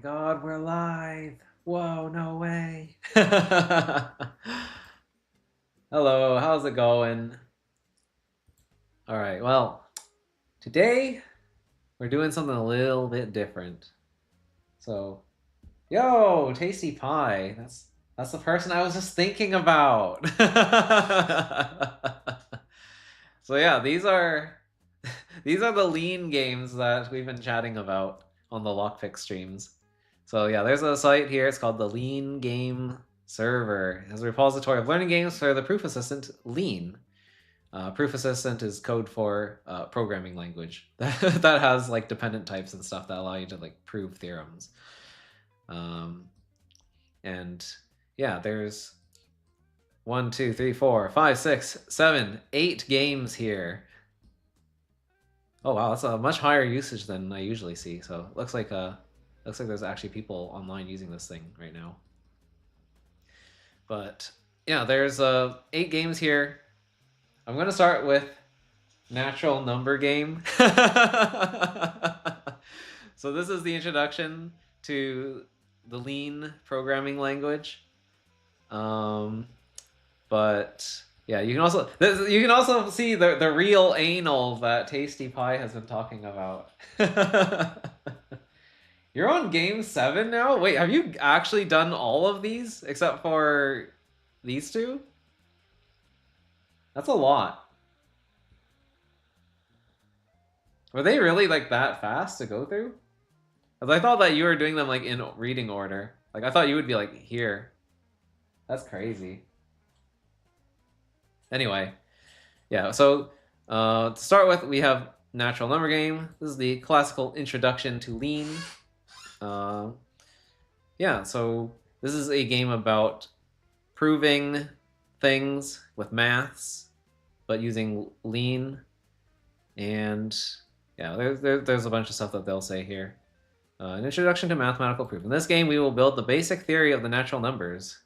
god, we're live. Whoa, no way. Hello, how's it going? All right, well, today we're doing something a little bit different. So, yo, Tasty Pie. That's the person I was just thinking about. So yeah, these are the lean games that we've been chatting about on the Lockpick streams. So yeah, there's a site here. It's called the Lean Game Server. It has a repository of learning games for the proof assistant Lean. Proof assistant is code for programming language that has like dependent types and stuff that allow you to like prove theorems. And yeah, there's 1, 2, 3, 4, 5, 6, 7, 8 games here. Oh wow, that's a much higher usage than I usually see. So it looks like there's actually people online using this thing right now. But yeah, there's 8 games here. I'm gonna start with natural number game. So this is the introduction to the Lean programming language. But yeah, you can also see the real anal that Tasty Pie has been talking about. You're on game 7 now? Wait, have you actually done all of these except for these two? That's a lot. Were they really like that fast to go through? Because I thought that you were doing them like in reading order. Like I thought you would be like here. That's crazy. Anyway, yeah, so to start with, we have natural number game. This is the classical introduction to Lean. Yeah, so this is a game about proving things with maths, but using Lean. And yeah, there's a bunch of stuff that they'll say here. An introduction to mathematical proof. In this game, we will build the basic theory of the natural numbers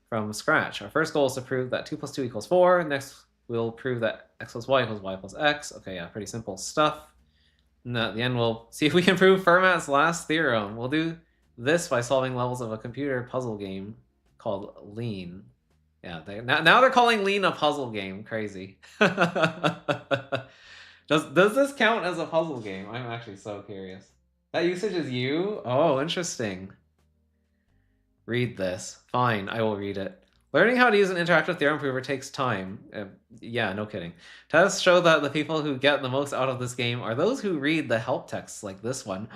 from scratch. Our first goal is to prove that 2 plus 2 equals 4. Next, we'll prove that x plus y plus x. Okay, yeah, pretty simple stuff. And at the end, we'll see if we can prove Fermat's last theorem. We'll do this by solving levels of a computer puzzle game called Lean. Yeah, now they're calling Lean a puzzle game. Crazy. Does this count as a puzzle game? I'm actually so curious. That usage is you? Oh, interesting. Read this. Fine, I will read it. Learning how to use an interactive theorem prover takes time. Yeah, no kidding. Tests show that the people who get the most out of this game are those who read the help texts like this one.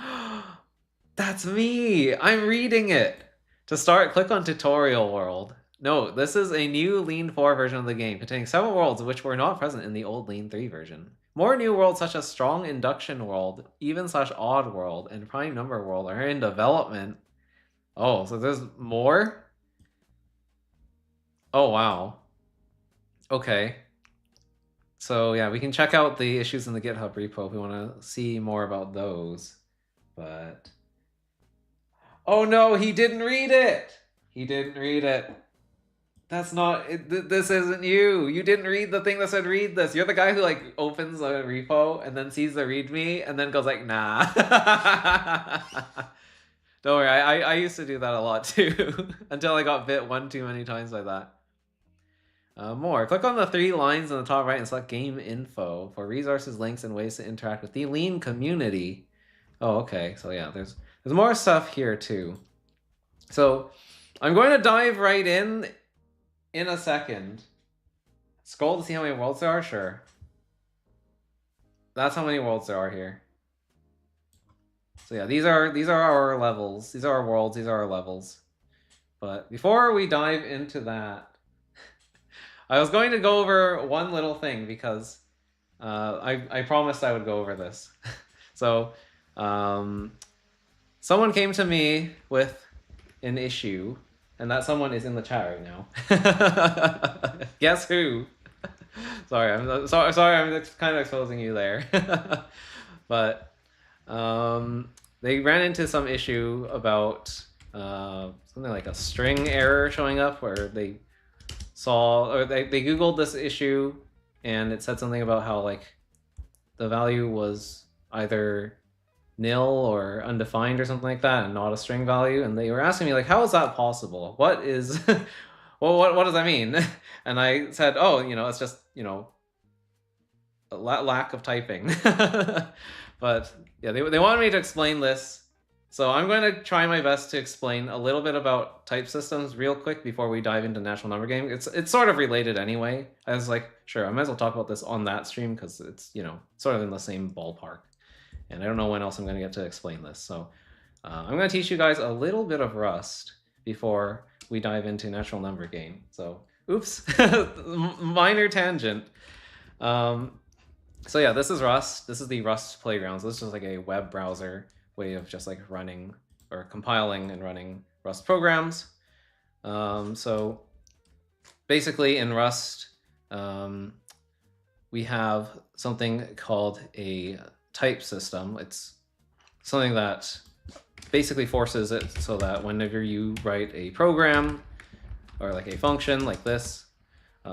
That's me! I'm reading it! To start, click on Tutorial World. No, this is a new Lean 4 version of the game, containing several worlds which were not present in the old Lean 3 version. More new worlds such as Strong Induction World, Even/Odd World, and Prime Number World are in development. Oh, so there's more? Oh, wow. Okay. So yeah, we can check out the issues in the GitHub repo if we want to see more about those. But... oh no, he didn't read it! He didn't read it. That's not... this isn't you. You didn't read the thing that said read this. You're the guy who like opens a repo and then sees the readme and then goes like, nah. Don't worry, I used to do that a lot too. Until I got bit one too many times by that. More. Click on the 3 lines on the top right and select Game Info for resources, links, and ways to interact with the Lean community. Oh, okay. So yeah, there's more stuff here too. So I'm going to dive right in a second. Scroll to see how many worlds there are? Sure. That's how many worlds there are here. So yeah, these are our levels. These are our worlds. These are our levels. But before we dive into that, I was going to go over one little thing because I promised I would go over this. So someone came to me with an issue, and that someone is in the chat right now. Guess who? Sorry, I'm kind of exposing you there. But they ran into some issue about something like a string error showing up where they saw, or they Googled this issue and it said something about how like the value was either nil or undefined or something like that, and not a string value. And they were asking me like, how is that possible? What is, well, what does that mean? And I said, oh, it's just a lack of typing. But yeah, they wanted me to explain this. So I'm going to try my best to explain a little bit about type systems real quick before we dive into natural number game. It's sort of related anyway. I was like, sure, I might as well talk about this on that stream because it's, sort of in the same ballpark. And I don't know when else I'm going to get to explain this. So I'm going to teach you guys a little bit of Rust before we dive into natural number game. So, oops, minor tangent. So yeah, this is Rust. This is the Rust playground. So this is just like a web browser way of just like running or compiling and running Rust programs. So basically in Rust, we have something called a type system. It's something that basically forces it so that whenever you write a program or like a function like this,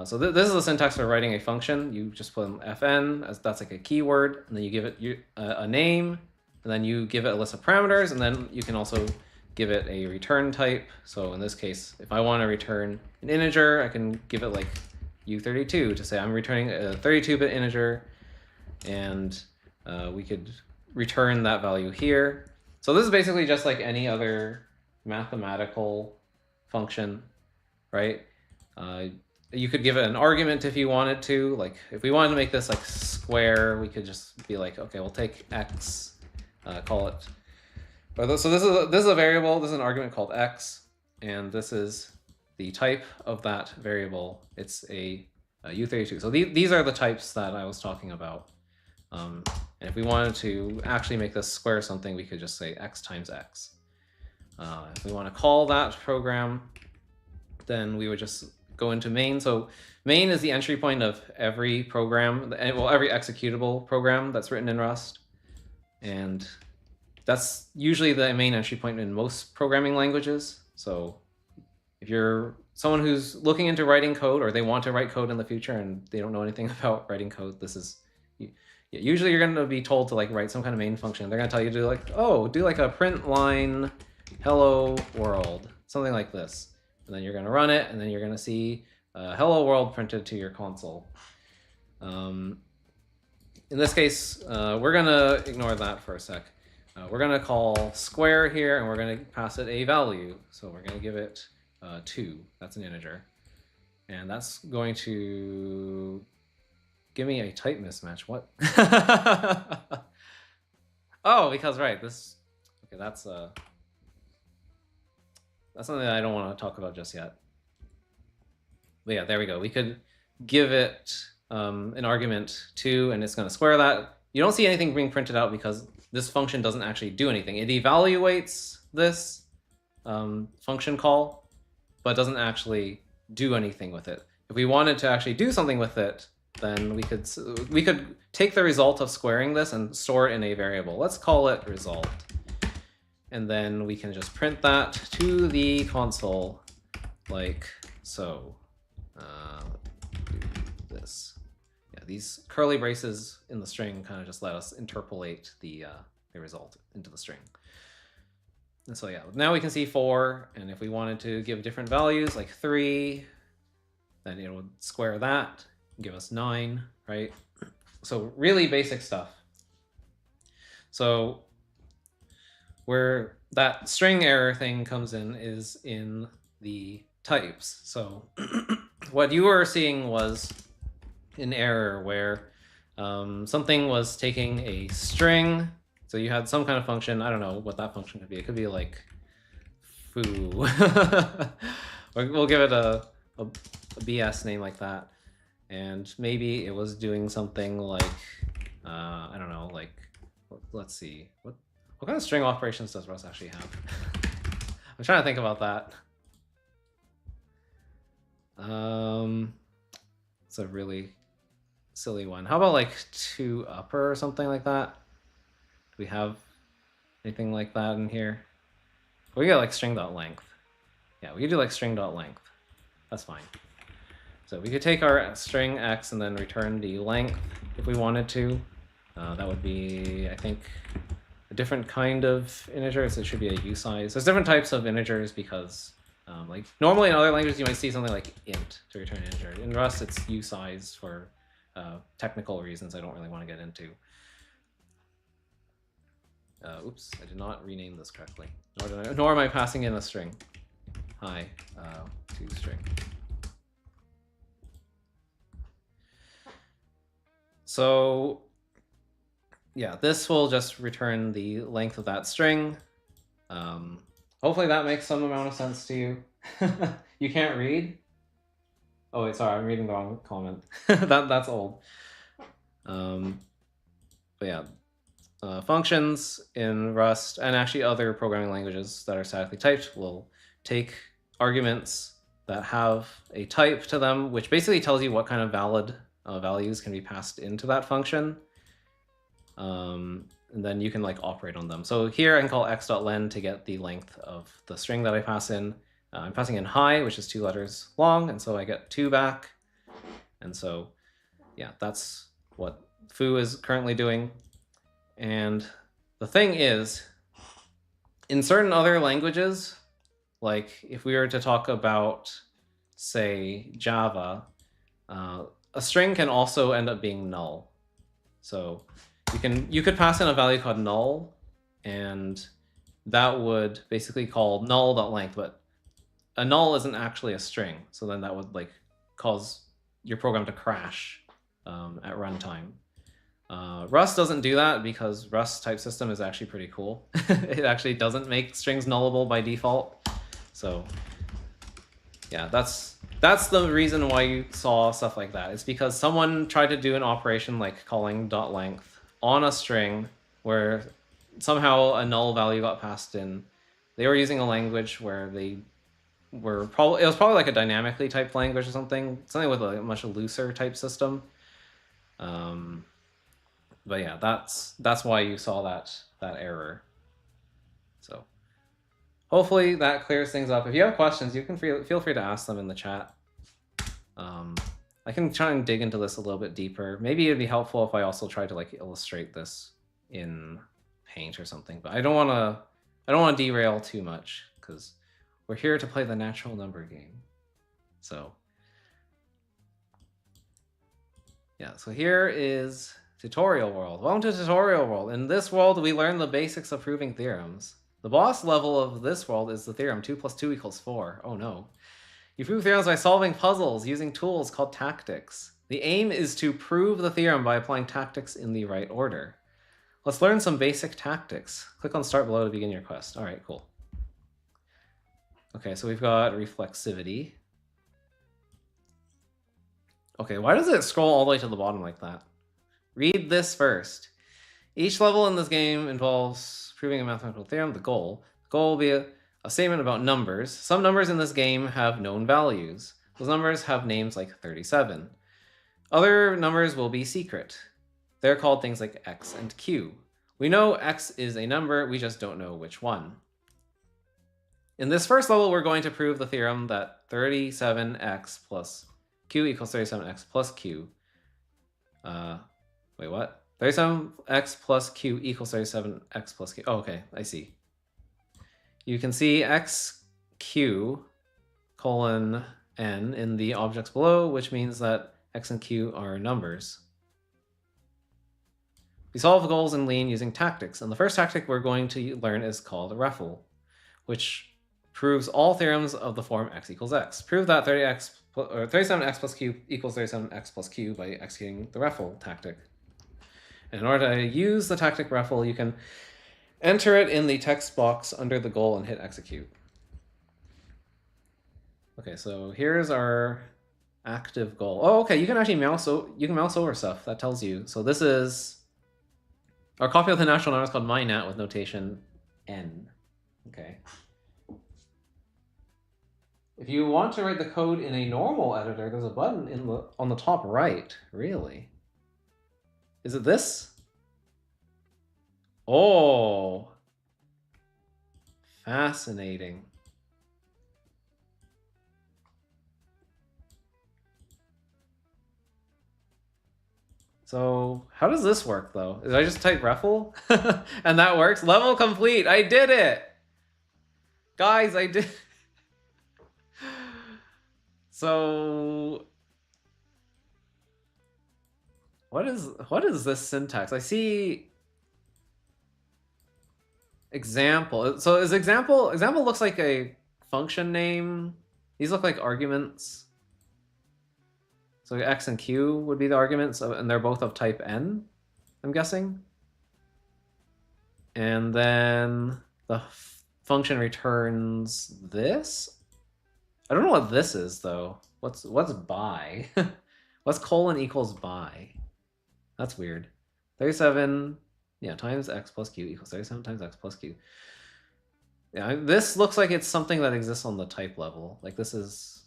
so this is the syntax for writing a function. You just put an fn, as that's like a keyword, and then you give it a name, and then you give it a list of parameters, and then you can also give it a return type. So in this case, if I want to return an integer, I can give it like u32 to say I'm returning a 32-bit integer, and we could return that value here. So this is basically just like any other mathematical function, right? You could give it an argument if you wanted to. Like if we wanted to make this like square, we could just be like, okay, we'll take x, call it. So this is a variable. This is an argument called x, and this is the type of that variable. It's a u32. So these are the types that I was talking about. And if we wanted to actually make this square something, we could just say x times x. If we want to call that program, then we would just go into main. So main is the entry point of every program, well, every executable program that's written in Rust. And that's usually the main entry point in most programming languages. So if you're someone who's looking into writing code, or they want to write code in the future and they don't know anything about writing code, this is, usually you're going to be told to like write some kind of main function. They're going to tell you to like, oh, do like a print line hello world, something like this. And then you're going to run it, and then you're going to see hello world printed to your console. In this case, we're going to ignore that for a sec. We're going to call square here, and we're going to pass it a value. So we're going to give it 2. That's an integer. And that's going to give me a type mismatch. What? Oh, because, right, this... Okay, that's something that I don't want to talk about just yet. But yeah, there we go. We could give it an argument 2, and it's going to square that. You don't see anything being printed out because this function doesn't actually do anything. It evaluates this function call, but doesn't actually do anything with it. If we wanted to actually do something with it, then we could take the result of squaring this and store it in a variable. Let's call it result. And then we can just print that to the console like so. Do this. Yeah, these curly braces in the string kind of just let us interpolate the result into the string. And so yeah, now we can see 4, and if we wanted to give different values like 3, then it would square that and give us 9, right? So really basic stuff. So where that string error thing comes in is in the types. So what you were seeing was an error where something was taking a string. So you had some kind of function. I don't know what that function could be. It could be like foo. We'll give it a BS name like that. And maybe it was doing something like, I don't know, like, let's see. What kind of string operations does Rust actually have? I'm trying to think about that. It's a really silly one. How about like 2 upper or something like that? Do we have anything like that in here? We get like string.length. Yeah, we could do like string.length. That's fine. So we could take our string x and then return the length if we wanted to. That would be, I think a different kind of integer, so it should be a usize. There's different types of integers because like normally in other languages you might see something like int to return an integer. In Rust it's usize for technical reasons I don't really want to get into. Oops, I did not rename this correctly. Nor am I passing in a string. Hi, to string. So yeah, this will just return the length of that string. Hopefully that makes some amount of sense to you. You can't read? Oh wait, sorry, I'm reading the wrong comment. That's old. But yeah, functions in Rust and actually other programming languages that are statically typed will take arguments that have a type to them, which basically tells you what kind of valid values can be passed into that function. And then you can like operate on them. So here I can call x.len to get the length of the string that I pass in. I'm passing in hi, which is 2 letters long, and so I get 2 back. And so yeah, that's what foo is currently doing. And the thing is, in certain other languages, like if we were to talk about, say, Java, a string can also end up being null. So you could pass in a value called null, and that would basically call null.length, but a null isn't actually a string. So then that would like cause your program to crash at runtime. Rust doesn't do that because Rust type system is actually pretty cool. It actually doesn't make strings nullable by default. So yeah, that's the reason why you saw stuff like that. It's because someone tried to do an operation like calling .length on a string where somehow a null value got passed in. They were using a language where it was probably like a dynamically typed language or something with a much looser type system. But yeah, that's why you saw that error. So hopefully that clears things up. If you have questions, you can feel free to ask them in the chat. I can try and dig into this a little bit deeper. Maybe it'd be helpful if I also tried to like illustrate this in Paint or something. But I don't want to derail too much because we're here to play the natural number game. So yeah, so here is Tutorial World. Welcome to Tutorial World. In this world, we learn the basics of proving theorems. The boss level of this world is the theorem 2 + 2 = 4. Oh no. You prove theorems by solving puzzles using tools called tactics. The aim is to prove the theorem by applying tactics in the right order. Let's learn some basic tactics. Click on start below to begin your quest. All right, cool. Okay, so we've got reflexivity. Okay, why does it scroll all the way to the bottom like that? Read this first. Each level in this game involves proving a mathematical theorem. The goal will be a statement about numbers. Some numbers in this game have known values. Those numbers have names like 37. Other numbers will be secret. They're called things like x and q. We know x is a number, we just don't know which one. In this first level, we're going to prove the theorem that 37x plus q = 37x plus q. Wait, what? 37x plus q = 37x plus q. Oh, okay, I see. You can see xq colon n in the objects below, which means that x and q are numbers. We solve goals in Lean using tactics, and the first tactic we're going to learn is called REFL, which proves all theorems of the form x = x. Prove that 37x plus q = 37x plus q by executing the REFL tactic. And in order to use the tactic REFL, you can enter it in the text box under the goal and hit execute. Okay, so here's our active goal. Oh, okay, you can actually mouse over stuff. That tells you. So this is our copy of the natural number is called mynat with notation n. Okay. If you want to write the code in a normal editor, there's a button on the top right. Really? Is it this? Oh, fascinating. So how does this work though? Did I just type REFL and that works? Level complete. I did it. Guys, I did. So what is this syntax? I see example. So is example looks like a function name. These look like arguments. So x and q would be the arguments, and they're both of type n, I'm guessing. And then the function returns this. I don't know what this is though. What's by? What's colon equals by? That's weird. 37, yeah, times x plus q equals 37 times x plus q. Yeah, this looks like it's something that exists on the type level. Like this is,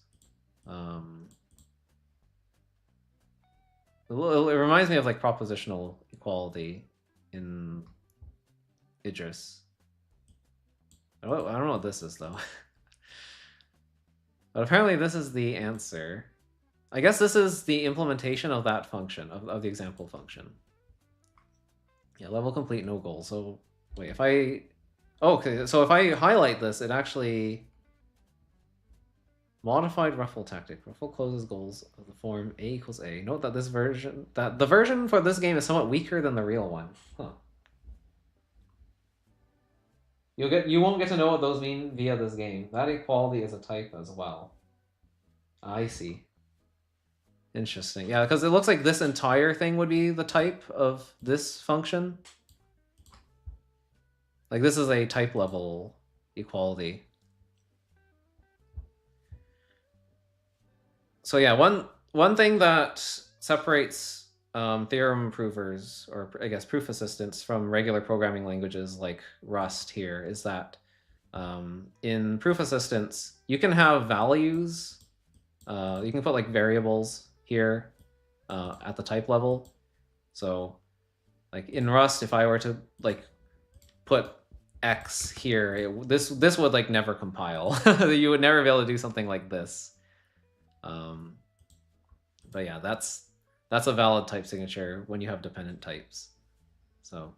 it reminds me of like propositional equality in Idris. I don't know what this is though. But apparently this is the answer. I guess this is the implementation of that function, of the example function. Yeah, level complete, no goal. So wait, if I... Oh, okay, so if I highlight this, it actually... Modified REFL tactic. REFL closes goals of the form A equals A. Note that this version... that the version for this game is somewhat weaker than the real one. Huh. You won't get to know what those mean via this game. That equality is a type as well. I see. Interesting. Yeah, because it looks like this entire thing would be the type of this function. Like this is a type level equality. So yeah, one thing that separates theorem provers, or I guess proof assistants, from regular programming languages like Rust here is that in proof assistants, you can have values. You can put like variables here at the type level. So like in Rust, if I were to like put X here, this would like never compile. You would never be able to do something like this. But yeah, that's a valid type signature when you have dependent types. So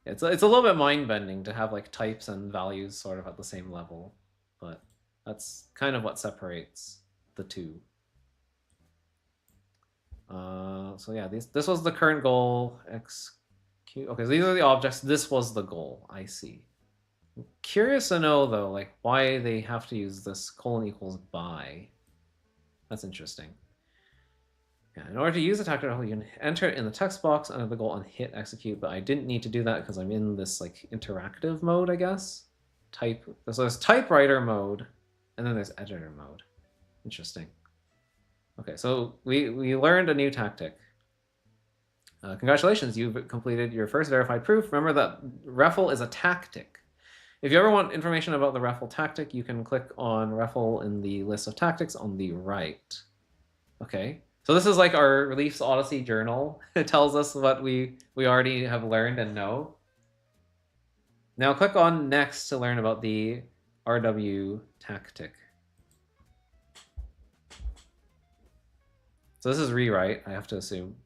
it's a little bit mind-bending to have like types and values sort of at the same level, but that's kind of what separates the two. So yeah, this was the current goal. X, Q. Okay, so these are the objects. This was the goal. I see. I'm curious to know though, like why they have to use this colon equals by. That's interesting. Yeah, in order to use the tactic, you can enter it in the text box under the goal and hit execute, but I didn't need to do that because I'm in this like interactive mode, I guess. Type. So there's typewriter mode, and then there's editor mode. Interesting. Okay, so we learned a new tactic. Congratulations, you've completed your first verified proof. Remember that REFL is a tactic. If you ever want information about the REFL tactic, you can click on REFL in the list of tactics on the right. Okay, so this is like our Relief's Odyssey journal. It tells us what we already have learned and know. Now click on next to learn about the RW tactic. So this is rewrite, I have to assume.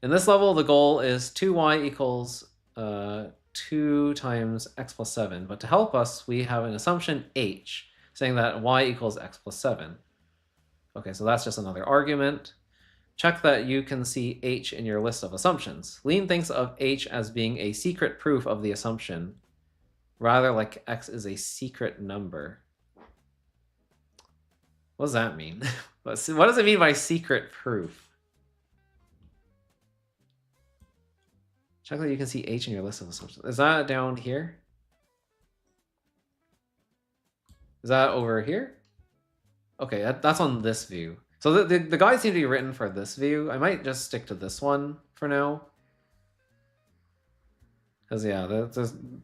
In this level, the goal is 2y equals 2 times x plus 7. But to help us, we have an assumption h, saying that y equals x plus 7. Okay, so that's just another argument. Check that you can see h in your list of assumptions. Lean thinks of h as being a secret proof of the assumption, rather like x is a secret number. What does that mean? What does it mean by secret proof? Check that you can see h in your list of assumptions. Is that down here? Is that over here? Okay, that's on this view. So the guides seem to be written for this view. I might just stick to this one for now. Because yeah,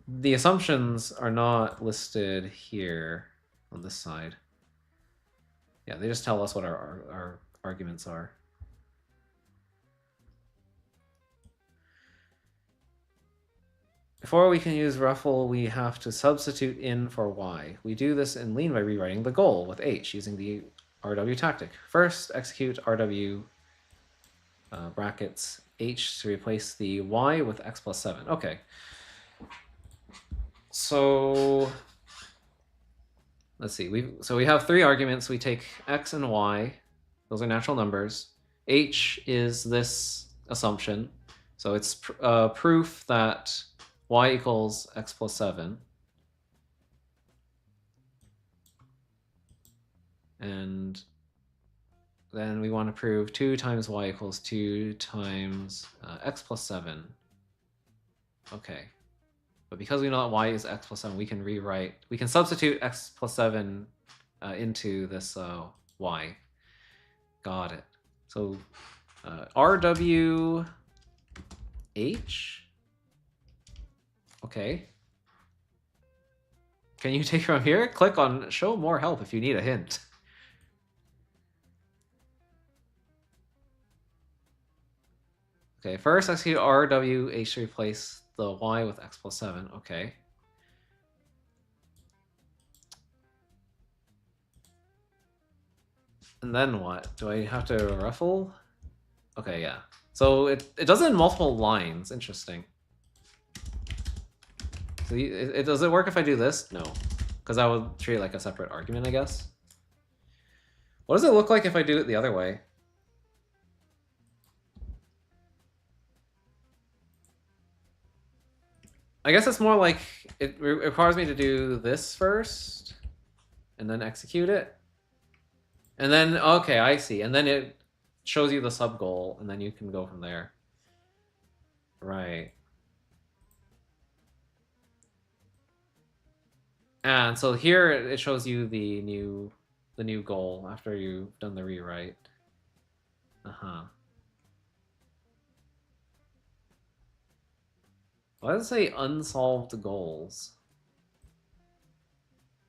the assumptions are not listed here on this side. Yeah, they just tell us what our arguments are. Before we can use REFL, we have to substitute in for y. We do this in Lean by rewriting the goal with h using the RW tactic. First, execute RW brackets h to replace the y with x plus 7. Okay. So let's see. We have 3 arguments. We take x and y. Those are natural numbers. H is this assumption. So it's proof that y equals x plus 7. And then we want to prove 2 times y equals 2 times x plus 7. Okay. But because we know that y is x plus 7, we can substitute x plus 7 into this y. Got it. So RWH. Okay. Can you take from here? Click on show more help if you need a hint. Okay, first execute RWH to replace the y with x plus 7. Okay. And then what? Do I have to ruffle? Okay, yeah. So it does it in multiple lines. Interesting. So does it work if I do this? No. Because I would treat it like a separate argument, I guess. What does it look like if I do it the other way? I guess it's more like it requires me to do this first and then execute it. And then, okay, I see. And then it shows you the sub goal and then you can go from there. Right. And so here it shows you the new goal after you've done the rewrite. Uh-huh. Why does it say unsolved goals?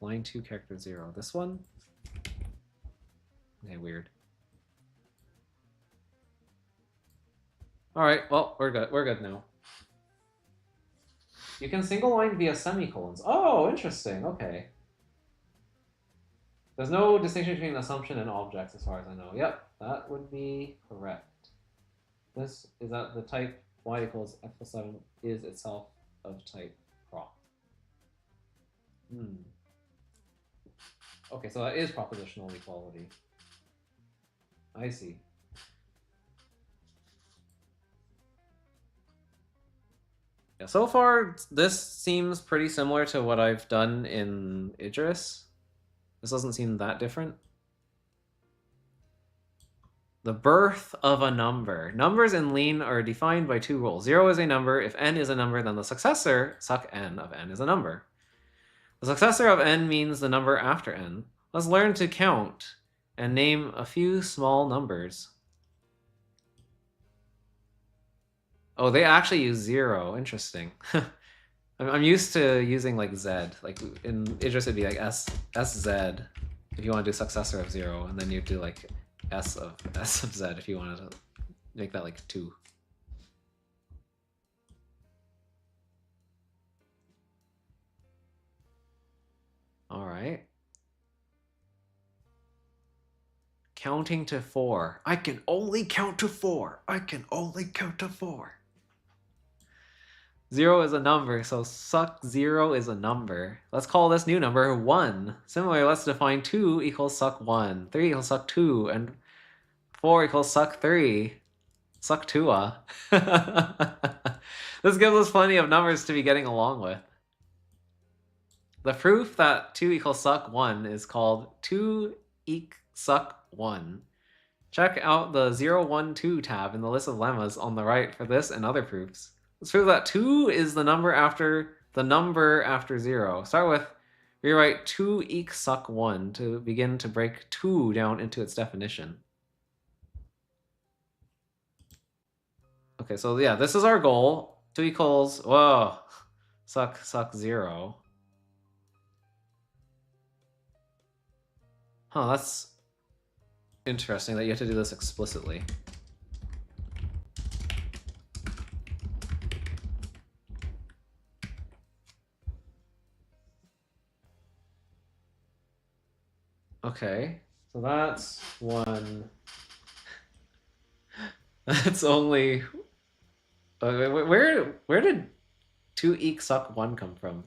Line 2, character 0. This one? Okay, weird. Alright, well, we're good. We're good now. You can single line via semicolons. Oh, interesting. Okay. There's no distinction between assumption and objects as far as I know. Yep, that would be correct. This is that the type y equals x plus 7 is itself of type prop. Okay, so that is propositional equality. I see. Yeah, so far this seems pretty similar to what I've done in Idris. This doesn't seem that different. The birth of a number. Numbers in Lean are defined by 2 rules. 0 is a number. If n is a number, then the successor, suc n, of n is a number. The successor of n means the number after n. Let's learn to count and name a few small numbers. Oh, they actually use 0. Interesting. I'm used to using like z. Like in Idris, it'd be like sz if you want to do successor of 0, and then you do like s of z if you wanted to make that like 2. All right. Counting to 4. I can only count to 4. I can only count to 4. 0 is a number, so suc 0 is a number. Let's call this new number 1. Similarly, let's define 2 equals suc 1, 3 equals suc 2, and 4 equals suc 3. Suc 2a. This gives us plenty of numbers to be getting along with. The proof that 2 equals suc 1 is called 2 eq suc 1. Check out the 0, 1, 2 tab in the list of lemmas on the right for this and other proofs. Let's prove that 2 is the number after 0. Start with rewrite 2 eq suc 1 to begin to break 2 down into its definition. Okay, so yeah, this is our goal. 2 equals, whoa, suc 0. Huh, that's interesting that you have to do this explicitly. Okay, so that's one. That's only... Where did 2 eq suck 1 come from?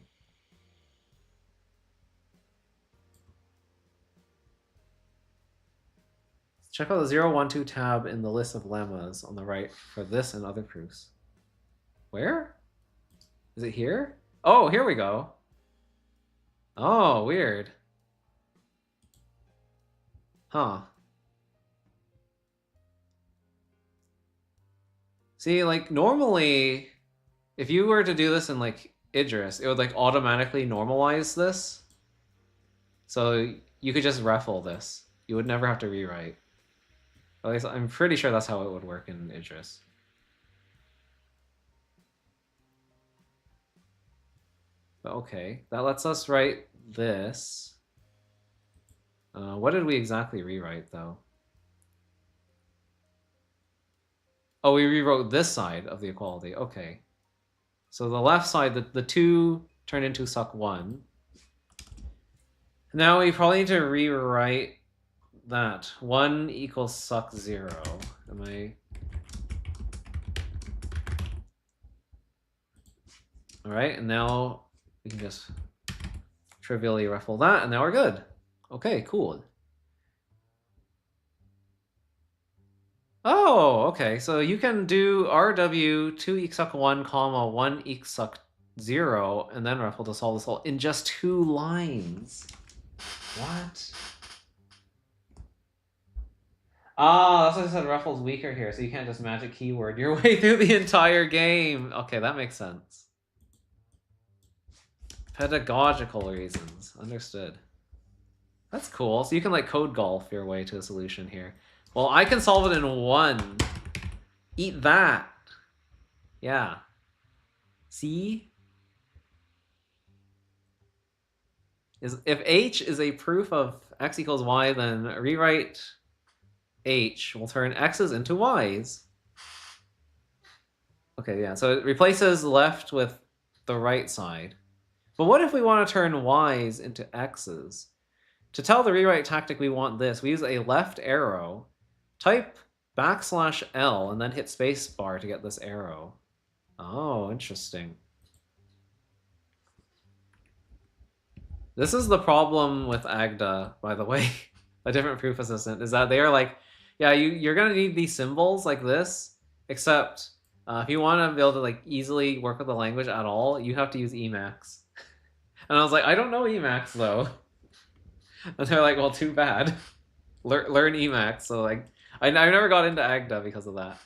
Check out the 0, 1, 2 tab in the list of lemmas on the right for this and other proofs. Where? Is it here? Oh, here we go. Oh, weird. Huh. See, like, normally, if you were to do this in, like, Idris, it would, like, automatically normalize this. So you could just refill this. You would never have to rewrite. At least I'm pretty sure that's how it would work in Idris. But okay, that lets us write this. What did we exactly rewrite, though? Oh, we rewrote this side of the equality. Okay. So the left side, the 2 turned into suck 1. Now we probably need to rewrite that. 1 equals suck 0. Am I... Alright, and now we can just trivially ruffle that, and now we're good. Okay, cool. Oh, okay. So you can do RW 2 eq suck 1, comma 1 eq suck 0, and then ruffle to solve this all in just 2 lines. What? Ah, that's why I said ruffle's weaker here, so you can't just magic keyword your way through the entire game. Okay, that makes sense. Pedagogical reasons. Understood. That's cool. So you can like code golf your way to a solution here. Well, I can solve it in 1. Eat that. Yeah. See? If H is a proof of x equals y, then rewrite H will turn x's into y's. Okay, yeah. So it replaces left with the right side. But what if we want to turn y's into x's? To tell the rewrite tactic we want this, we use a left arrow, type \L, and then hit spacebar to get this arrow. Oh, interesting. This is the problem with Agda, by the way, a different proof assistant, is that they are like, yeah, you're going to need these symbols like this, except if you want to be able to like easily work with the language at all, you have to use Emacs. And I was like, I don't know Emacs though. And they're like, well, too bad. Learn Emacs. So like, I never got into Agda because of that.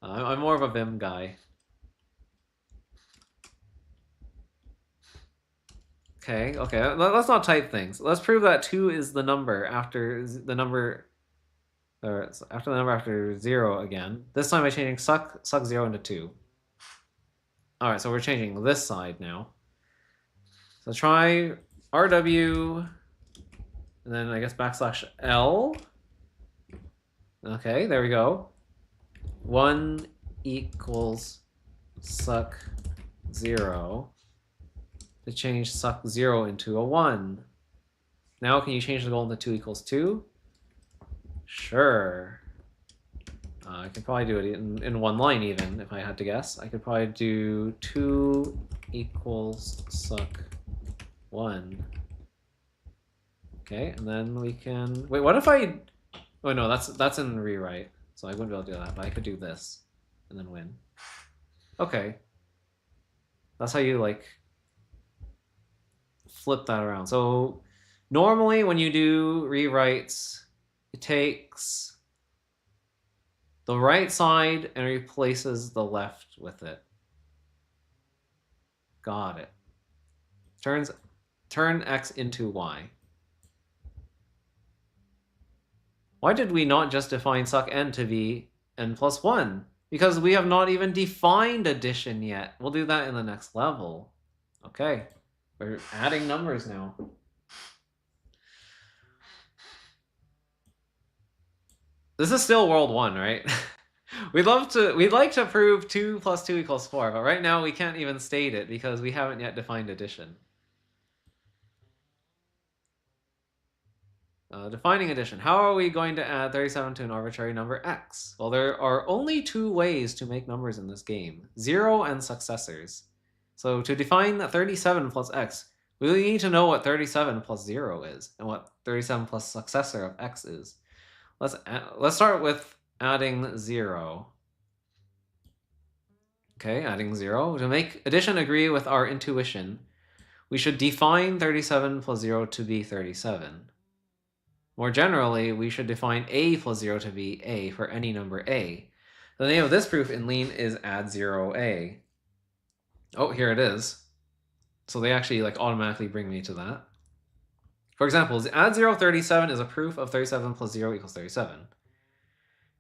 I'm more of a Vim guy. Okay, let's not type things. Let's prove that 2 is the number after the number, or after the number after 0 again. This time by changing suck 0 into 2. All right, so we're changing this side now. So try RW, and then I guess \L. Okay, there we go. 1 equals suck 0. To change suck 0 into a 1. Now can you change the goal into 2 equals 2? Sure. I could probably do it in 1 line even, if I had to guess. I could probably do 2 equals suck 1. Okay, and then we can... Wait, what if I... Oh no, that's in rewrite, so I wouldn't be able to do that, but I could do this, and then win. Okay. That's how you, like, flip that around. So normally when you do rewrites, it takes the right side and replaces the left with it. Got it. Turn x into y. Why did we not just define suck n to be n plus 1? Because we have not even defined addition yet. We'll do that in the next level. Okay. We're adding numbers now. This is still world 1, right? We'd like to prove 2 plus 2 equals 4, but right now we can't even state it because we haven't yet defined addition. Defining addition. How are we going to add 37 to an arbitrary number x? Well, there are only two ways to make numbers in this game. 0 and successors. So to define 37 plus x, we need to know what 37 plus 0 is and what 37 plus successor of x is. Let's start with adding 0. Okay, adding 0. To make addition agree with our intuition, we should define 37 plus 0 to be 37. More generally, we should define a plus 0 to be a for any number a. The name of this proof in Lean is add 0a. Oh, here it is. So they actually like automatically bring me to that. For example, add 0 37 is a proof of 37 plus 0 equals 37.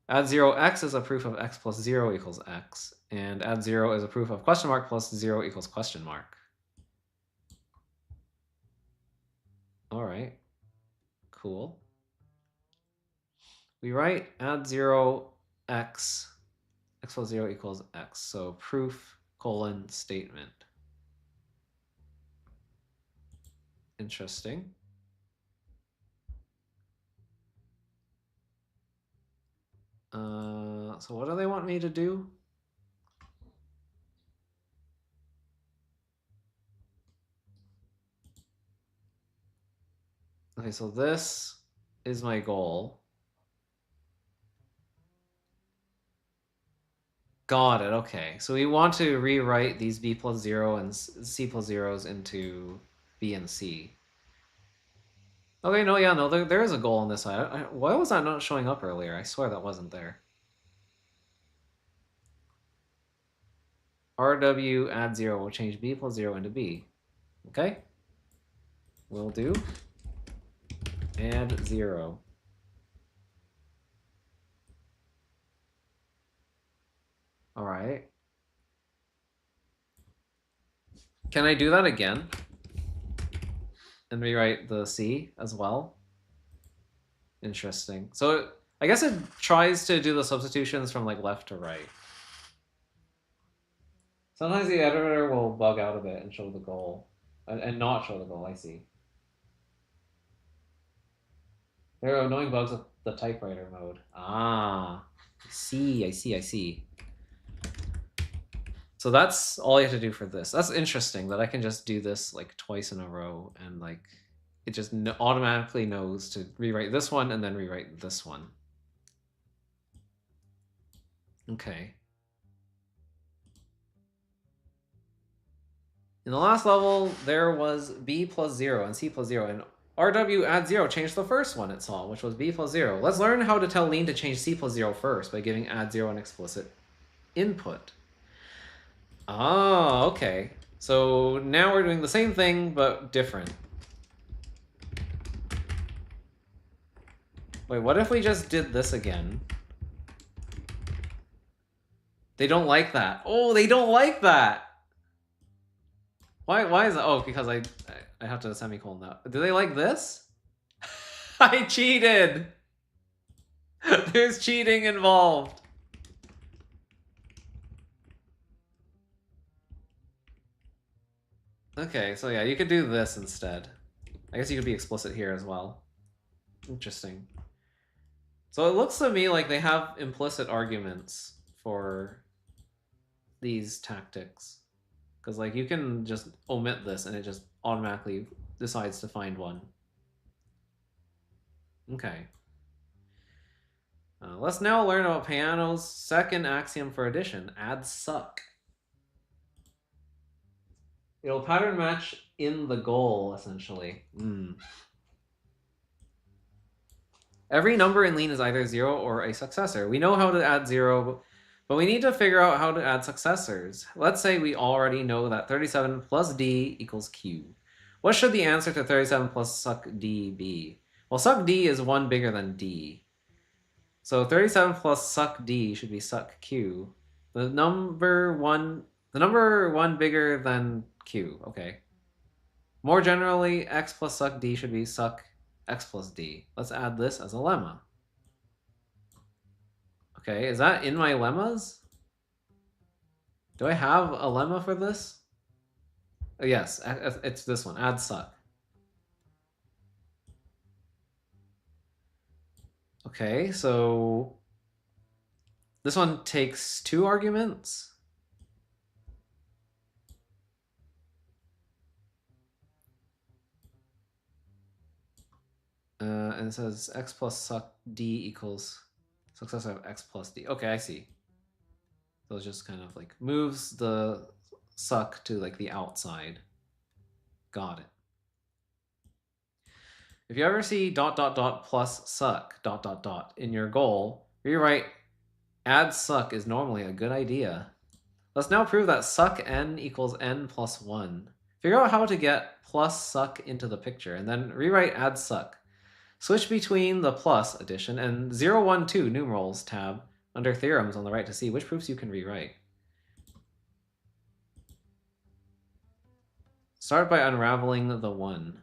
Add 0x is a proof of x plus 0 equals x. And add 0 is a proof of question mark plus 0 equals question mark. All right. Cool. We write add 0 x plus 0 equals x. So proof colon statement. Interesting. So what do they want me to do? Okay, so this is my goal. Got it, okay. So we want to rewrite these b plus 0 and c plus 0s into b and c. Okay, no, yeah, no, there is a goal on this side. Why was that not showing up earlier? I swear that wasn't there. RW add 0 will change b plus 0 into b. Okay? Will do. Add 0. All right. Can I do that again? And rewrite the C as well? Interesting. So I guess it tries to do the substitutions from like left to right. Sometimes the editor will bug out a bit and show the goal. And not show the goal, I see. There are annoying bugs with the typewriter mode. Ah, I see. So that's all you have to do for this. That's interesting that I can just do this like twice in a row and like it just automatically knows to rewrite this one and then rewrite this one. Okay. In the last level, there was b plus 0 and c plus 0, and RW add 0 changed the first one it saw, which was b plus 0. Let's learn how to tell Lean to change c plus 0 first by giving add 0 an explicit input. Ah, okay. So now we're doing the same thing, but different. Wait, what if we just did this again? They don't like that. Oh, they don't like that! Why is that? Oh, because I have to semicolon that. Do they like this? I cheated! There's cheating involved. Okay, so yeah, you could do this instead. I guess you could be explicit here as well. Interesting. So it looks to me like they have implicit arguments for these tactics. Because like you can just omit this and it just automatically decides to find one. Okay. Let's now learn about Peano's second axiom for addition, add suck. It'll pattern match in the goal, essentially. Every number in Lean is either 0 or a successor. We know how to add 0, but we need to figure out how to add successors. Let's say we already know that 37 plus d equals q. What should the answer to 37 plus suck d be? Well, suck d is 1 bigger than d. So 37 plus suck d should be suck q. The number one bigger than q, okay. More generally, x plus suck d should be suck x plus d. Let's add this as a lemma. Okay, is that in my lemmas? Do I have a lemma for this? Yes, it's this one, add suck. Okay, so this one takes 2 arguments. And it says x plus suck d equals successor of x plus d. Okay, I see. So it just kind of like moves the suck to like the outside. Got it. If you ever see ... plus suck ... in your goal, rewrite add suck is normally a good idea. Let's now prove that suck n equals n plus 1. Figure out how to get plus suck into the picture, and then rewrite add suck. Switch between the plus addition and 0, 1, 2 numerals tab under theorems on the right to see which proofs you can rewrite. Start by unraveling the 1.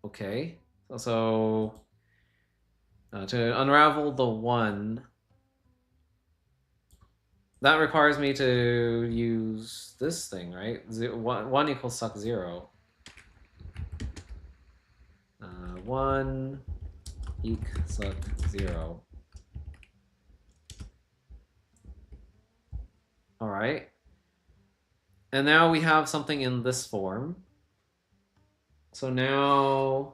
Okay, so to unravel the 1, that requires me to use this thing, right? 1 equals suck 0. 1 eq suck 0. All right. And now we have something in this form. So now,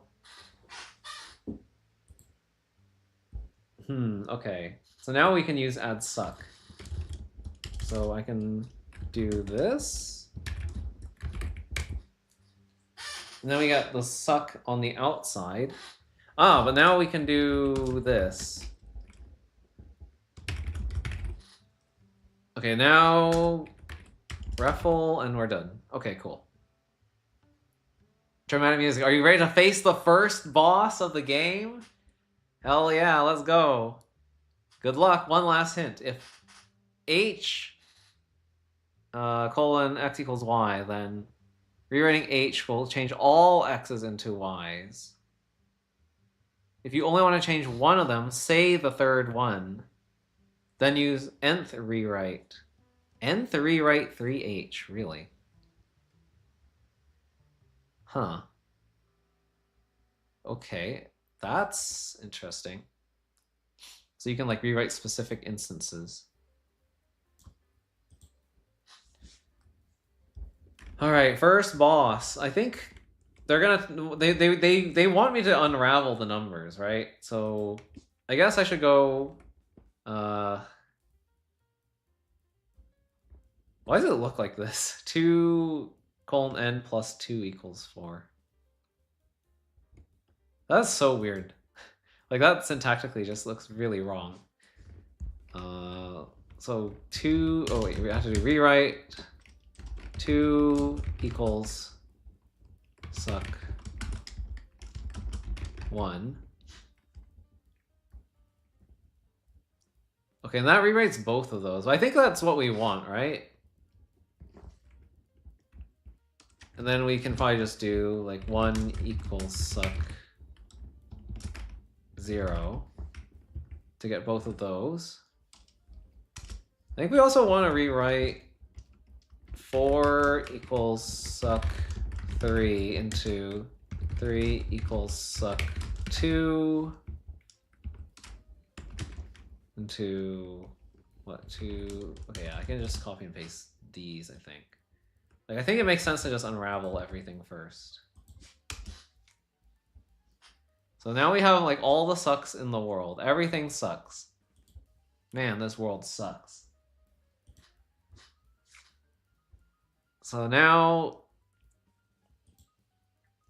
okay. So now we can use add suck. So I can do this. And then we got the suck on the outside. Ah, but now we can do this. Okay, now Raffle, and we're done. Okay, cool. Dramatic music. Are you ready to face the first boss of the game? Hell yeah, let's go. Good luck. One last hint. If h colon x equals y, then rewriting h will change all x's into y's. If you only want to change one of them, say the third one. Then use nth rewrite. Nth rewrite 3h, really? Huh. Okay, that's interesting. So you can like rewrite specific instances. All right, first boss. I think they're gonna they want me to unravel the numbers, right? So I guess I should go. Why does it look like this? 2 colon n plus 2 equals 4. That's so weird. Like that syntactically just looks really wrong. So 2. Oh wait, we have to do rewrite. 2 equals suck 1. Okay, and that rewrites both of those. I think that's what we want, right? And then we can probably just do like 1 equals suck 0 to get both of those. I think we also want to rewrite 4 equals suck 3 into 3 equals suck 2 into what, 2? Okay, yeah, I can just copy and paste these, I think. Like, I think it makes sense to just unravel everything first. So now we have like all the sucks in the world. Everything sucks. Man, this world sucks. So now,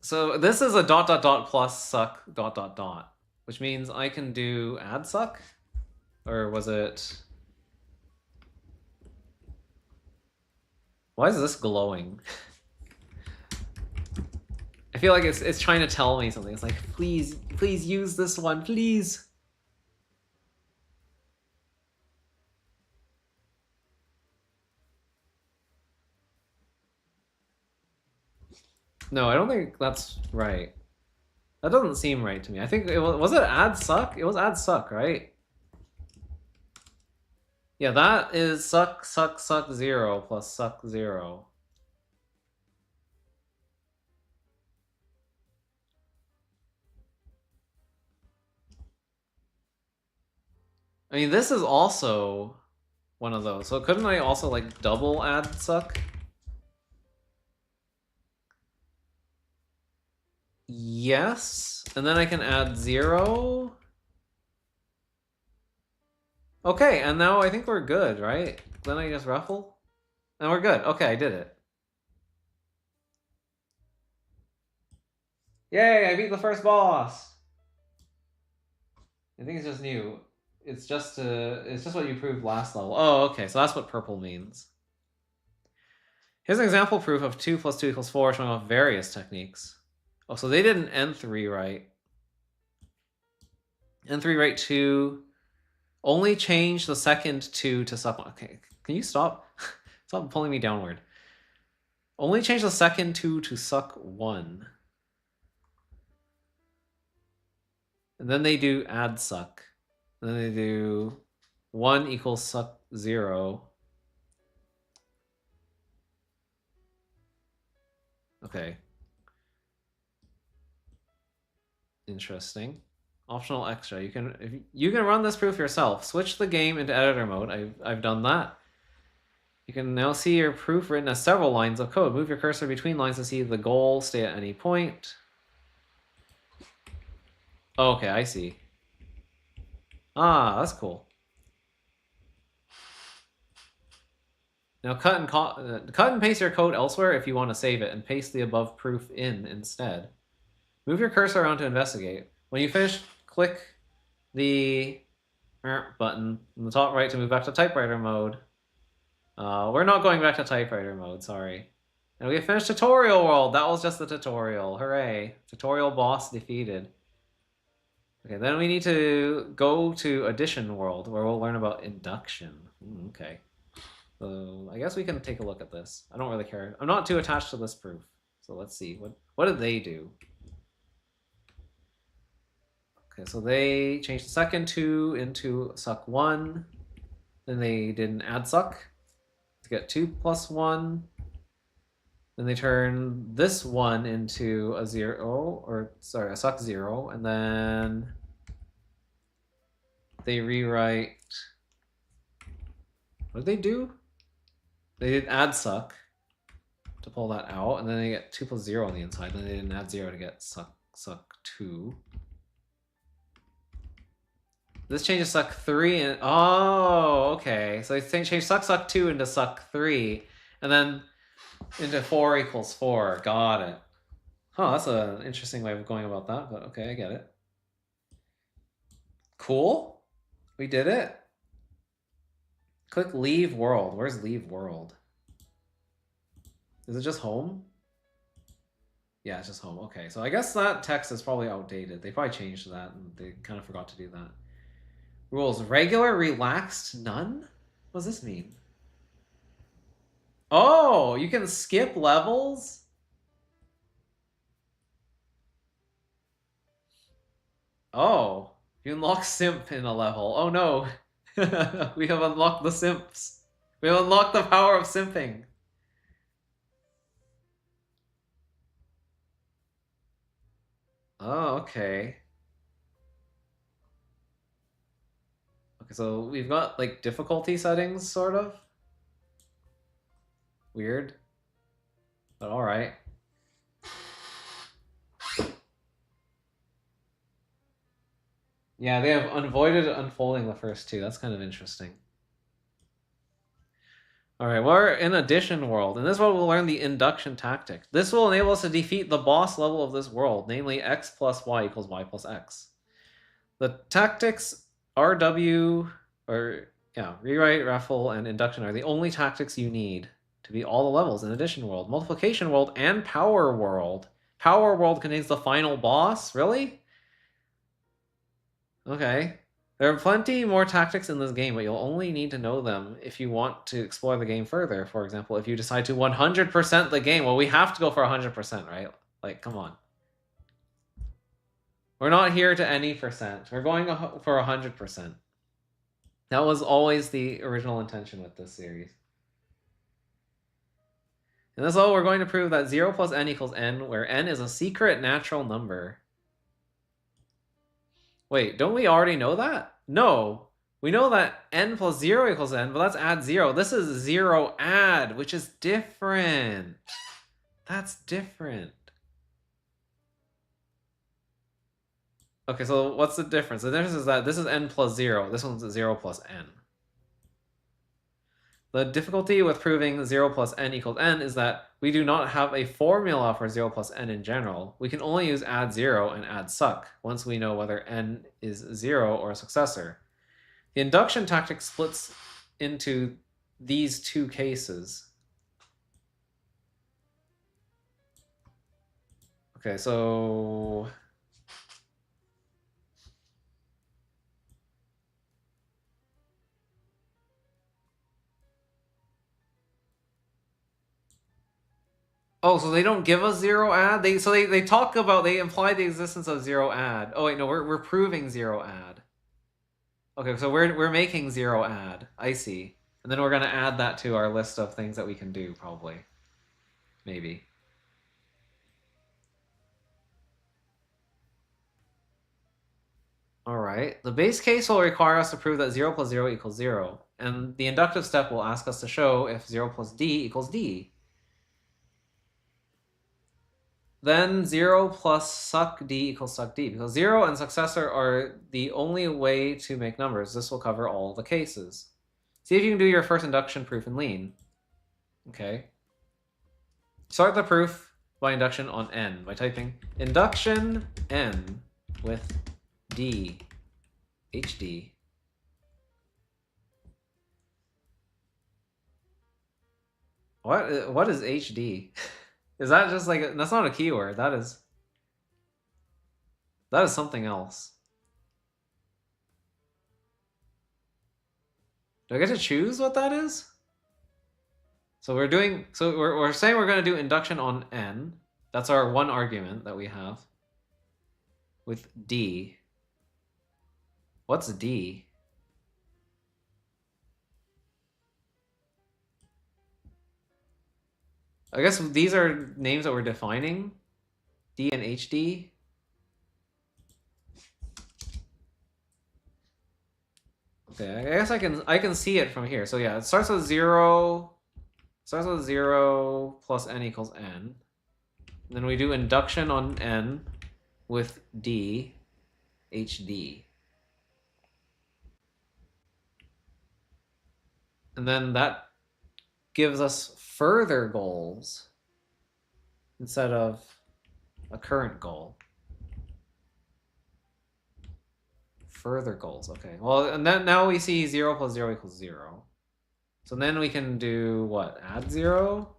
so this is a ... plus suck ... which means I can do add suck, or was it? Why is this glowing? I feel like it's trying to tell me something. It's like, please use this one, please. No, I don't think that's right. That doesn't seem right to me. I think it was it add suck? It was add suck, right? Yeah, that is suck 0 plus suck 0. I mean, this is also one of those. So couldn't I also, like, double add suck? Yes. And then I can add 0. Okay, and now I think we're good, right? Then I just ruffle? And we're good. Okay, I did it. Yay, I beat the first boss! I think it's just new. It's just what you proved last level. Oh, okay, so that's what purple means. Here's an example proof of 2 plus 2 equals 4 showing off various techniques. Oh, so they did an nth rewrite. Nth rewrite 2. Only change the second 2 to suck 1. Okay, can you stop? Stop pulling me downward. Only change the second 2 to suck 1. And then they do add suck. And then they do 1 equals suck 0. Okay. Interesting. Optional extra. You can run this proof yourself. Switch the game into editor mode. I've done that. You can now see your proof written as several lines of code. Move your cursor between lines to see the goal. Stay at any point. Oh, okay, I see. Ah, that's cool. Now cut and paste your code elsewhere if you want to save it, and paste the above proof in instead. Move your cursor around to investigate. When you finish, click the button in the top right to move back to typewriter mode. We're not going back to typewriter mode, sorry. And we finished tutorial world. That was just the tutorial. Hooray. Tutorial boss defeated. Okay, then we need to go to addition world, where we'll learn about induction. Okay. So I guess we can take a look at this. I don't really care. I'm not too attached to this proof. So let's see. What did they do? Okay, so they changed the second 2 into suck 1. Then they did an add suck to get 2 plus 1. Then they turn this 1 into a 0, or sorry, a suck 0. And then they rewrite. What did they do? They did add suck to pull that out, and then they get 2 plus 0 on the inside. Then they didn't add 0 to get suck 2. This changes suck 3 and oh, okay. So they change suck 2 into suck 3, and then into 4 equals 4. Got it. Huh, that's an interesting way of going about that, but okay, I get it. Cool. We did it. Click leave world. Where's leave world? Is it just home? Yeah, it's just home. Okay, so I guess that text is probably outdated. They probably changed that, and they kind of forgot to do that. Rules. Regular, relaxed, none? What does this mean? Oh, you can skip levels? Oh, you unlock simp in a level. Oh no. We have unlocked the simps. We have unlocked the power of simping. Oh, okay. Okay, so we've got like difficulty settings, sort of. Weird. But alright. Yeah, they have avoided unfolding the first 2. That's kind of interesting. Alright, we're in addition world. In this world, we'll learn the induction tactic. This will enable us to defeat the boss level of this world, namely x plus y equals y plus x. The tactics RW, rewrite, raffle, and induction are the only tactics you need to beat all the levels in addition world, multiplication world, and power world. Power world contains the final boss? Really? Okay. There are plenty more tactics in this game, but you'll only need to know them if you want to explore the game further. For example, if you decide to 100% the game, well, we have to go for 100%, right? Like, come on. We're not here to any percent. We're going for 100%. That was always the original intention with this series. In this level, we're going to prove that 0 plus n equals n, where n is a secret natural number. Wait, don't we already know that? No. We know that n plus 0 equals n, but let's add 0. This is 0 add, which is different. That's different. Okay, so what's the difference? The difference is that this is n plus 0. This one's 0 plus n. The difficulty with proving 0 plus n equals n is that we do not have a formula for 0 plus n in general. We can only use add 0 and add suck once we know whether n is 0 or a successor. The induction tactic splits into these two cases. Okay, so... Oh, so they don't give us 0 add? They talk about, they imply the existence of 0 add. Oh wait, no, we're proving 0 add. Okay, so we're making 0 add. I see. And then we're gonna add that to our list of things that we can do, probably. Maybe. Alright, the base case will require us to prove that 0 plus 0 equals 0. And the inductive step will ask us to show if 0 plus d equals d. Then 0 plus suck d equals suck d, because 0 and successor are the only way to make numbers. This will cover all the cases. See if you can do your first induction proof in lean. Okay. Start the proof by induction on n by typing induction n with d hd. What is hd? Is that just like that's not a keyword? That is something else. Do I get to choose what that is? So we're saying we're going to do induction on n. That's our one argument that we have. With d. What's d? I guess these are names that we're defining. D and HD. Okay, I guess I can see it from here. So yeah, it starts with 0. Starts with 0 plus n equals n. And then we do induction on n with d hd. And then that gives us further goals instead of a current goal. Further goals, okay. Well, and then now we see 0 plus 0 equals 0. So then we can do what? Add 0?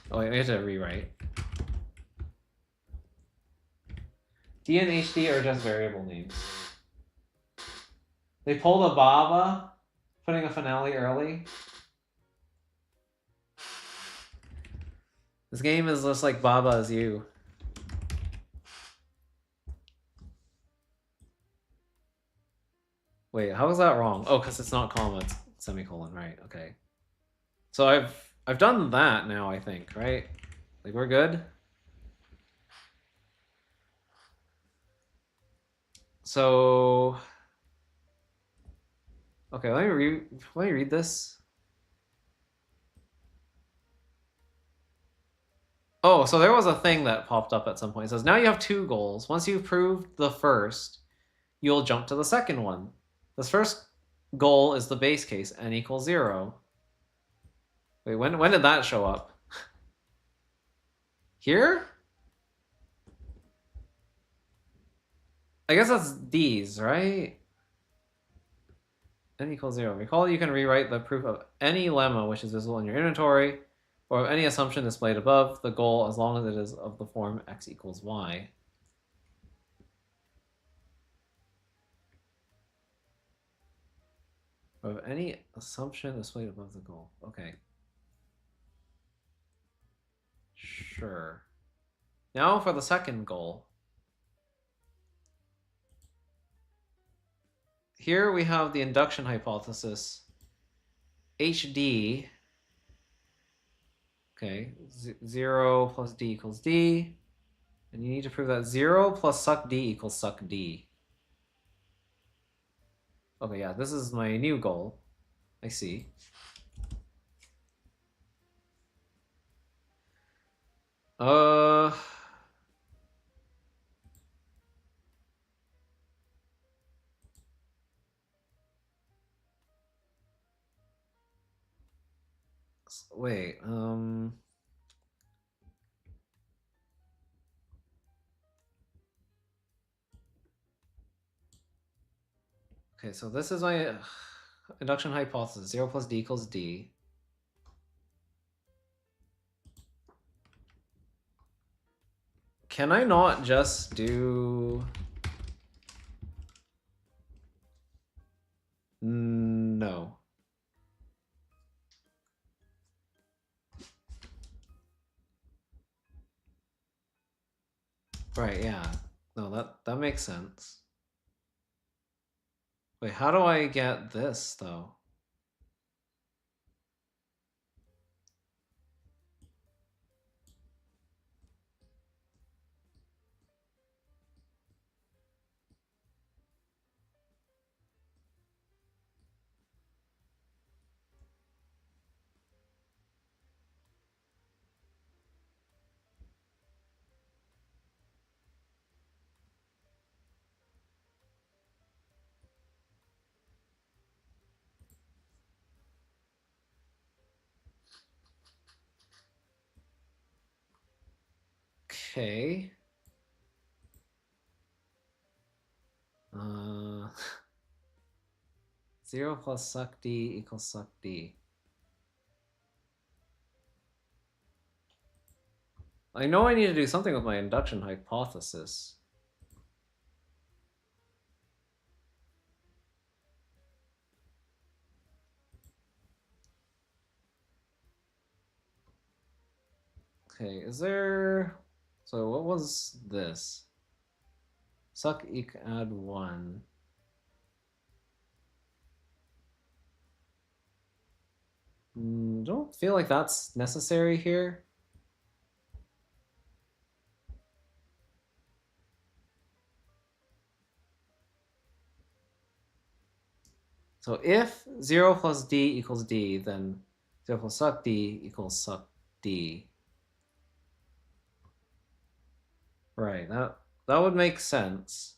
Oh wait, we have to rewrite. D and HD are just variable names. They pulled a Baba, putting a finale early. This game is just like Baba as you. Wait, how is that wrong? Oh, because it's not comma, it's semicolon, right? Okay. So I've done that now, I think, right? Like we're good. So okay, let me read this. Oh, so there was a thing that popped up at some point. It says now you have 2 goals. Once you've proved the first, you'll jump to the second one. This first goal is the base case, n equals 0. Wait, when did that show up? Here? I guess that's these, right? N equals 0. Recall you can rewrite the proof of any lemma which is visible in your inventory, or of any assumption displayed above the goal as long as it is of the form x equals y. Of any assumption displayed above the goal. Okay. Sure. Now for the second goal. Here we have the induction hypothesis. HD. Okay, 0 plus d equals d. And you need to prove that 0 plus suck d equals suck d. Okay, yeah, this is my new goal. I see. Uh, wait. Okay, so this is my induction hypothesis. 0 plus d equals d. Can I not just do... No. Right, yeah. No, that makes sense. Wait, how do I get this, though? Okay. 0 plus suck d equals suck d. I know I need to do something with my induction hypothesis. Okay, is there... So what was this? Suck add 1. Don't feel like that's necessary here. So if 0 plus d equals d, then 0 plus suck d equals suck d. Right, that would make sense.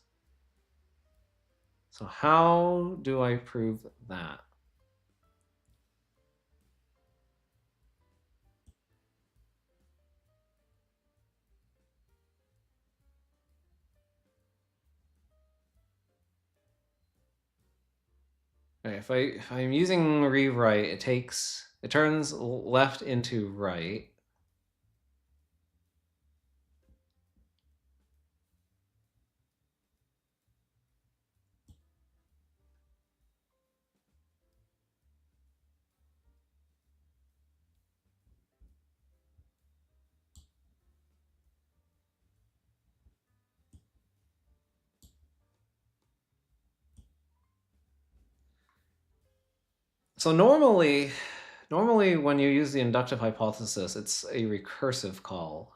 So how do I prove that? Okay, if I'm using rewrite, it turns left into right. So normally when you use the inductive hypothesis, it's a recursive call.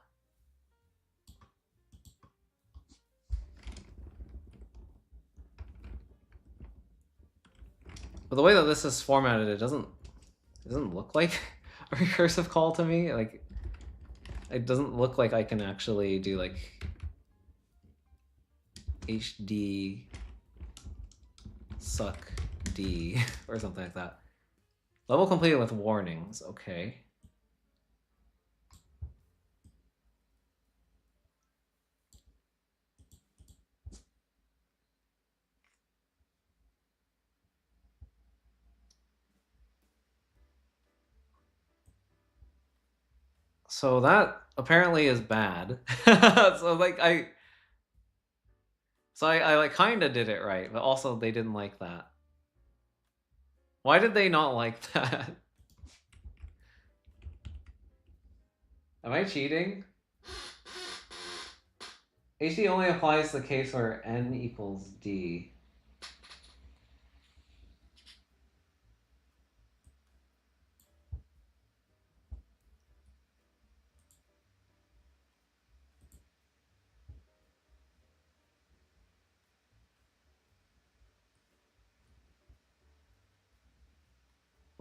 But the way that this is formatted, it doesn't look like a recursive call to me. Like, it doesn't look like I can actually do like HD suck D or something like that. Level completed with warnings, okay. So that apparently is bad. So like I like kind of did it right, but also they didn't like that. Why did they not like that? Am I cheating? HD only applies to the case where n equals d.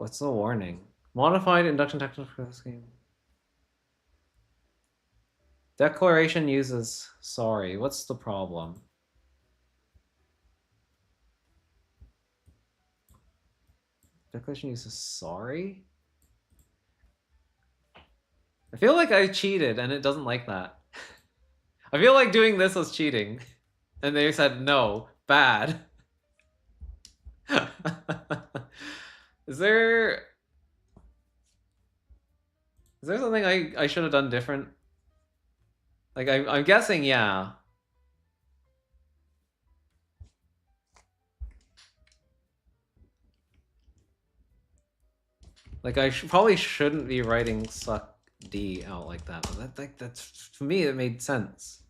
What's the warning? Modified induction technique for this game. Declaration uses sorry. What's the problem? Declaration uses sorry? I feel like I cheated and it doesn't like that. I feel like doing this was cheating. And they said no, bad. Is there something I should have done different? Like I'm guessing yeah. Like I probably shouldn't be writing suck D out like that. But that's for me it made sense.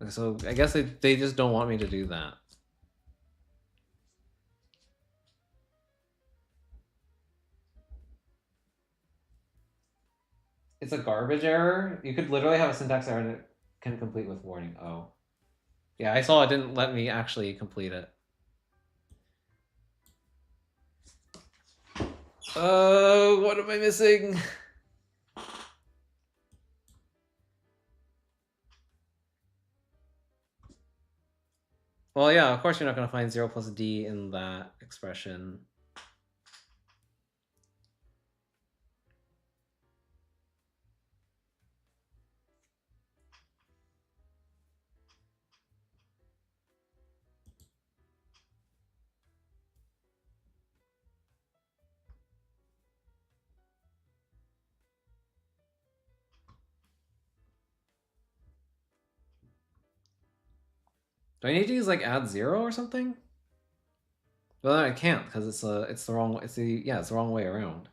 So I guess they just don't want me to do that. It's a garbage error. You could literally have a syntax error and it can complete with warning. Oh. Yeah, I saw it didn't let me actually complete it. What am I missing? Well, yeah, of course you're not going to find 0 plus D in that expression. Do I need to use like add 0 or something? Well, I can't because it's the wrong it's the wrong way around.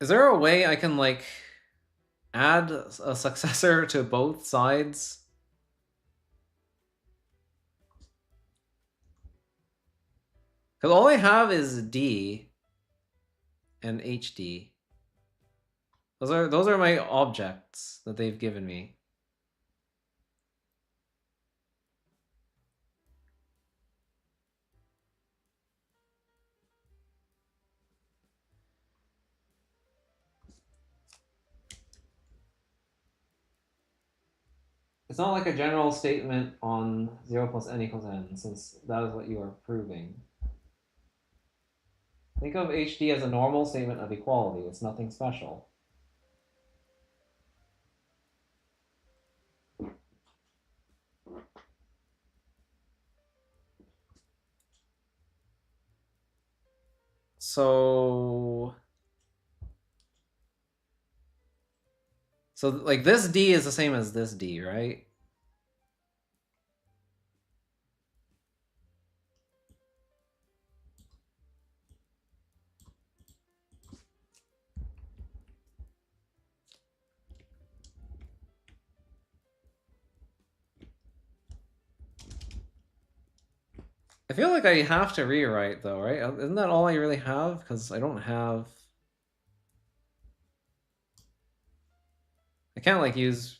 Is there a way I can like add a successor to both sides? Because all I have is D and HD. Those are my objects that they've given me. It's not like a general statement on 0 plus n equals n, since that is what you are proving. Think of HD as a normal statement of equality. It's nothing special. So like this D is the same as this D, right? I feel like I have to rewrite though, right? Isn't that all I really have? Because I don't have... I can't like use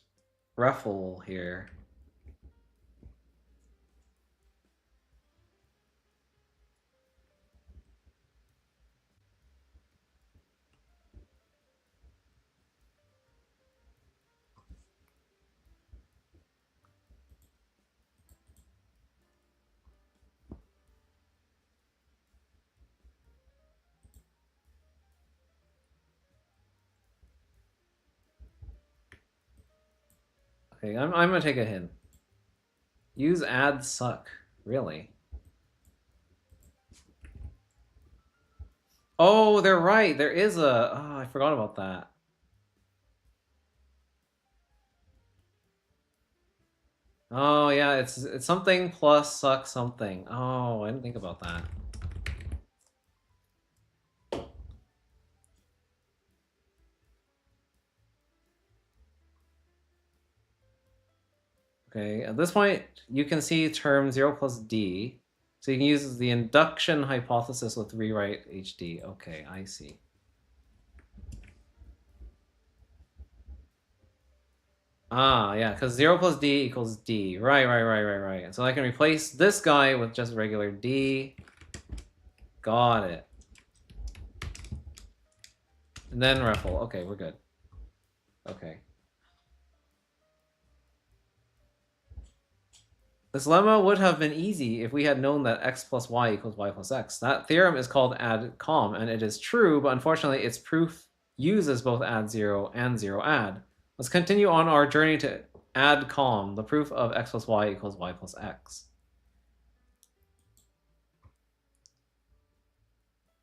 REFL here. Okay, I'm gonna take a hint. Use add suck. Really? Oh, they're right. There is a... Oh, I forgot about that. Oh, yeah, it's something plus suck something. Oh, I didn't think about that. Okay, at this point, you can see term 0 plus D. So you can use the induction hypothesis with rewrite HD. Okay, I see. Ah, yeah, because 0 plus d equals d. Right. And so I can replace this guy with just regular d. Got it. And then ruffle. Okay, we're good. Okay. This lemma would have been easy if we had known that x plus y equals y plus x. That theorem is called add com, and it is true, but unfortunately its proof uses both add 0 and 0 add. Let's continue on our journey to add com, the proof of x plus y equals y plus x.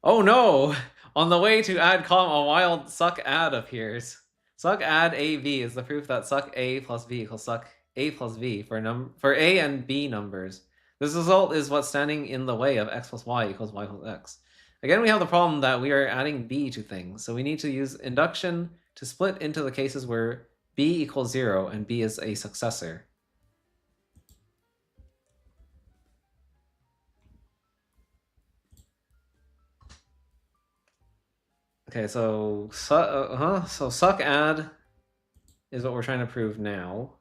Oh no! On the way to add com, a wild suck add appears. Suck add av is the proof that suck a plus b equals suck a plus v for a and b numbers. This result is what's standing in the way of x plus y equals y plus x. Again, we have the problem that we are adding b to things, so we need to use induction to split into the cases where b equals 0 and b is a successor. Okay, so suck add is what we're trying to prove now.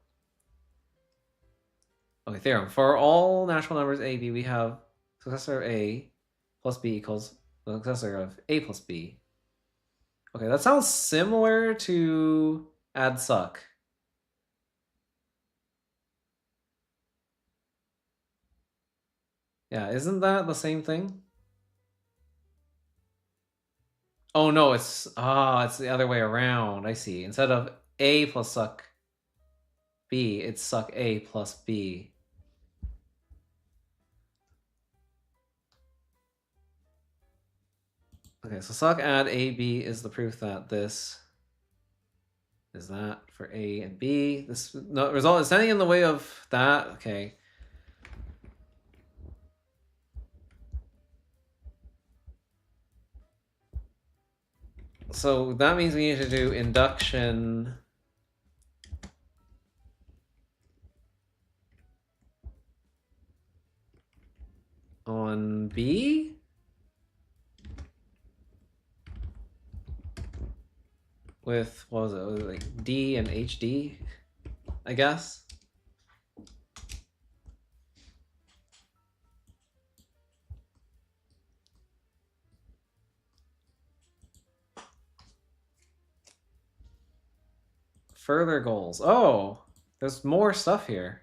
Okay, theorem. For all natural numbers a, b, we have successor of a plus b equals the successor of a plus b. Okay, that sounds similar to add suck. Yeah, isn't that the same thing? Oh no, it's the other way around. I see. Instead of a plus suck b, it's suck a plus b. Okay, so suck add ab is the proof that this is that for a and b. This result is standing in the way of that. Okay. So that means we need to do induction on B with, what was it? Was it like D and HD, I guess? Further goals. Oh, there's more stuff here.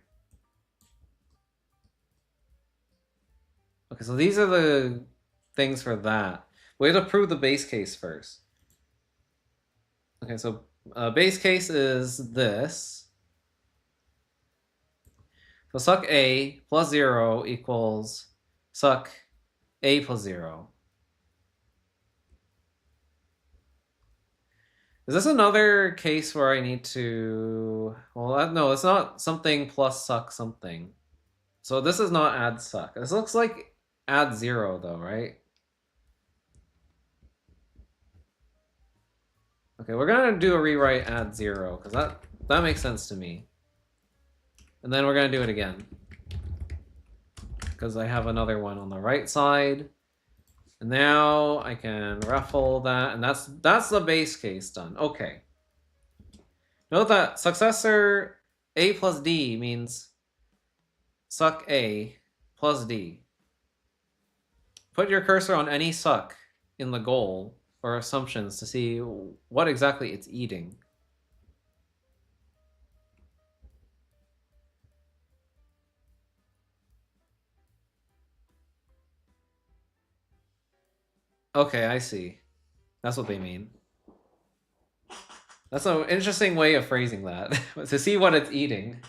Okay, so these are the things for that. We have to prove the base case first. Okay, so base case is this. So suck a plus 0 equals suck a plus 0. Is this another case where I need to... Well, no, it's not something plus suck something. So this is not add suck. This looks like add 0 though, right? Okay, we're gonna do a rewrite add 0 because that makes sense to me. And then we're gonna do it again because I have another one on the right side. And now I can ruffle that, and that's the base case done. Okay. Note that successor a plus d means suck a plus d. Put your cursor on any suck in the goal or assumptions to see what exactly it's eating. Okay, I see. That's what they mean. That's an interesting way of phrasing that. To see what it's eating.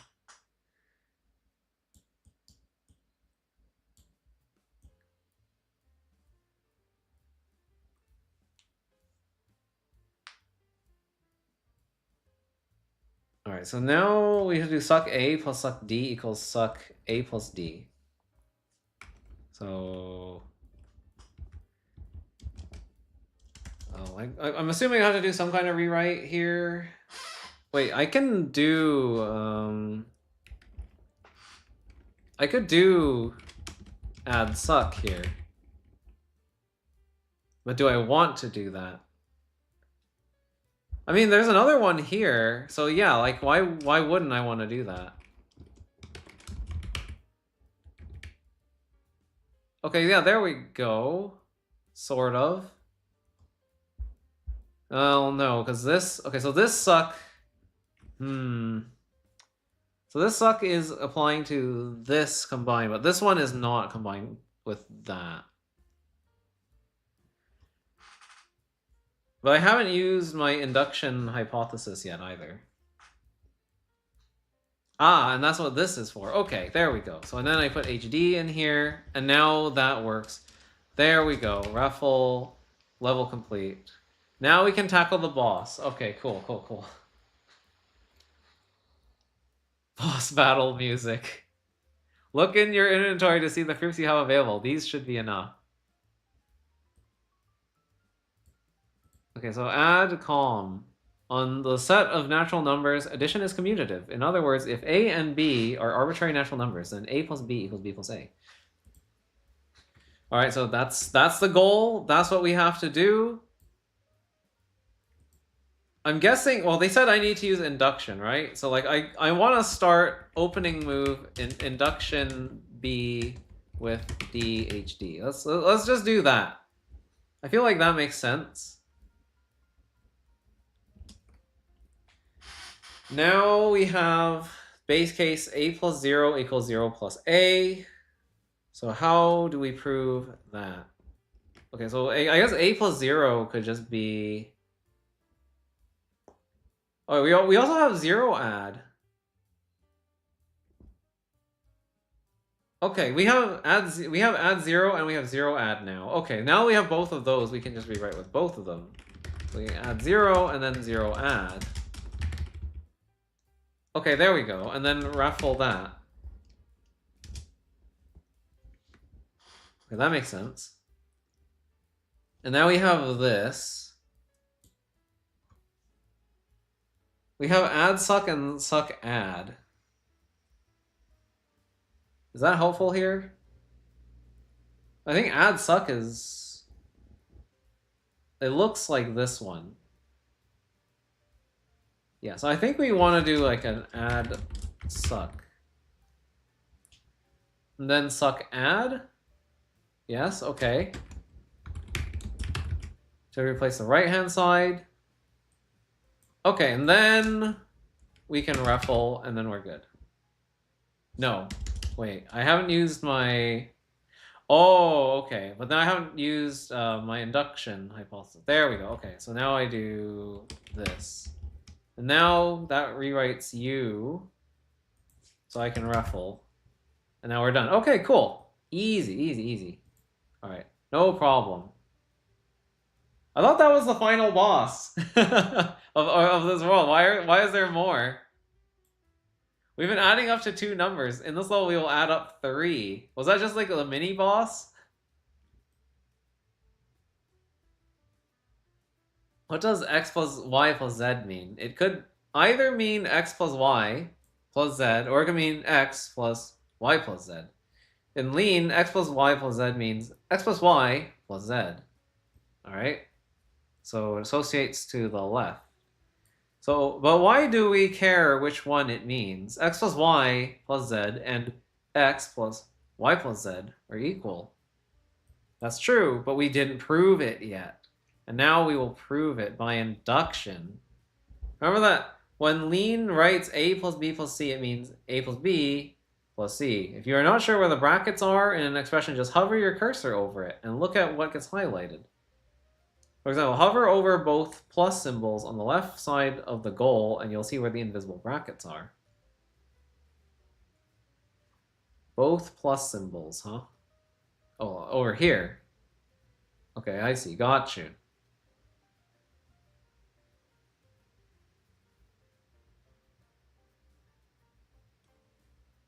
All right, so now we have to do suck a plus suck d equals suck a plus d. So... Oh, I'm assuming I have to do some kind of rewrite here. Wait, I can do... I could do add suck here. But do I want to do that? I mean, there's another one here, so yeah, like, why wouldn't I want to do that? Okay, yeah, there we go. Sort of. Oh, no, because this... Okay, so this suck... So this suck is applying to this combined, but this one is not combined with that. But I haven't used my induction hypothesis yet either. Ah, and that's what this is for. Okay, there we go. So and then I put HD in here, and now that works. There we go. Raffle, level complete. Now we can tackle the boss. Okay, cool. Boss battle music. Look in your inventory to see the fruits you have available. These should be enough. Okay, so add column. On the set of natural numbers, addition is commutative. In other words, if A and B are arbitrary natural numbers, then A plus B equals B plus A. All right, so that's the goal. That's what we have to do. I'm guessing, well, they said I need to use induction, right? So like I want to start opening move in induction B with DHD. Let's just do that. I feel like that makes sense. Now we have base case A plus 0 equals 0 plus A. So how do we prove that? Okay, so I guess A plus 0 could just be... Oh, we also have 0 add. Okay, we have add 0 and we have 0 add now. Okay, now we have both of those. We can just rewrite with both of them. So we add 0 and then 0 add. Okay, there we go. And then raffle that. Okay, that makes sense. And now we have this. We have add suck and suck add. Is that helpful here? I think add suck is... It looks like this one. Yeah, so I think we want to do like an add suck. And then suck add. Yes, okay. To replace the right-hand side. Okay, and then we can raffle, and then we're good. No, wait, I haven't used my... Oh, okay, but then I haven't used my induction hypothesis. There we go, okay, so now I do this. And now that rewrites you, so I can raffle. And now we're done. Okay, cool. Easy. All right, no problem. I thought that was the final boss of this world. Why is there more? We've been adding up to 2 numbers. In this level, we will add up 3. Was that just like a mini boss? What does x plus y plus z mean? It could either mean x plus y plus z, or it could mean x plus y plus z. In lean, x plus y plus z means x plus y plus z. All right? So it associates to the left. So, but why do we care which one it means? X plus y plus z and x plus y plus z are equal. That's true, but we didn't prove it yet. And now we will prove it by induction. Remember that when lean writes a plus b plus c, it means a plus b plus c. If you are not sure where the brackets are in an expression, just hover your cursor over it and look at what gets highlighted. For example, hover over both plus symbols on the left side of the goal and you'll see where the invisible brackets are. Both plus symbols, huh? Oh, over here. Okay, I see. Got you.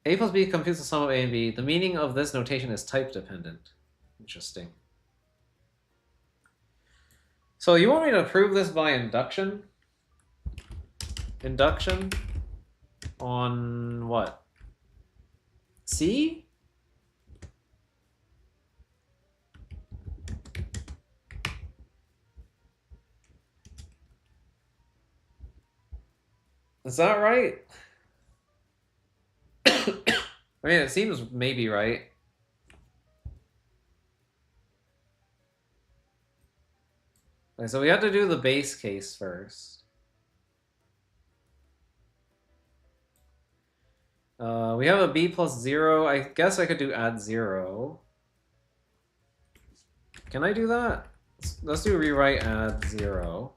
A plus b computes the sum of a and b. The meaning of this notation is type dependent. Interesting. So you want me to prove this by induction? Induction on what? C? Is that right? I mean, it seems maybe right. Okay, so we have to do the base case first. We have a b plus 0. I guess I could do add 0. Can I do that? Let's do rewrite add 0.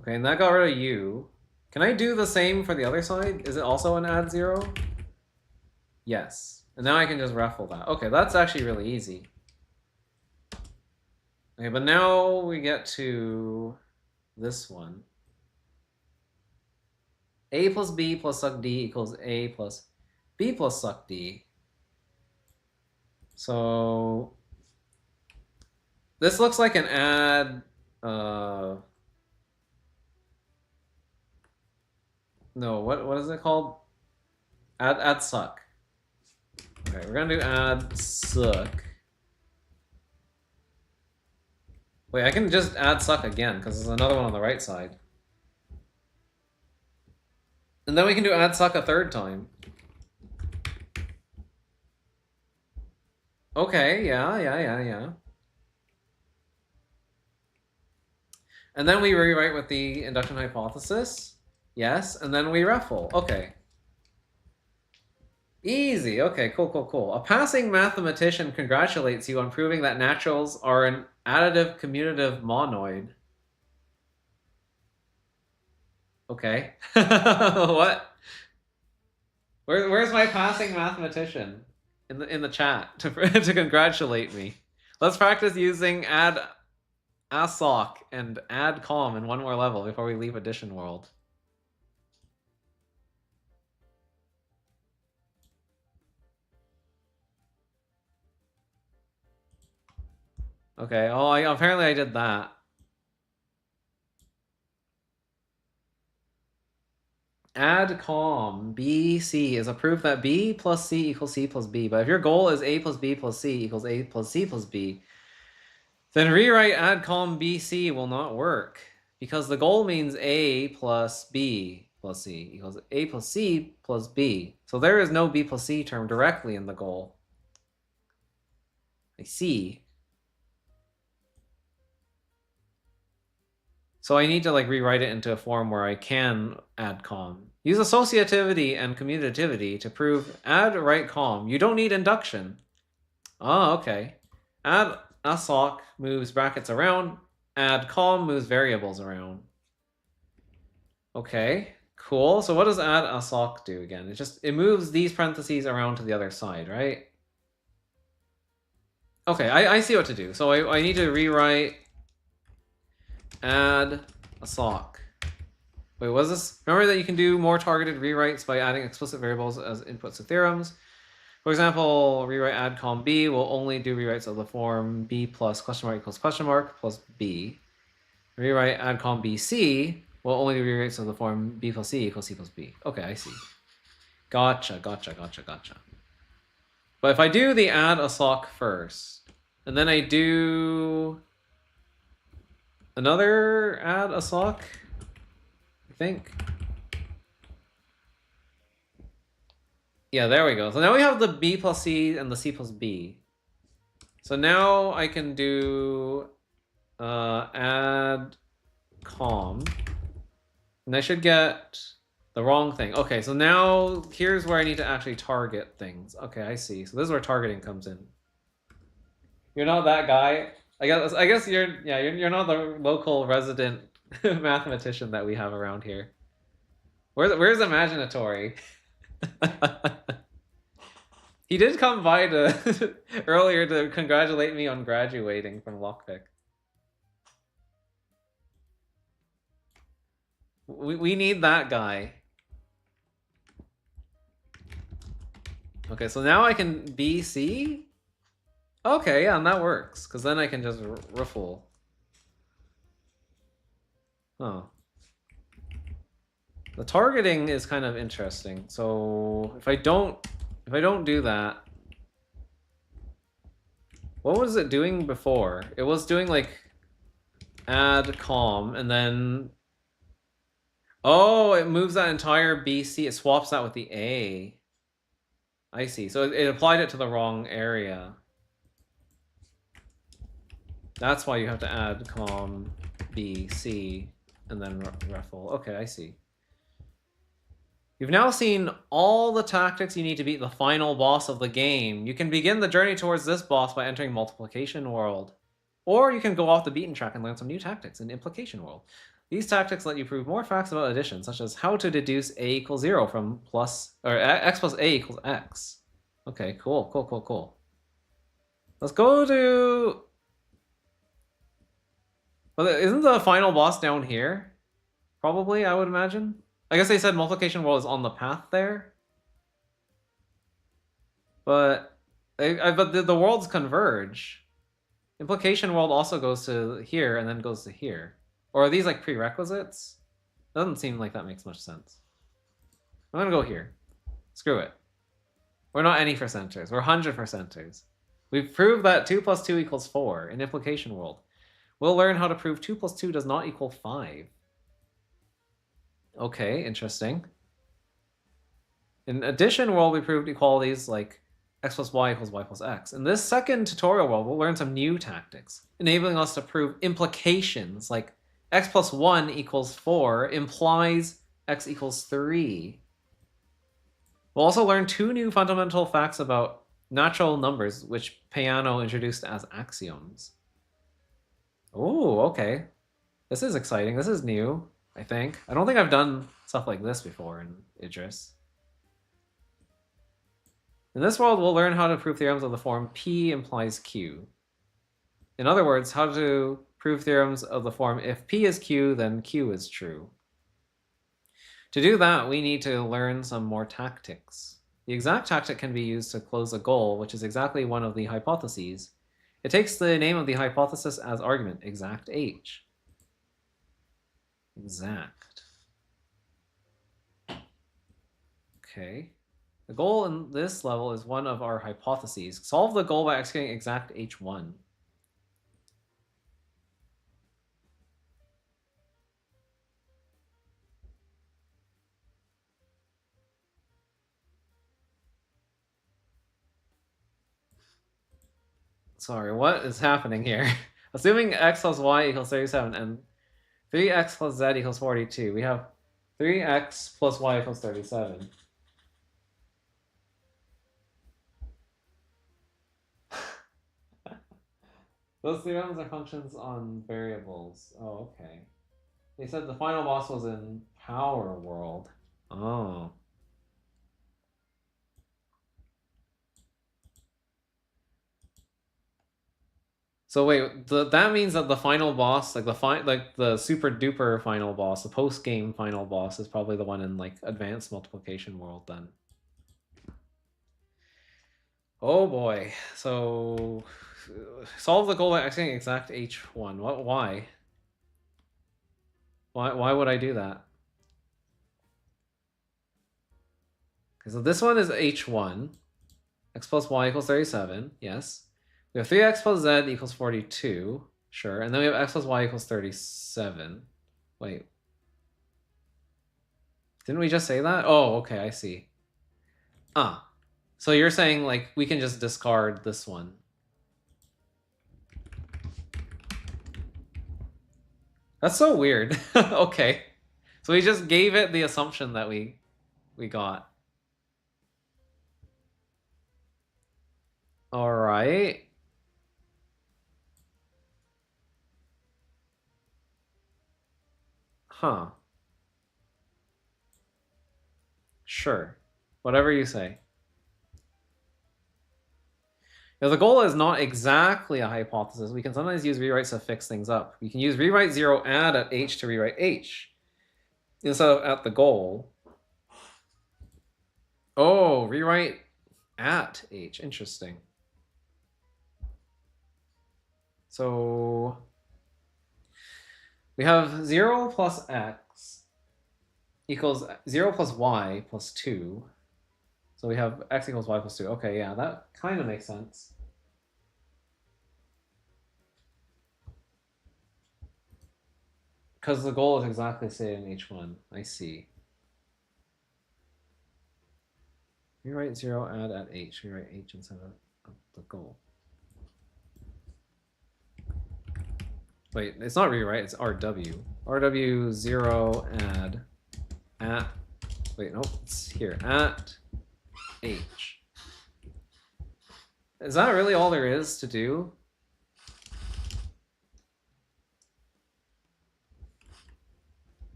Okay, and that got rid of u. Can I do the same for the other side? Is it also an add 0? Yes. And now I can just ruffle that. Okay, that's actually really easy. Okay, but now we get to this one. A plus B plus suck D equals A plus B plus suck D. So this looks like an add. No, what is it called? Add suck. Okay, we're gonna do add suck. Wait, I can just add suck again because there's another one on the right side. And then we can do add suck a third time. Okay, yeah. And then we rewrite with the induction hypothesis. Yes, and then we ruffle. Okay. Easy. Okay, cool. A passing mathematician congratulates you on proving that naturals are an additive commutative monoid. Okay. What? Where's my passing mathematician in the chat to to congratulate me? Let's practice using add assoc and add com in one more level before we leave Addition World. Okay. Oh, apparently I did that. Add com BC is a proof that B plus C equals C plus B. But if your goal is A plus B plus C equals A plus C plus B, then rewrite add com BC will not work because the goal means A plus B plus C equals A plus C plus B. So there is no B plus C term directly in the goal. I see. So I need to like rewrite it into a form where I can add com. Use associativity and commutativity to prove add right com. You don't need induction. Oh, okay. Add assoc moves brackets around. Add com moves variables around. Okay, cool. So what does add assoc do again? It moves these parentheses around to the other side, right? Okay, I see what to do. So I need to rewrite add assoc. Wait, was this? Remember that you can do more targeted rewrites by adding explicit variables as inputs to theorems. For example, rewrite add com B will only do rewrites of the form B plus question mark equals question mark plus B. Rewrite add com BC will only do rewrites of the form B plus C equals C plus B. Okay, I see. Gotcha. But if I do the add assoc first, and then I do another add assoc, I think. Yeah, there we go. So now we have the B plus C and the C plus B. So now I can do add com. And I should get the wrong thing. Okay, so now here's where I need to actually target things. Okay, I see. So this is where targeting comes in. You're not that guy. I guess you're not the local resident mathematician that we have around here. Where's Imaginatory? He did come by to earlier to congratulate me on graduating from Lockpick. We need that guy. Okay, so now I can BC. Okay, yeah, and that works because then I can just ruffle. Oh. The targeting is kind of interesting. So if I don't do that, what was it doing before? It was doing like add com and then Oh, it moves that entire BC. It swaps that with the A. I see. So it applied it to the wrong area. That's why you have to add com BC and then ruffle. Okay, I see. You've now seen all the tactics you need to beat the final boss of the game. You can begin the journey towards this boss by entering Multiplication World. Or you can go off the beaten track and learn some new tactics in Implication World. These tactics let you prove more facts about addition, such as how to deduce a equals 0 from x plus a equals x. Okay, cool, cool, cool, cool. Let's go to... Well, isn't the final boss down here? Probably, I would imagine. I guess they said Multiplication World is on the path there. But the worlds converge. Implication World also goes to here and then goes to here. Or are these like prerequisites? Doesn't seem like that makes much sense. I'm gonna go here. Screw it. We're not any percenters. We're 100%ers. We've proved that 2 plus 2 equals 4 in Implication World. We'll learn how to prove 2 plus 2 does not equal 5. Okay, interesting. In Addition World, we proved equalities like x plus y equals y plus x. In this second tutorial world, we'll learn some new tactics, enabling us to prove implications like x plus 1 equals 4 implies x equals 3. We'll also learn 2 new fundamental facts about natural numbers, which Peano introduced as axioms. Oh, okay. This is exciting. This is new, I think. I don't think I've done stuff like this before in Idris. In this world, we'll learn how to prove theorems of the form P implies Q. In other words, how to prove theorems of the form if P is Q, then Q is true. To do that, we need to learn some more tactics. The exact tactic can be used to close a goal, which is exactly one of the hypotheses. It takes the name of the hypothesis as argument, exact H. Exact. Okay. The goal in this level is one of our hypotheses. Solve the goal by executing exact H1. Sorry, what is happening here? Assuming x plus y equals 37 and 3x plus z equals 42, we have 3x plus y equals 37. Those theorems are functions on variables. Oh, okay. They said the final boss was in Power World. Oh. So wait, that means that the final boss, like the super duper final boss, the post game final boss, is probably the one in like Advanced Multiplication World then. Oh boy. So solve the goal by executing exact H1. What? Why? Why would I do that? Okay, so this one is H1. X plus y equals 37. Yes. We have 3x plus z equals 42. Sure. And then we have x plus y equals 37. Wait. Didn't we just say that? Oh, okay, I see. Ah. So you're saying, like, we can just discard this one. That's so weird. Okay. So we just gave it the assumption that we got. All right. Huh. Sure. Whatever you say. Now, the goal is not exactly a hypothesis. We can sometimes use rewrites to fix things up. We can use rewrite 0 add at h to rewrite h instead of at the goal. Oh, rewrite at h. Interesting. So we have 0 plus x equals 0 plus y plus 2. So we have x equals y plus 2. Okay, yeah, that kind of makes sense. Because the goal is exactly the same in H1. I see. Rewrite 0, add at H. Rewrite H instead of the goal. Wait, it's not rewrite, it's RW. RW 0, add at. Wait, no, it's here. At H. Is that really all there is to do?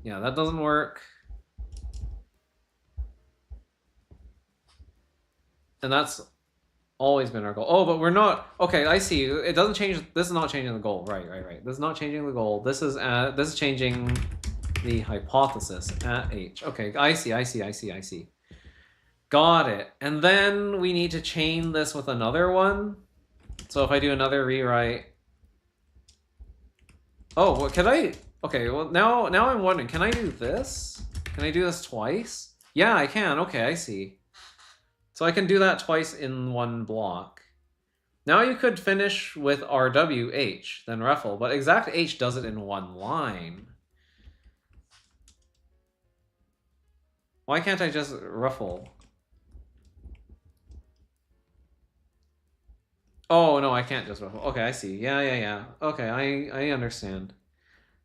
Yeah, that doesn't work. And that's always been our goal. Oh, but we're not. Okay, I see. It doesn't change. This is not changing the goal. Right. This is not changing the goal. This is changing the hypothesis at H. Okay, I see. Got it. And then we need to chain this with another one. So if I do another rewrite. Oh, what can I? Okay, well now I'm wondering, can I do this? Can I do this twice? Yeah, I can. Okay, I see. So I can do that twice in one block. Now you could finish with RWH, then ruffle, but exact H does it in one line. Why can't I just ruffle? Oh, no, I can't just ruffle. Okay, I see. Yeah. Okay, I understand.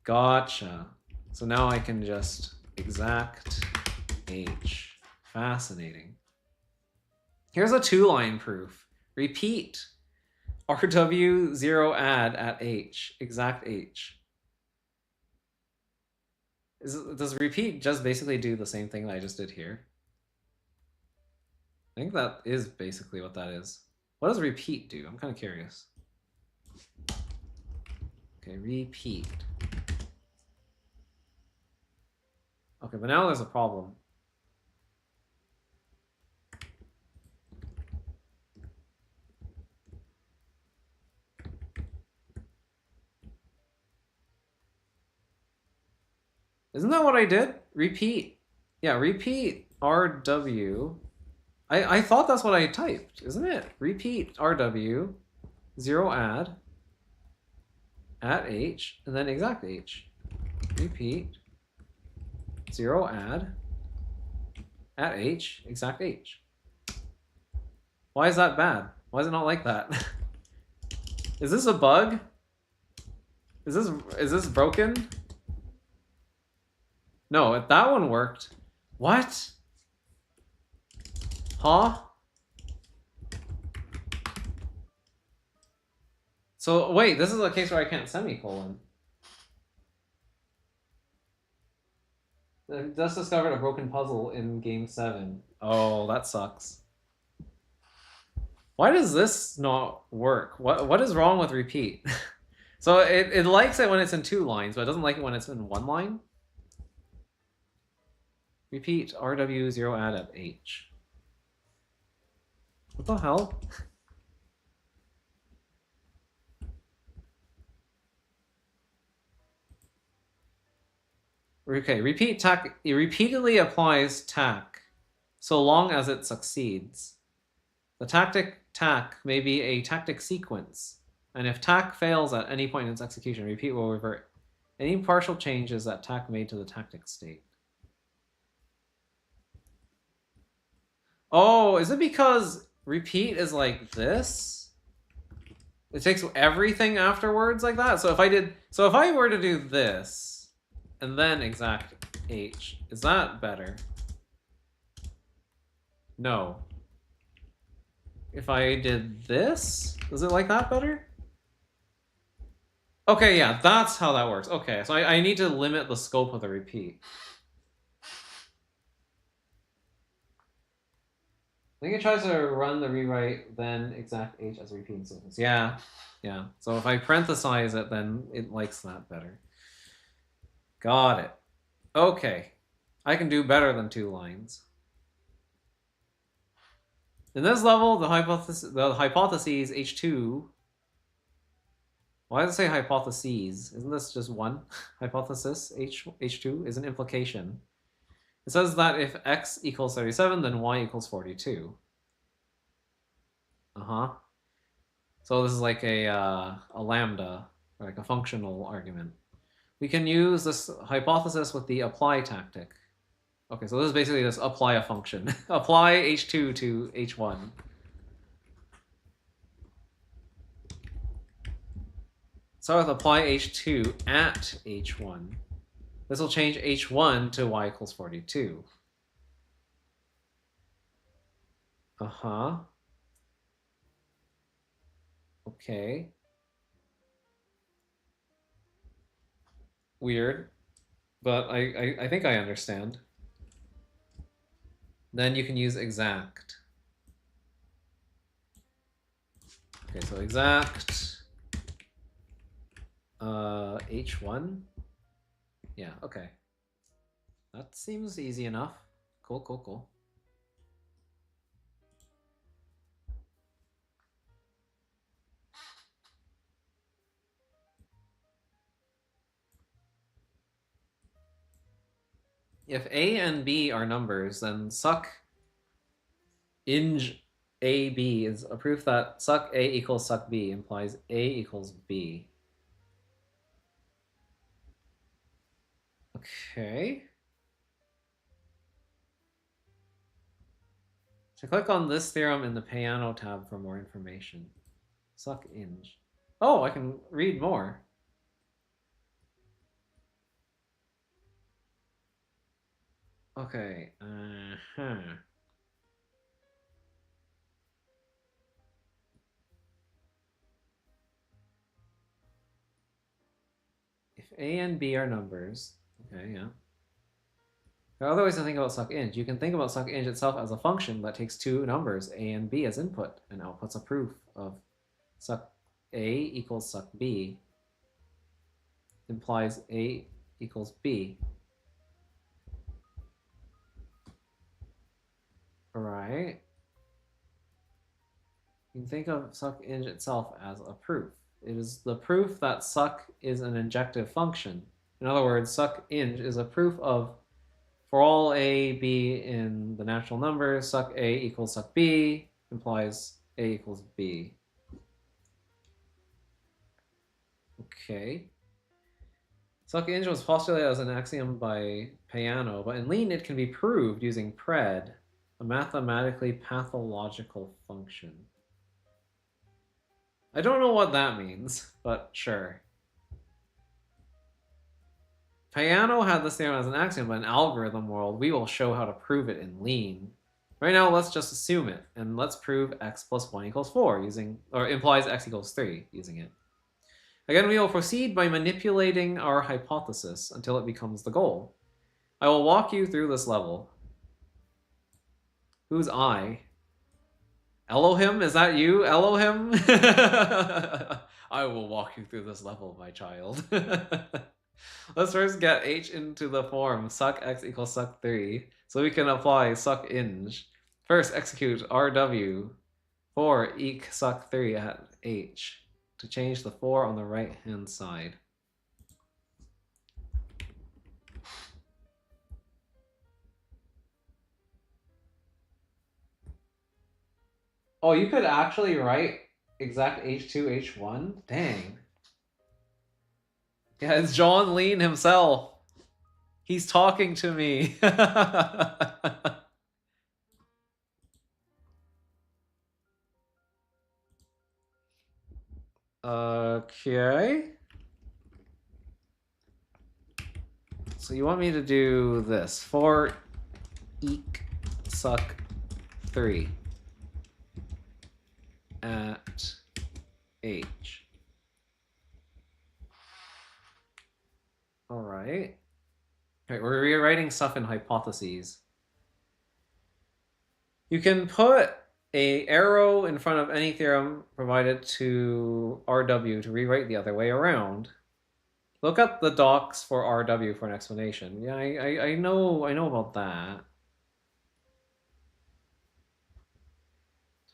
Gotcha. So now I can just exact H. Fascinating. Here's a 2-line proof. Repeat. RW 0 add at H. Exact H. Does repeat just basically do the same thing that I just did here? I think that is basically what that is. What does repeat do? I'm kind of curious. Okay, repeat. Okay, but now there's a problem. Isn't that what I did? Repeat. Yeah, repeat RW. I thought that's what I typed, isn't it? Repeat RW, 0 add, at H, and then exact H. Repeat, 0 add, at H, exact H. Why is that bad? Why is it not like that? Is this a bug? Is this broken? No, that one worked. What? Huh? So wait, this is a case where I can't semicolon. I just discovered a broken puzzle in game 7. Oh, that sucks. Why does this not work? What is wrong with repeat? So it likes it when it's in 2 lines, but it doesn't like it when it's in 1 line. Repeat RW 0 add at H. What the hell? Okay, repeat tack. It repeatedly applies tack, so long as it succeeds. The tactic tack may be a tactic sequence, and if tack fails at any point in its execution, repeat will revert any partial changes that tack made to the tactic state. Oh, is it because repeat is like this? It takes everything afterwards like that? So if I were to do this, and then exact H, is that better? No. If I did this, does it like that better? Okay, yeah, that's how that works. Okay, so I need to limit the scope of the repeat. I think it tries to run the rewrite, then exact H as a repeating sequence. Yeah. So if I parenthesize it, then it likes that better. Got it. Okay. I can do better than 2 lines. In this level, the hypotheses H2. Why does it say hypotheses? Isn't this just one hypothesis? H2 is an implication. It says that if x equals 37, then y equals 42. So this is like a lambda, or like a functional argument. we can use this hypothesis with the apply tactic. Okay, so this is basically just apply a function. Apply h2 to h1. So with apply h2 at h1. This will change h1 to y equals 42. Uh-huh. Okay. Weird. But I think I understand. Then you can use exact. Okay, so exact h1. Yeah, okay. That seems easy enough. Cool, cool, cool. If A and B are numbers, then suck ing AB is a proof that suck A equals suck B implies A equals B. Okay. So click on this theorem in the Piano tab for more information. Suck ing. Oh, I can read more. Okay. If A and B are numbers, okay, yeah. There are other ways to think about suck_ing. You can think about suck_ing itself as a function that takes two numbers, A and B, as input, and outputs a proof of suck A equals suck B implies A equals B. Alright. You can think of suck_ing itself as a proof. It is the proof that suck is an injective function. In other words, suck_ing is a proof of for all A, B in the natural numbers, suck A equals suck B implies A equals B. Okay. Suck_ing was postulated as an axiom by Peano, but in Lean it can be proved using pred, a mathematically pathological function. I don't know what that means, but sure. Peano had this theorem as an axiom, but in algorithm world, we will show how to prove it in Lean. Right now, let's just assume it, and let's prove x plus 1 equals 4 using, or implies x equals 3 using it. Again, we will proceed by manipulating our hypothesis until it becomes the goal. I will walk you through this level. Who's I? Elohim? Is that you, Elohim? I will walk you through this level, my child. Let's first get h into the form suck x equals suck 3, so we can apply suck_ing. First, execute rw for eq suck 3 at h to change the 4 on the right-hand side. Oh, you could actually write exact h2, h1? Dang. Yeah, it's John Lean himself. He's talking to me. Okay. So you want me to do this. For eq suck 3 at h. All right. Okay, we're rewriting stuff in hypotheses. You can put a arrow in front of any theorem provided to RW to rewrite the other way around. Look up the docs for RW for an explanation. Yeah, I know about that.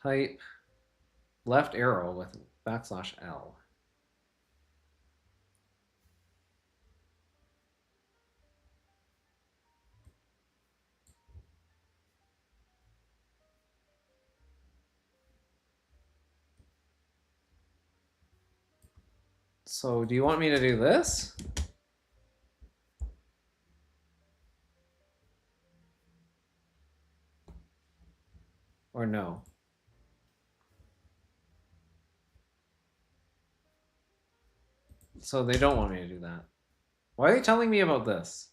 Type left arrow with \L. So do you want me to do this? Or no? So they don't want me to do that. Why are they telling me about this?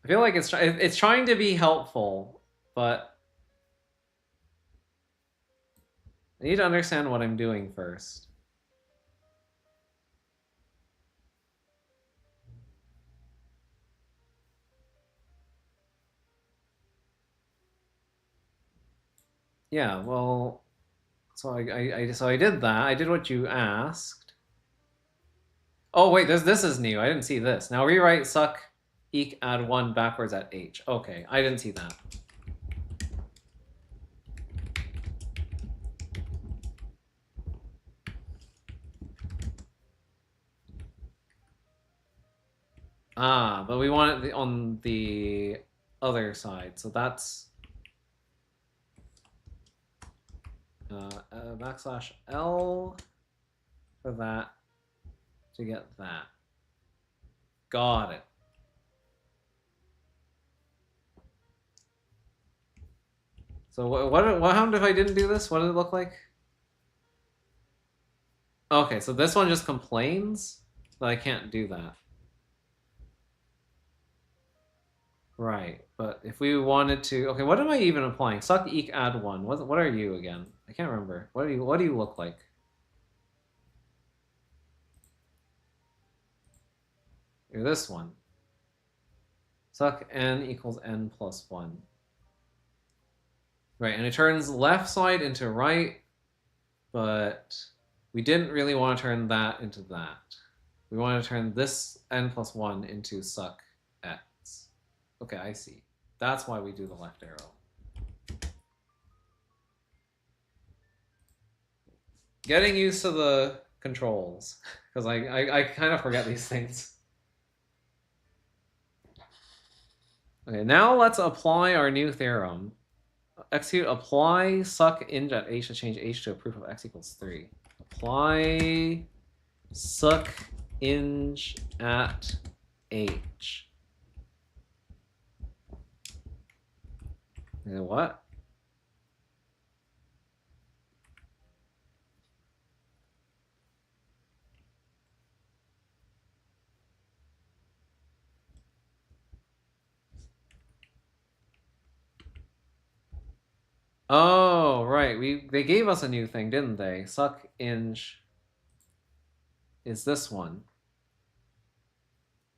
I feel like it's trying to be helpful, but I need to understand what I'm doing first. Yeah, well, so I did that. I did what you asked. Oh wait, this is new. I didn't see this. Now rewrite suck eke add 1 backwards at h. Okay, I didn't see that. Ah, but we want it on the other side, so that's backslash L for that to get that. Got it. So what happened if I didn't do this? What did it look like? Okay, so this one just complains that I can't do that. Right, but if we wanted to, okay, what am I even applying? Suck eke add 1. What are you again? I can't remember. What do you look like? You're this one. Suck n equals n plus 1. Right, and it turns left side into right, but we didn't really want to turn that into that. We want to turn this n plus 1 into suck x. Okay, I see. That's why we do the left arrow. Getting used to the controls, because I kind of forget these things. Okay, now let's apply our new theorem. Execute apply suck ing at h to change h to a proof of x equals 3. Apply suck ing at h. And what? Oh, right. They gave us a new thing, didn't they? Suck ing is this one.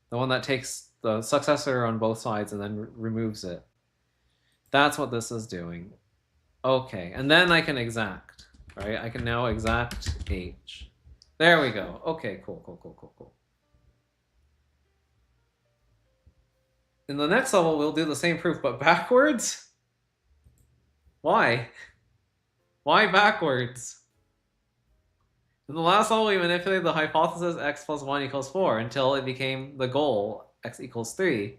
The one that takes the successor on both sides and then removes it. That's what this is doing. Okay, and then I can exact, right? I can now exact h. There we go. Okay, cool. In the next level, we'll do the same proof, but backwards? Why? Why backwards? In the last level, we manipulated the hypothesis x plus 1 equals 4 until it became the goal, x equals 3.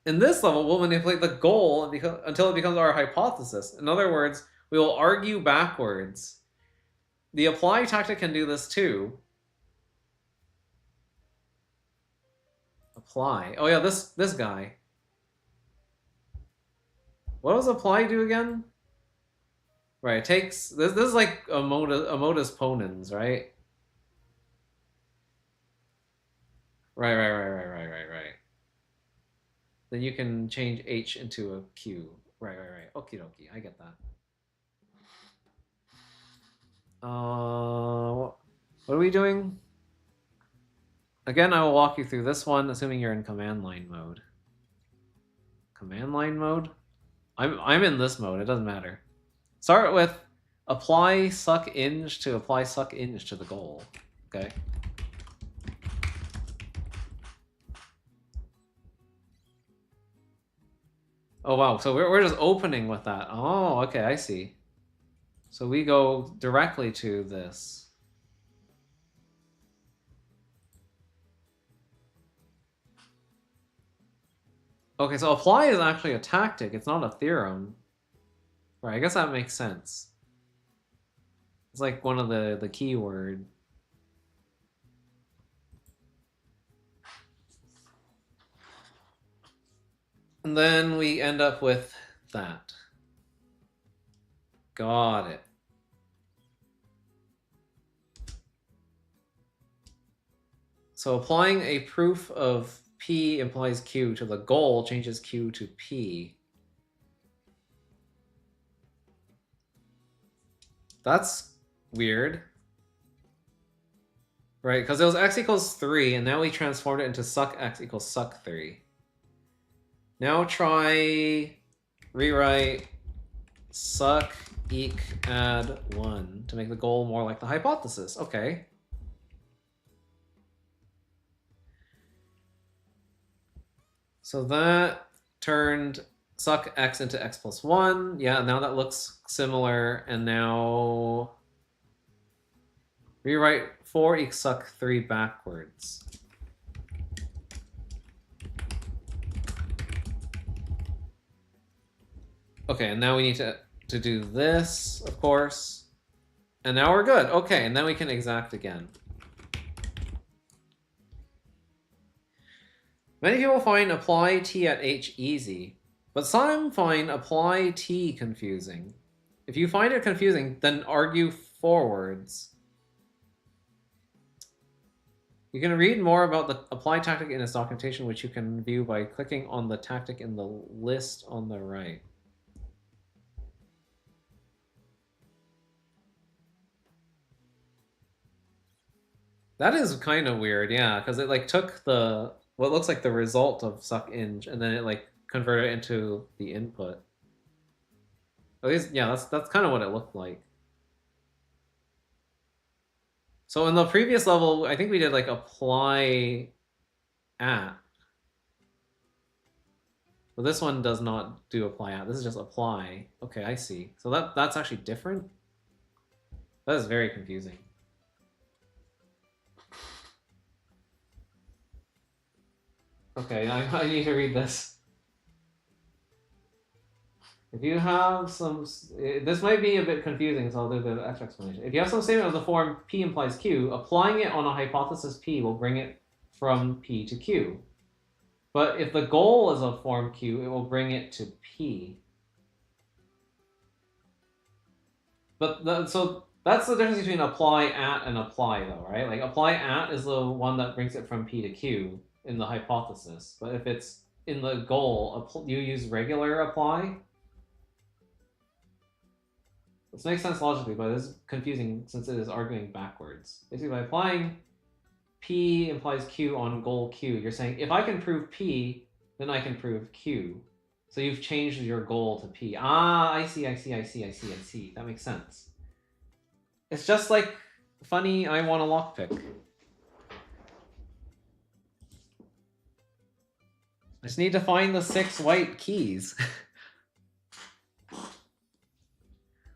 In this level, we'll manipulate the goal until it becomes our hypothesis. In other words, we will argue backwards. The apply tactic can do this too. Apply. Oh yeah, this guy. What does apply do again? Right, it takes this is like a modus ponens, right? Right. Then you can change h into a q. Right. Okie dokie, I get that. What are we doing? Again, I will walk you through this one, assuming you're in command line mode. Command line mode? I'm in this mode, it doesn't matter. Start with apply suck ing to apply suck ing to the goal. Okay. Oh wow, so we're just opening with that. Oh, okay, I see. So we go directly to this. Okay, so apply is actually a tactic, it's not a theorem. Right, I guess that makes sense. It's like one of the keyword. And then we end up with that. Got it. So applying a proof of P implies Q to the goal changes Q to P. That's weird. Right, because it was x equals 3, and now we transformed it into suck x equals suck 3. Now try rewrite suck eq add 1 to make the goal more like the hypothesis. Okay. So that turned suck x into x plus 1. Yeah, now that looks similar. And now rewrite 4 equals suck 3 backwards. Okay, and now we need to do this, of course. And now we're good. Okay, and then we can exact again. Many people find apply t at h easy, but some find apply t confusing. If you find it confusing, then argue forwards. You can read more about the apply tactic in its documentation, which you can view by clicking on the tactic in the list on the right. That is kind of weird, yeah, because it like took the what looks like the result of suck ing, and then it like converted it into the input. At least, yeah, that's kind of what it looked like. So in the previous level, I think we did like apply at. But this one does not do apply at. This is just apply. Okay, I see. So that's actually different? That is very confusing. Okay, I need to read this. If you have some... This might be a bit confusing, so I'll do the extra explanation. If you have some statement of the form P implies Q, applying it on a hypothesis P will bring it from P to Q. But if the goal is of form Q, it will bring it to P. But so that's the difference between apply at and apply, though, right? Like apply at is the one that brings it from P to Q in the hypothesis. But if it's in the goal, you use regular apply. This makes sense logically, but it is confusing since it is arguing backwards. Basically, by applying P implies Q on goal Q, you're saying, if I can prove P, then I can prove Q. So you've changed your goal to P. Ah, I see. That makes sense. It's just like funny, I want a lockpick. I just need to find the 6 white keys.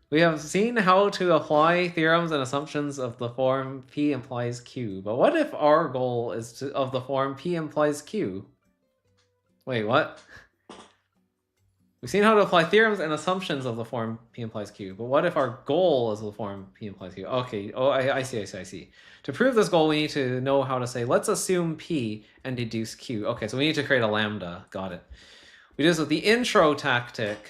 We have seen how to apply theorems and assumptions of the form P implies Q, but what if our goal is of the form P implies Q? Wait, what? We've seen how to apply theorems and assumptions of the form P implies Q, but what if our goal is the form P implies Q? Okay, oh, I see. To prove this goal, we need to know how to say, let's assume P and deduce Q. Okay, so we need to create a lambda. Got it. We do this with the intro tactic.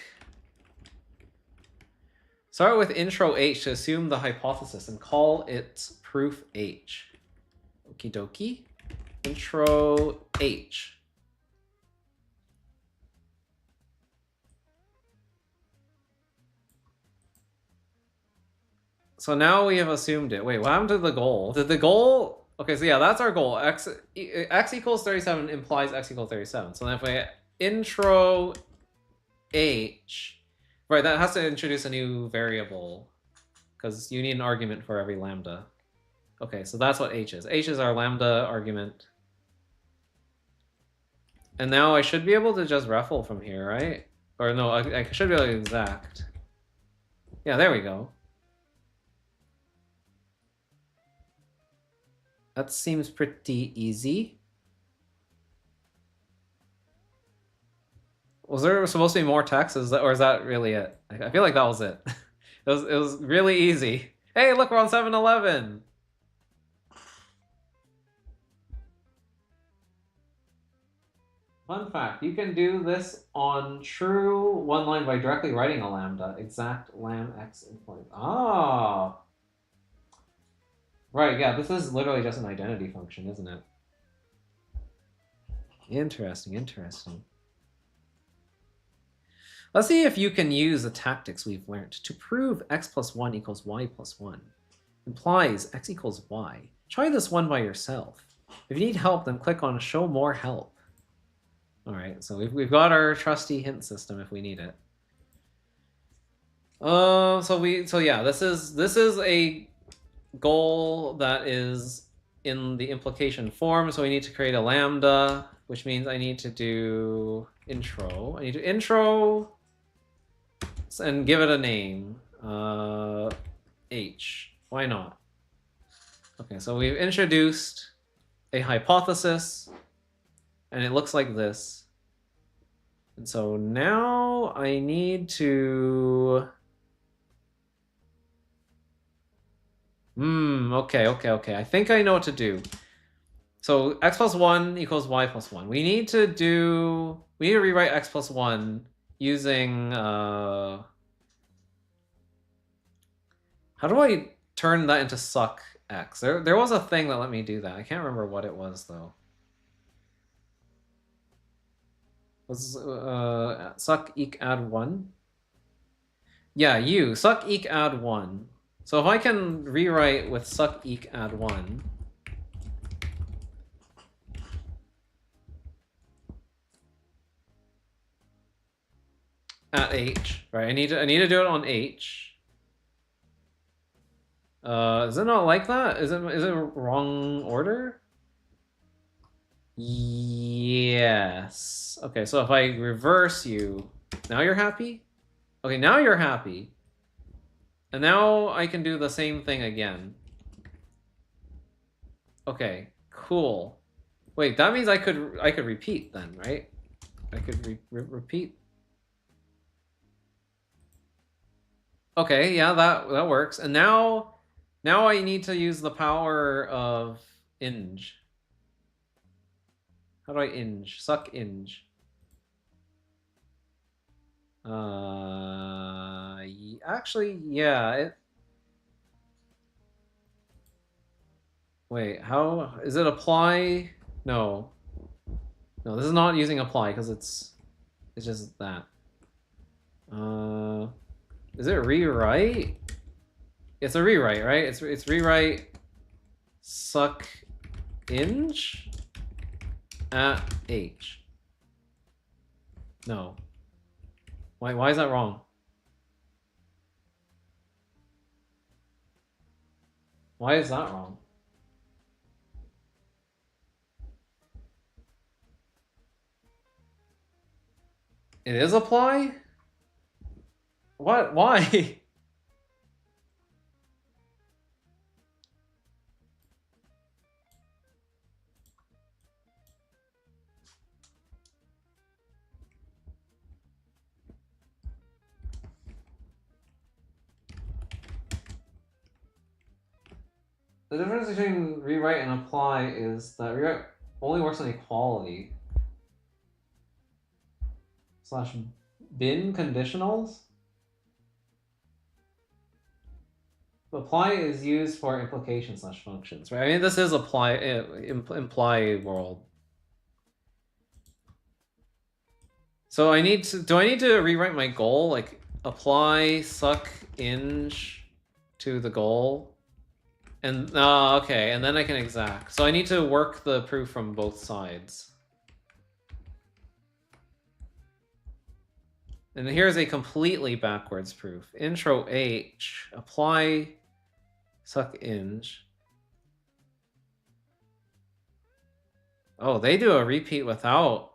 Start with intro H to assume the hypothesis and call it proof H. Okie dokie. Intro H. So now we have assumed it. Wait, what happened to the goal? Did the goal... Okay, so yeah, that's our goal. X equals 37 implies x equals 37. So then if we intro H... Right, that has to introduce a new variable, because you need an argument for every lambda. Okay, so that's what H is. H is our lambda argument. And now I should be able to just ruffle from here, right? Or no, I should be able to exact. Yeah, there we go. That seems pretty easy. Was there supposed to be more text? Or is that really it? I feel like that was it. It was really easy. Hey, look, we're on 7-Eleven. Fun fact, you can do this on true one line by directly writing a lambda. Exact lam x employed. Ah, right, yeah, this is literally just an identity function, isn't it? Interesting, interesting. Let's see if you can use the tactics we've learned. To prove x plus 1 equals y plus 1 implies x equals y. Try this one by yourself. If you need help, then click on Show More Help. All right, so we've got our trusty hint system if we need it. So yeah, this is a goal that is in the implication form. So we need to create a lambda, which means I need to do intro. I need to intro and give it a name. H. Why not? Okay, so we've introduced a hypothesis, and it looks like this. And so now I need to... okay. I think I know what to do. So x plus 1 equals y plus 1. We need to rewrite x plus 1 using... How do I turn that into suck x? There was a thing that let me do that. I can't remember what it was, though. Was suck eq add 1? Yeah, suck eq add 1. So if I can rewrite with suck eq add 1, at h, right? I need to do it on h. Is it not like that? Is it wrong order? Yes. Okay, so if I reverse you, now you're happy? Okay, now you're happy. And now I can do the same thing again. Okay, cool. Wait, that means I could repeat then, right? I could repeat. Okay, yeah, that works. And now I need to use the power of ing. How do I ing? Suck ing. Actually, yeah. Wait, how is it apply? No, this is not using apply because it's just that. Is it rewrite? It's a rewrite, right? It's rewrite suck ing at h. No. Why is that wrong? Why is that wrong? It is apply? What? Why? The difference between rewrite and apply is that rewrite only works on equality. / bin conditionals. Apply is used for implication / functions, right? I mean, this is imply world. So do I need to rewrite my goal? Like apply suck ing to the goal? And okay, and then I can exact. So I need to work the proof from both sides. And here's a completely backwards proof. Intro h, apply suck ing. Oh, they do a repeat without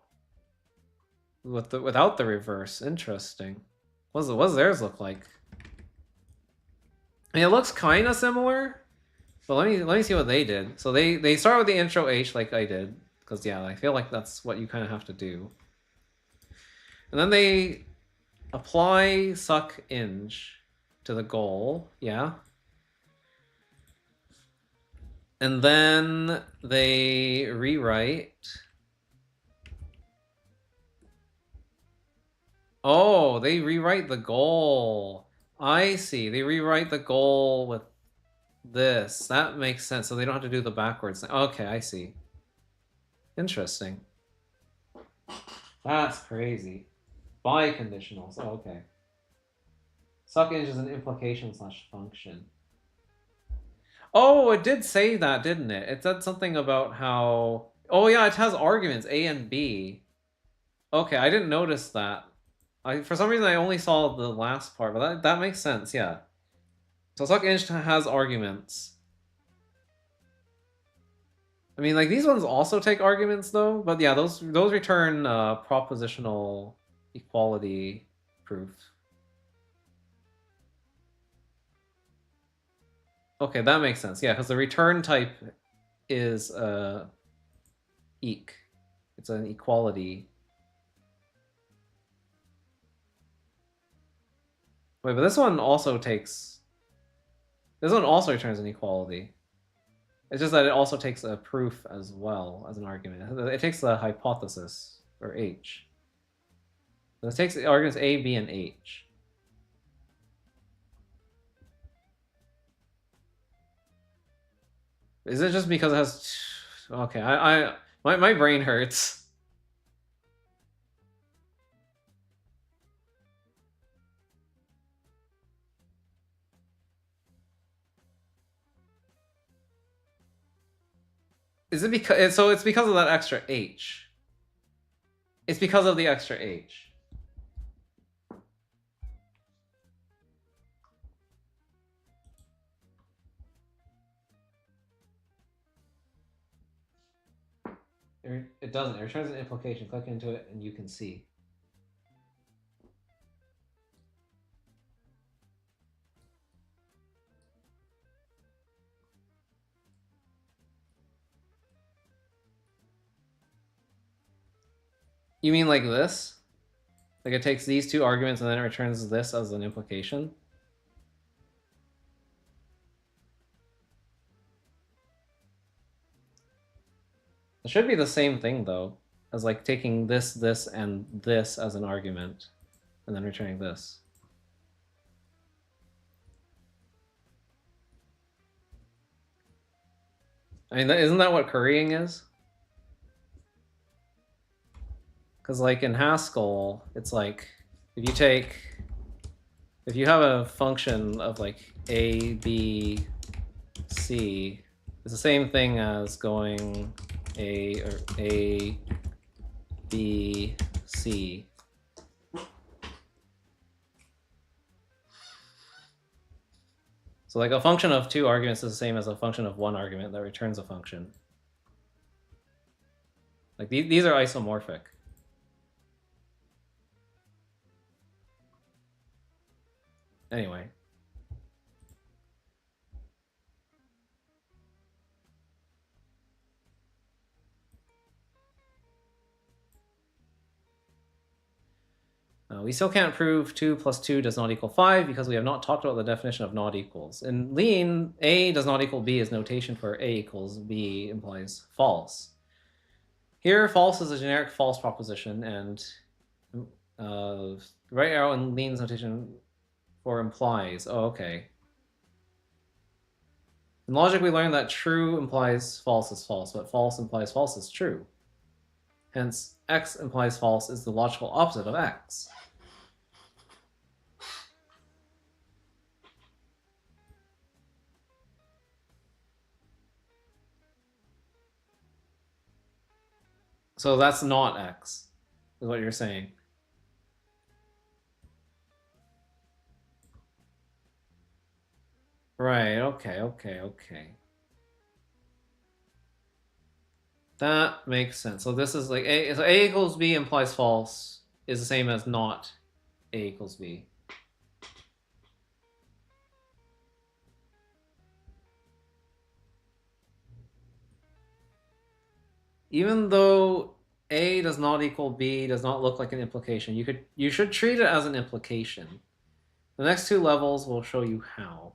the reverse. Interesting. What does theirs look like? I mean, it looks kind of similar, but let me see what they did. So they start with the intro h like I did, because yeah, I feel like that's what you kind of have to do. And then they apply suck ing to the goal, yeah. And then they rewrite Oh, they rewrite the goal. I see. They rewrite the goal with this. That makes sense. So they don't have to do the backwards thing. Okay, I see. Interesting. That's crazy. Biconditionals. Oh, okay. Suckinj is an implication slash function. Oh, it did say that, didn't it? It said something about how... Oh yeah, it has arguments, A and B. Okay, I didn't notice that. For some reason, I only saw the last part, but that makes sense, yeah. So suckinj has arguments. I mean, like, these ones also take arguments, though. But yeah, those return propositional equality proof. Okay, that makes sense. Yeah, because the return type is eq. It's an equality. Wait, but this one also takes... This one also returns an equality. It's just that it also takes a proof as well as an argument. It takes the hypothesis, or H. So it takes the arguments A, B, and H. Is it just because it has... Okay, my brain hurts. Is it because... So it's because of that extra H. It's because of the extra H. It doesn't. It returns an implication. Click into it and you can see. You mean like this? Like it takes these two arguments and then it returns this as an implication? It should be the same thing, though, as like taking this, this, and this as an argument, and then returning this. I mean, isn't that what currying is? Because like in Haskell, it's like if you have a function of like A, B, C, it's the same thing as going A, B, C. So like a function of two arguments is the same as a function of one argument that returns a function. Like these are isomorphic. Anyway. We still can't prove 2 plus 2 does not equal 5 because we have not talked about the definition of not equals. In Lean, A does not equal B is notation for A equals B implies false. Here, false is a generic false proposition, and right arrow in Lean's notation for implies. Oh, okay. In logic, we learned that true implies false is false, but false implies false is true. Hence, X implies false is the logical opposite of X. So that's not X, is what you're saying. Right, okay. That makes sense. So this is like A, so A equals B implies false is the same as not A equals B. Even though A does not equal B does not look like an implication, you should treat it as an implication. The next two levels will show you how.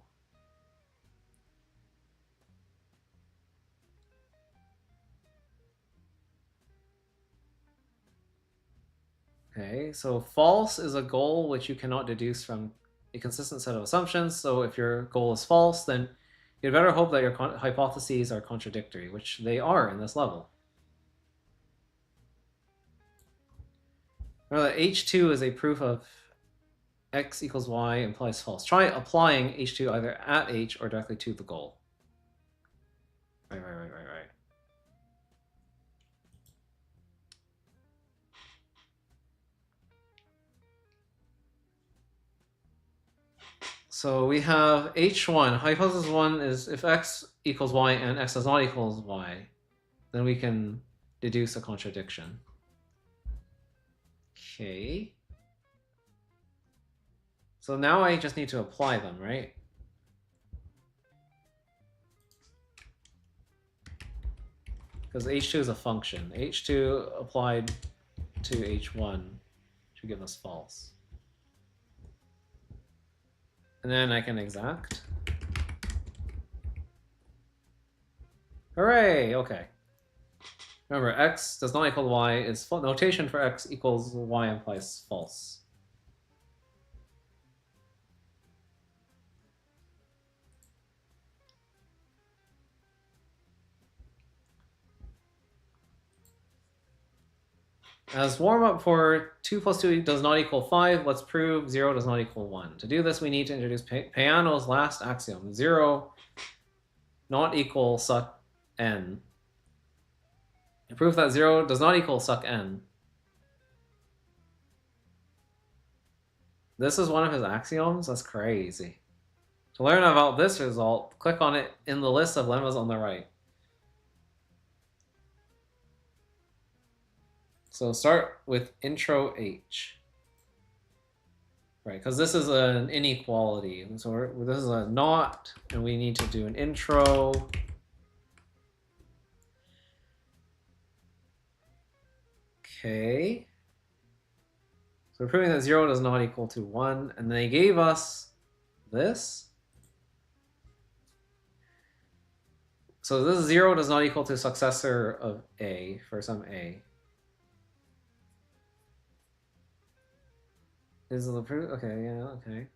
Okay, so false is a goal which you cannot deduce from a consistent set of assumptions. So if your goal is false, then you'd better hope that your hypotheses are contradictory, which they are in this level. Remember that H2 is a proof of x equals y implies false. Try applying H2 either at H or directly to the goal. Right. So we have H1. Hypothesis 1 is if x equals y and x does not equal y, then we can deduce a contradiction. Okay. So now I just need to apply them, right? Because H2 is a function. H2 applied to H1 should give us false. And then I can exact. Hooray! Okay. Remember, x does not equal y is notation for x equals y implies false. As warm-up for 2 plus 2 does not equal 5, let's prove 0 does not equal 1. To do this, we need to introduce Peano's last axiom. 0 not equal suck n. To prove that 0 does not equal suck n. This is one of his axioms? That's crazy. To learn about this result, click on it in the list of lemmas on the right. So start with intro H. Right, because this is an inequality. And so this is a not, and we need to do an intro. Okay. So we're proving that 0 does not equal to 1, and they gave us this. So this 0 does not equal to successor of A for some A. Is the proof? Okay, yeah, okay.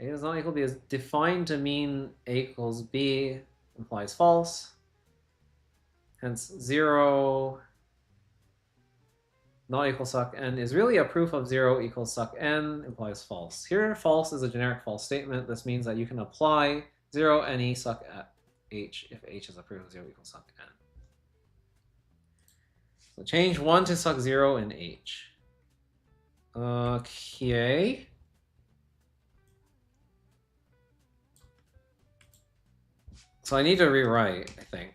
A does not equal B is defined to mean A equals B implies false. Hence 0 not equal suck n is really a proof of 0 equals suck n implies false. Here, false is a generic false statement. This means that you can apply 0 any suck at H if H is a proof of 0 equals suck n. So change 1 to suck 0 in H. Okay. So I need to rewrite, I think.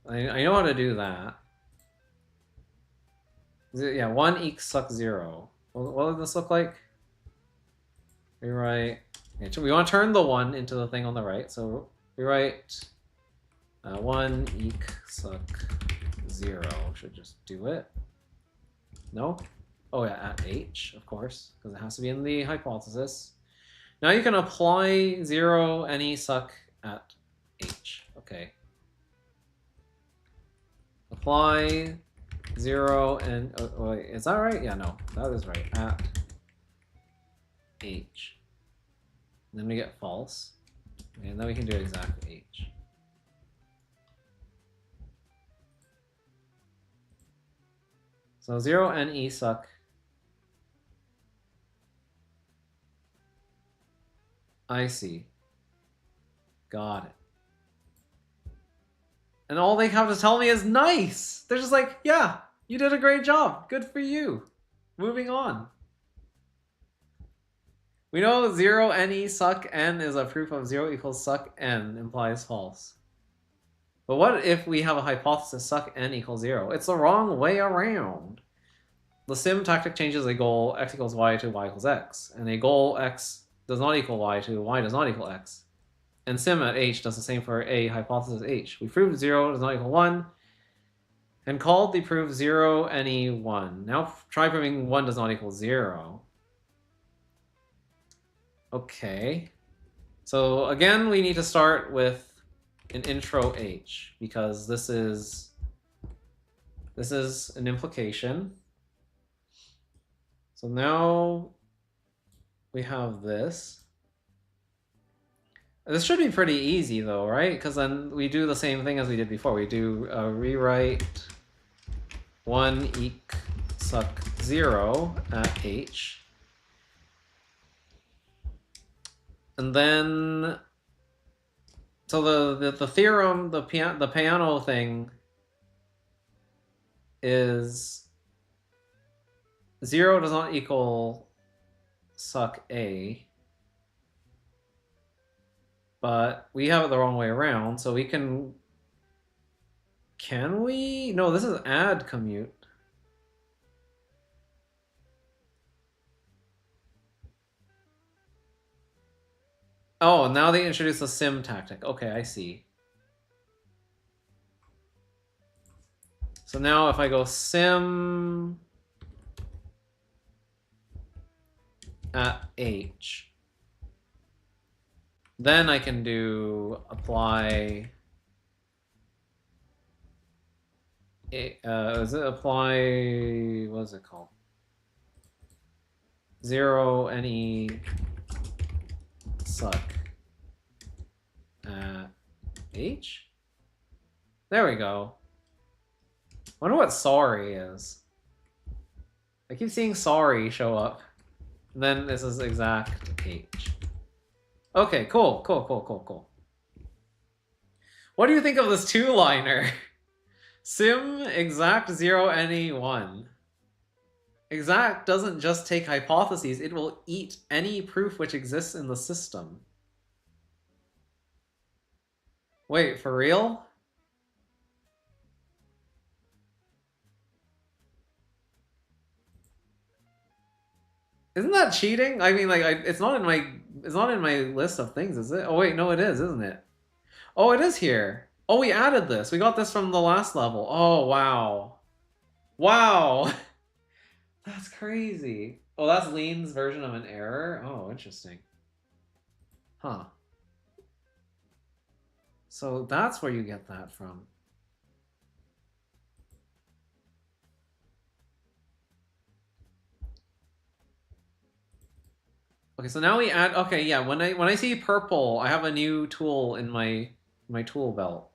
I know how to do that. Yeah, 1 equals suck 0. What would this look like? Rewrite. Okay, we want to turn the 1 into the thing on the right. So rewrite 1 equals suck 0. Should just do it. No? Oh yeah, at H, of course, because it has to be in the hypothesis. Now you can apply 0 any suck at H. Okay. Apply 0 and oh, wait, is that right? Yeah, no, that is right. At H. And then we get false. Okay, and then we can do exact H. So 0 and E suck. I see. Got it. And all they have to tell me is nice. They're just like, yeah, you did a great job. Good for you. Moving on. We know 0 NE suck n is a proof of 0 equals suck n implies false. But what if we have a hypothesis suck n equals 0? It's the wrong way around. The sim tactic changes a goal x equals y to y equals x, and a goal x does not equal y to y does not equal x. And sim at H does the same for a hypothesis H. We proved 0 does not equal 1, and called the proof 0 any 1. Now try proving 1 does not equal 0. Okay. So again, we need to start with an intro H, because this is This is an implication. So now we have this. This should be pretty easy though, right? Because then we do the same thing as we did before. We do rewrite 1 eq suck 0 at h. And then, so the theorem, the piano thing is 0 does not equal suck a, but we have it the wrong way around, so we can we? No, this is add commute. Oh, now they introduce the sim tactic. Okay, I see. So now if I go sim at h, then I can do apply. Is it apply? What is it called? 0 any suck at h. There we go. Wonder what sorry is. I keep seeing sorry show up. And then this is exact h. Okay, cool. What do you think of this two-liner? Sim exact 0 any 1. Exact doesn't just take hypotheses, it will eat any proof which exists in the system. Wait, for real? Isn't that cheating? I mean, like, it's not in my list of things, is it? Oh wait, no, it is, isn't it? Oh, it is here. Oh, we added this. We got this from the last level. Oh, wow. Wow. That's crazy. Oh, that's Lean's version of an error? Oh, interesting. Huh. So that's where you get that from. Okay, so now we add, okay, yeah, when I see purple, I have a new tool in my tool belt.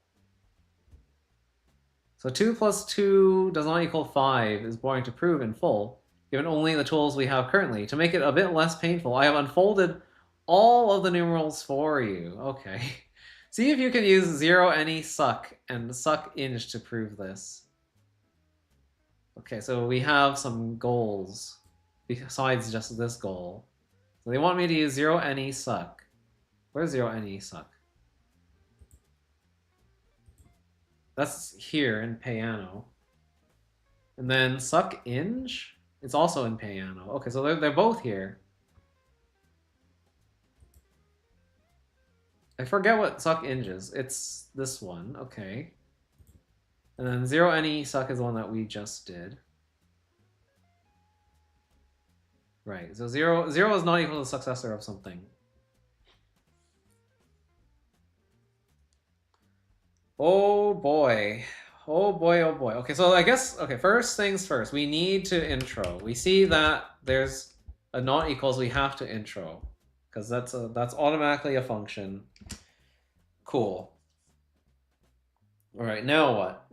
So 2 plus 2 does not equal 5 is boring to prove in full, given only the tools we have currently. To make it a bit less painful, I have unfolded all of the numerals for you. Okay. See if you can use 0 any suck and suck inch to prove this. Okay, so we have some goals besides just this goal. So they want me to use 0 any suck. Where's 0 any suck? That's here in piano. And then suck inch? It's also in piano. Okay, so they're both here. I forget what suck inch is. It's this one. Okay. And then 0 any suck is the one that we just did. Right. So 0 is not equal to the successor of something. Oh boy. Oh boy, oh boy. Okay, so I guess, okay, first things first, we need to intro. We see that there's a not equals, we have to intro, because that's automatically a function. Cool. All right, now what?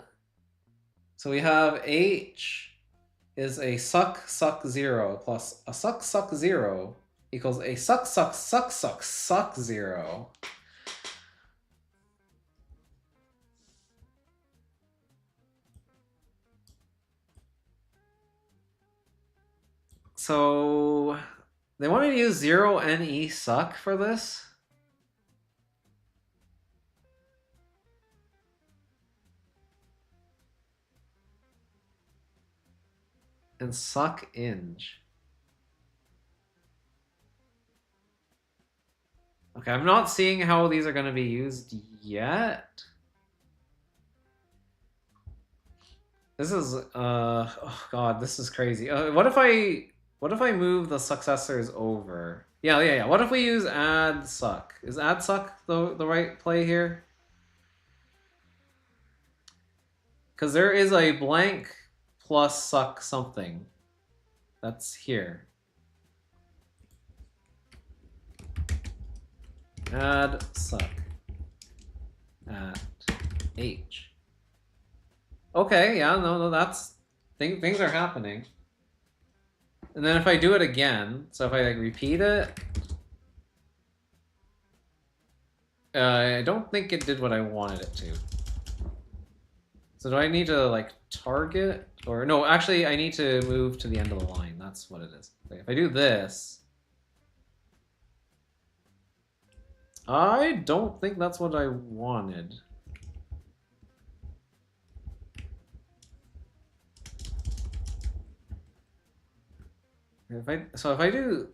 So we have h is a suck 0 plus a suck 0 equals a suck 0. So they want me to use 0 ne suck for this? And suck inch. Okay, I'm not seeing how these are going to be used yet. This is oh god, this is crazy. What if I move the successors over? Yeah. What if we use add suck? Is add suck the right play here? Because there is a blank plus suck something. That's here. Add suck at h. Okay, yeah, no, that's things are happening. And then if I do it again, so if I like repeat it, I don't think it did what I wanted it to. So do I need to like target or no? Actually, I need to move to the end of the line. That's what it is. Okay, if I do this, I don't think that's what I wanted. If I do.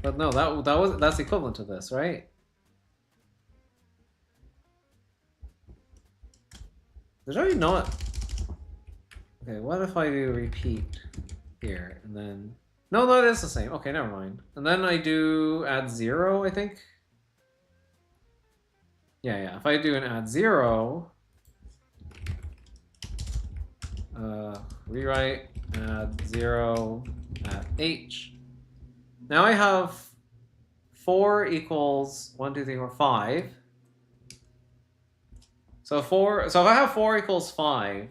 But no, that's equivalent to this, right? There's already not. Okay, what if I do repeat here and then? No, it is the same. Okay, never mind. And then I do add 0, I think. Yeah. If I do an add 0, rewrite add 0 at h. Now I have 4 equals 1, 2, 3, 4, 5. So if I have 4 equals 5.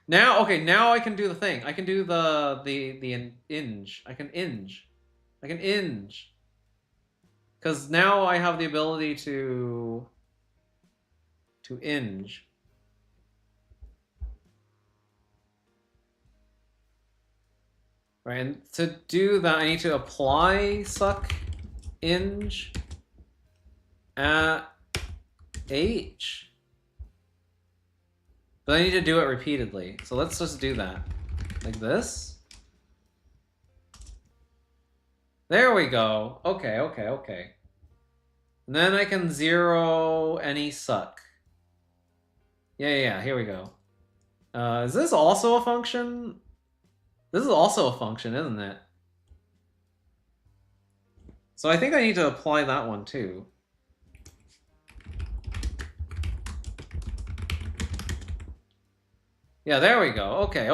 Now, okay, now I can do the thing. I can do the inge. I can inge. Because now I have the ability to inge. Right, and to do that, I need to apply suck inge at h. But I need to do it repeatedly. So let's just do that. Like this. There we go. Okay. And then I can 0 any suck. Yeah, here we go. Is this also a function? This is also a function, isn't it? So I think I need to apply that one too. Yeah, there we go. Okay.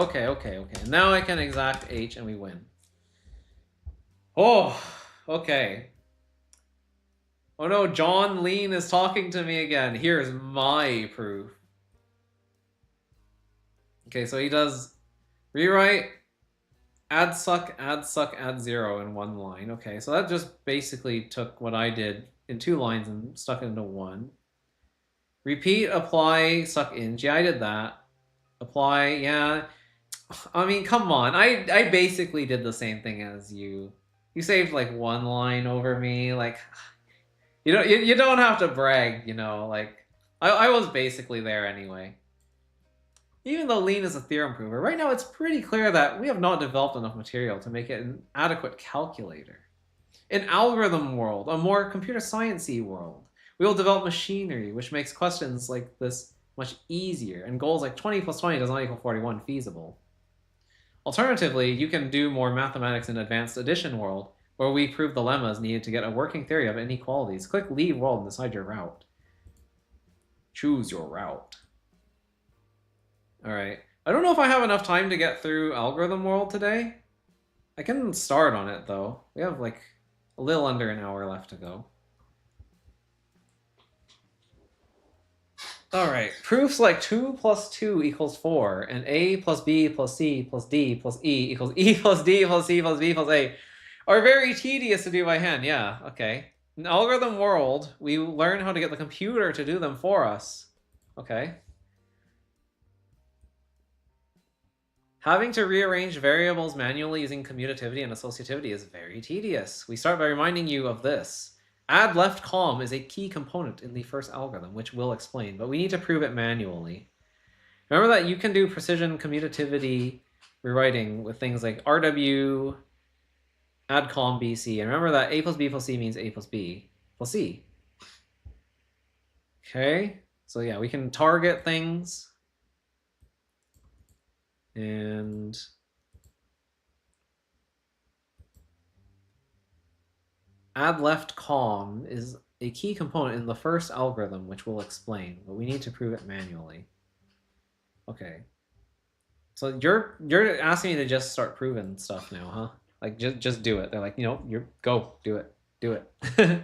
Now I can exact h and we win. Oh, okay. Oh no, John Lean is talking to me again. Here's my proof. Okay, so he does rewrite, add suck, add 0 in one line. Okay, so that just basically took what I did in 2 lines and stuck it into 1. Repeat, apply, suck inge. Yeah, I did that. Apply, yeah. I mean, come on. I basically did the same thing as you. You saved like 1 line over me. Like, you don't have to brag, you know. Like, I was basically there anyway. Even though Lean is a theorem prover, right now it's pretty clear that we have not developed enough material to make it an adequate calculator. In algorithm world, a more computer science-y world, we will develop machinery which makes questions like this much easier, and goals like 20 plus 20 does not equal 41 feasible. Alternatively, you can do more mathematics in advanced addition world, where we prove the lemmas needed to get a working theory of inequalities. Click leave world and decide your route. Choose your route. All right. I don't know if I have enough time to get through algorithm world today. I can start on it though. We have like a little under an hour left to go. All right. Proofs like 2 plus 2 equals 4 and A plus B plus C plus D plus E equals E plus D plus C plus B plus A are very tedious to do by hand. Yeah, okay. In algorithm world, we learn how to get the computer to do them for us. Okay. Having to rearrange variables manually using commutativity and associativity is very tedious. We start by reminding you of this. Add left column is a key component in the first algorithm, which we'll explain, but we need to prove it manually. Remember that you can do precision commutativity rewriting with things like RW, add column BC, and remember that A plus B plus C means A plus B plus C. Okay, so yeah, we can target things. And add left column is a key component in the first algorithm, which we'll explain, but we need to prove it manually. Okay. So you're asking me to just start proving stuff now, huh? Like just do it. They're like, you're go do it, do it.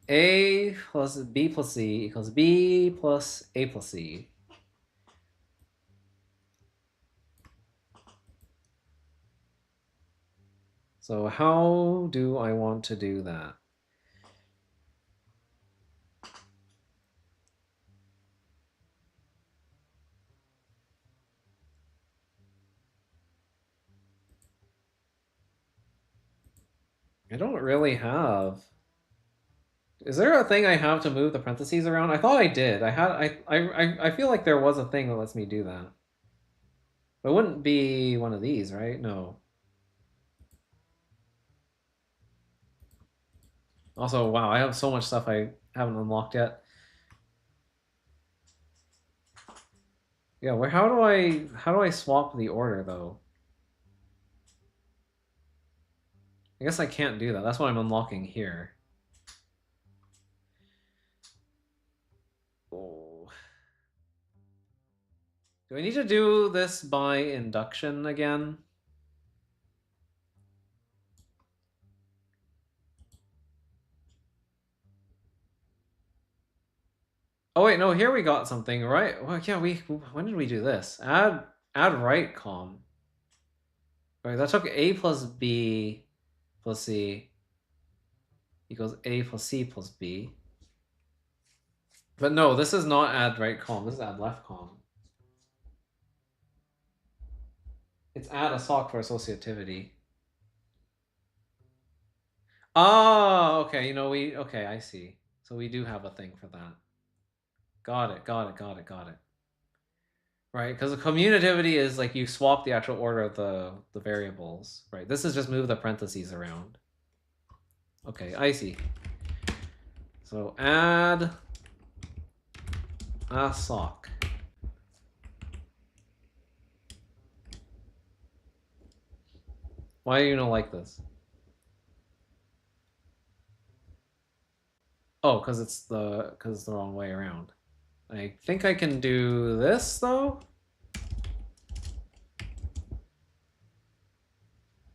A plus B plus C equals B plus A plus C. So how do I want to do that? I don't really have. Is there a thing I have to move the parentheses around? I thought I did. I feel like there was a thing that lets me do that. But it wouldn't be one of these, right? No. Also, wow, I have so much stuff I haven't unlocked yet. Yeah, where how do I swap the order though? I guess I can't do that. That's what I'm unlocking here. Oh. Do I need to do this by induction again? Oh wait, no, here we got something, right? Well, yeah, when did we do this? Add right com. Right, that took A plus B plus C equals A plus C plus B. But no, this is not add right com, this is add left com. It's add a sock for associativity. Oh, okay, okay, I see. So we do have a thing for that. Got it. Right, because the commutativity is like you swap the actual order of the variables. Right, this is just move the parentheses around. Okay, I see. So add a sock. Why do you not like this? Oh, because it's the wrong way around. I think I can do this though.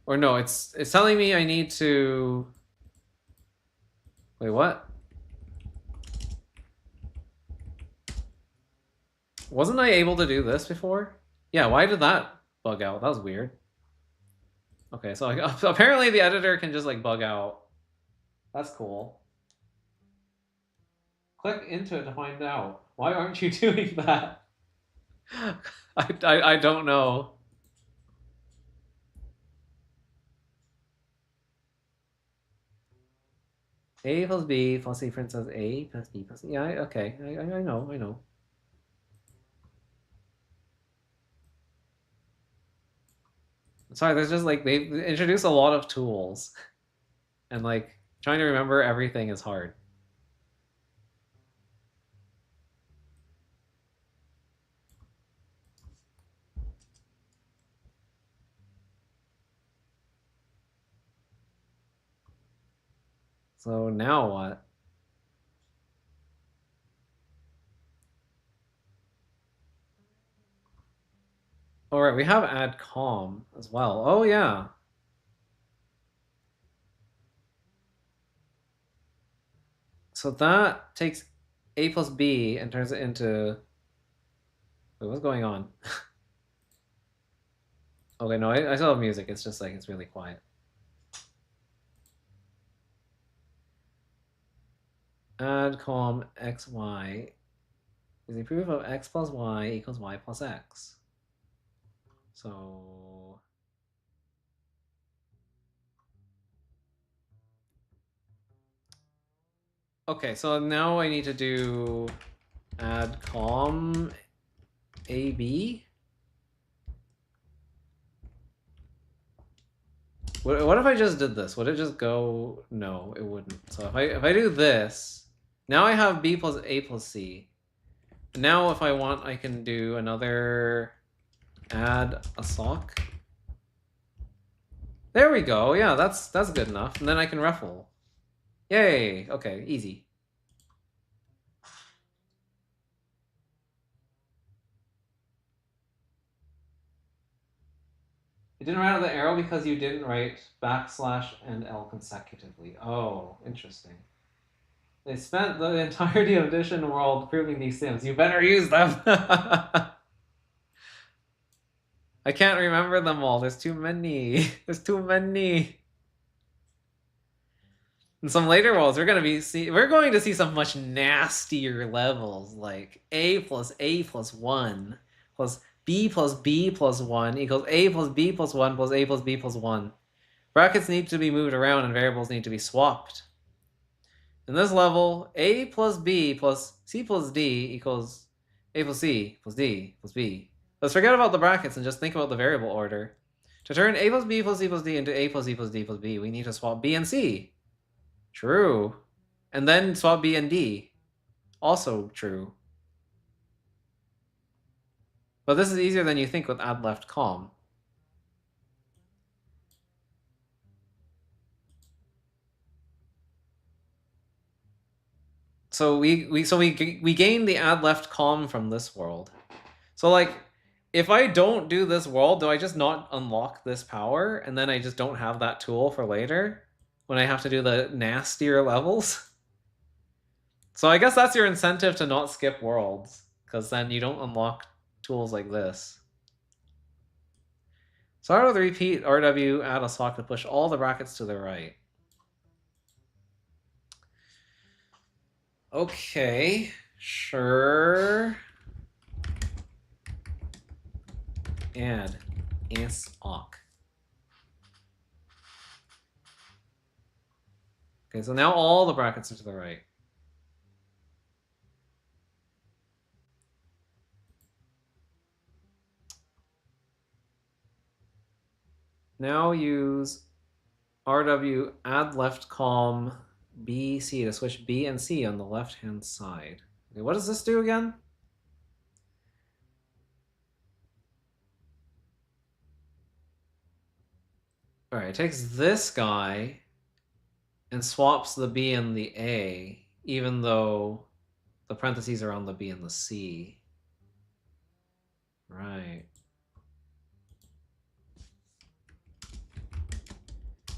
Or no, it's telling me I need to. Wait, what? Wasn't I able to do this before? Yeah, why did that bug out? That was weird. Okay, so apparently the editor can just like bug out. That's cool. Click into it to find out. Why aren't you doing that? I don't know. A plus B plus C print says A plus B plus C. Yeah, okay. I know. Sorry, there's just like they introduce a lot of tools. And like trying to remember everything is hard. So now what? All right, we have add com as well. Oh yeah. So that takes A plus B and turns it into. Wait, what's going on? Okay, no, I still have music. It's just like it's really quiet. Add com xy is a proof of x plus y equals y plus x. So okay, so now I need to do add com AB. What if I just did this? Would it just go? No, it wouldn't. So if I do this, now I have B plus A plus C. Now if I want, I can do another add a sock. There we go. Yeah, that's good enough. And then I can ruffle. Yay! Okay, easy. It didn't write out the arrow because you didn't write backslash and L consecutively. Oh, interesting. They spent the entirety of Edition World proving these sims. You better use them! I can't remember them all. There's too many. There's too many. In some later worlds, we're going to see some much nastier levels, like A plus 1 plus B plus B plus 1 equals A plus B plus 1 plus A plus B plus 1. Brackets need to be moved around and variables need to be swapped. In this level, A plus B plus C plus D equals A plus C plus D plus B. Let's forget about the brackets and just think about the variable order. To turn A plus B plus C plus D into A plus C plus D plus B, we need to swap B and C. True. And then swap B and D. Also true. But this is easier than you think with add left com. So we gain the add left com from this world. So like, if I don't do this world, do I just not unlock this power and then I just don't have that tool for later when I have to do the nastier levels? So I guess that's your incentive to not skip worlds, because then you don't unlock tools like this. Start with repeat RW, add a sock to push all the brackets to the right. Okay, sure. Add asOc. Okay, so now all the brackets are to the right. Now use RW add left com B C to switch B and C on the left hand side. Okay, what does this do again? All right, it takes this guy and swaps the B and the A, even though the parentheses are on the B and the C. Right.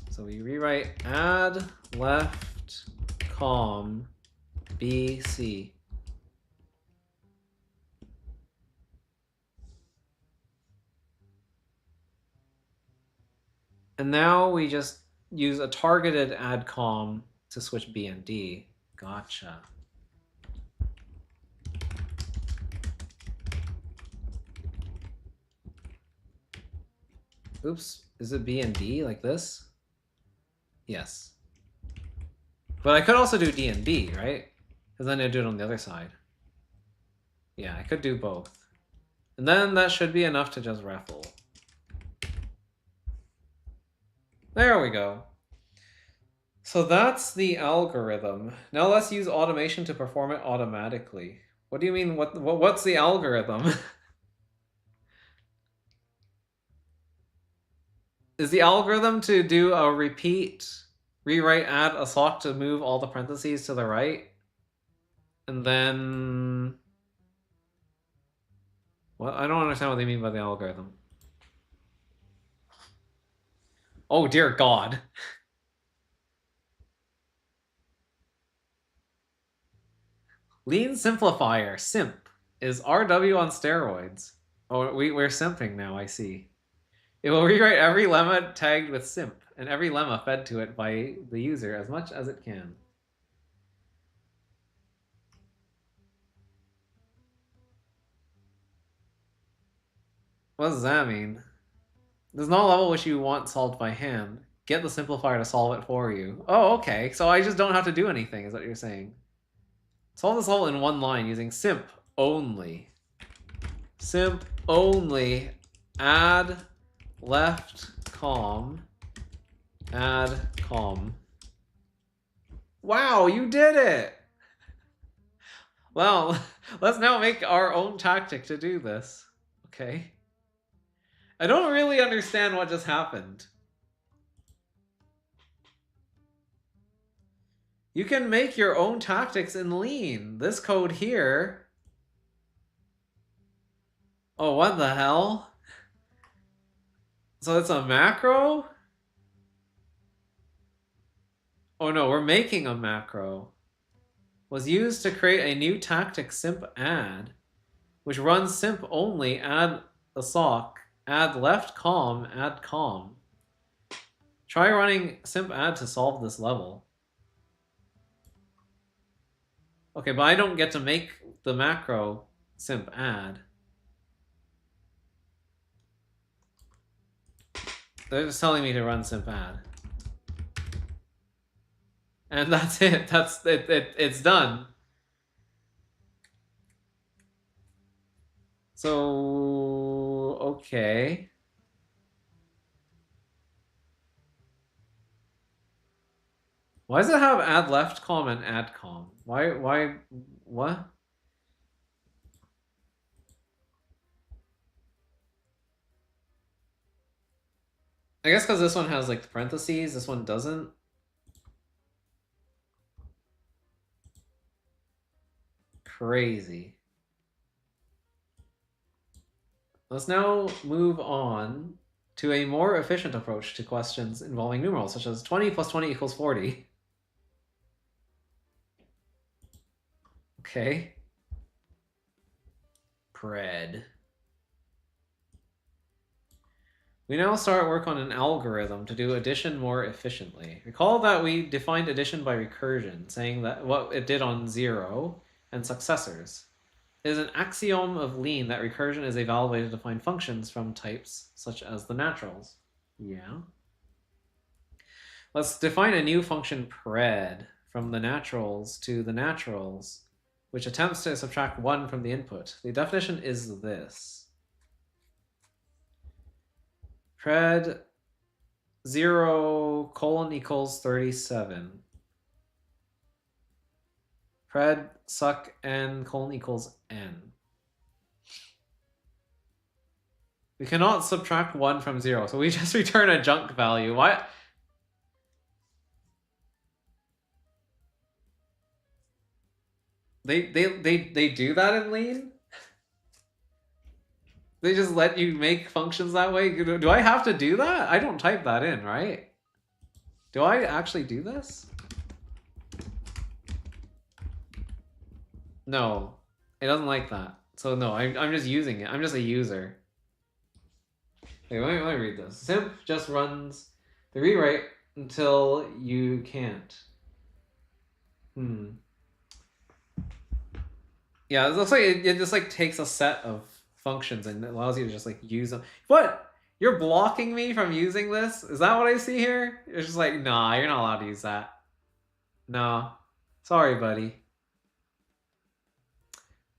So we rewrite add left com B C. And now we just use a targeted add com to switch B and D. Gotcha. Oops, is it B and D like this? Yes. But I could also do D and B, right? Because then I'd do it on the other side. Yeah, I could do both. And then that should be enough to just raffle. There we go. So that's the algorithm. Now let's use automation to perform it automatically. What do you mean, what's the algorithm? Is the algorithm to do a repeat, rewrite, add a sock to move all the parentheses to the right? And then... Well, I don't understand what they mean by the algorithm. Oh, dear God. Lean simplifier, simp, is RW on steroids. Oh, we're simping now, I see. It will rewrite every lemma tagged with simp, and every lemma fed to it by the user as much as it can. What does that mean? There's no level which you want solved by hand. Get the simplifier to solve it for you. Oh, okay. So I just don't have to do anything, is what you're saying. Solve this level in one line using simp only. Simp only. Add left com. Add com. Wow, you did it! Well, let's now make our own tactic to do this. Okay. I don't really understand what just happened. You can make your own tactics in Lean. This code here. Oh, what the hell? So it's a macro? Oh no, we're making a macro. Was used to create a new tactic simp add, which runs simp only, add a sock, add left com, add com. Try running simp add to solve this level. Okay, but I don't get to make the macro simp add. They're just telling me to run simp add. And that's it. That's it, it's done. So, okay. Why does it have add left com and add com? Why, what? I guess because this one has like the parentheses, this one doesn't. Crazy. Let's now move on to a more efficient approach to questions involving numerals, such as 20 plus 20 equals 40. Okay. Pred. We now start work on an algorithm to do addition more efficiently. Recall that we defined addition by recursion, saying that what it did on 0 and successors. It is an axiom of Lean that recursion is a valid way to define functions from types such as the naturals. Yeah. Let's define a new function pred from the naturals to the naturals, which attempts to subtract 1 from the input. The definition is this. Pred 0 colon equals 37. Pred suck n colon equals n. We cannot subtract 1 from 0, so we just return a junk value. Why? They do that in Lean? They just let you make functions that way? Do I have to do that? I don't type that in, right? Do I actually do this? No, it doesn't like that. So no, I'm just using it. I'm just a user. Okay, let me read this. Simp just runs the rewrite until you can't. Yeah, it looks like it just like takes a set of functions and allows you to just like use them. What? You're blocking me from using this? Is that what I see here? It's just like, nah, you're not allowed to use that. No. Sorry, buddy.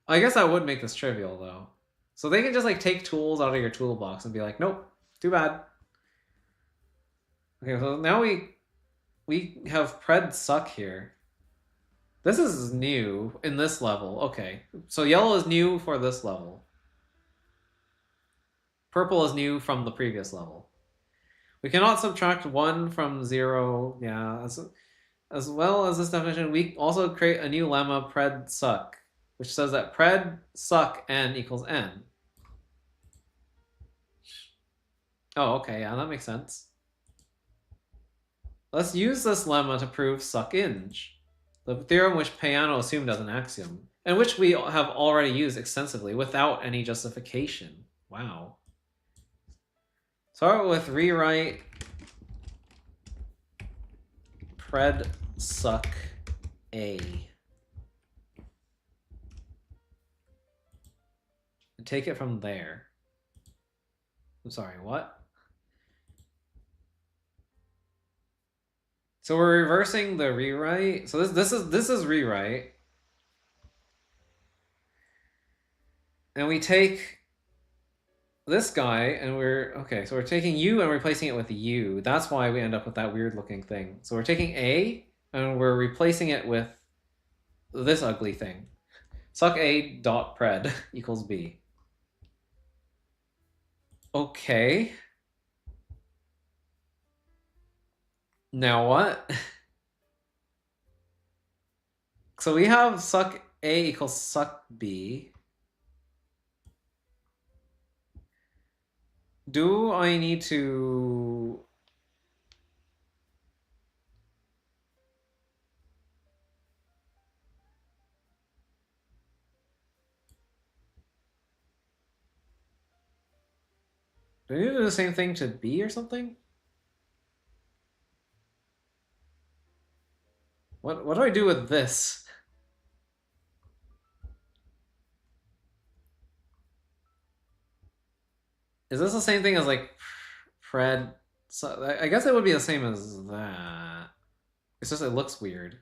I guess that would make this trivial, though. So they can just like take tools out of your toolbox and be like, nope, too bad. Okay, so now we have pred suck here. This is new in this level. Okay, so yellow is new for this level. Purple is new from the previous level. We cannot subtract 1 from 0. Yeah, as well as this definition, we also create a new lemma, pred suck, which says that pred suck n equals n. Oh, okay, yeah, that makes sense. Let's use this lemma to prove suck-inj, the theorem which Peano assumed as an axiom, and which we have already used extensively without any justification. Wow. Start with rewrite pred suck a. And take it from there. I'm sorry, what? So we're reversing the rewrite. So this is rewrite. And we take this guy and so we're taking u and replacing it with u. That's why we end up with that weird looking thing. So we're taking a and we're replacing it with this ugly thing. Suck a dot pred equals b. Okay. Now what? So we have suck A equals suck B. Do I need to... Do I need to do the same thing to B or something? What do I do with this? Is this the same thing as like Fred? So I guess it would be the same as that. It's just it looks weird.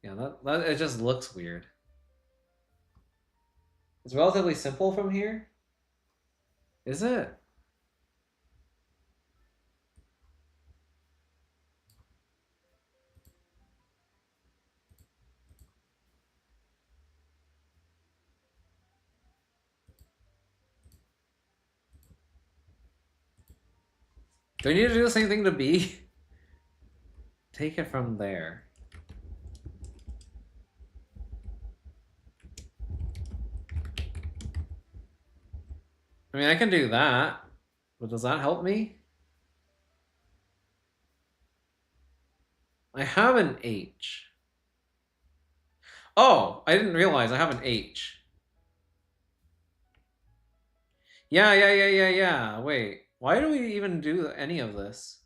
Yeah, that it just looks weird. It's relatively simple from here. Is it? Do I need to do the same thing to B? Take it from there. I mean, I can do that, but does that help me? I have an H. Oh, I didn't realize I have an H. Yeah. Wait, why do we even do any of this?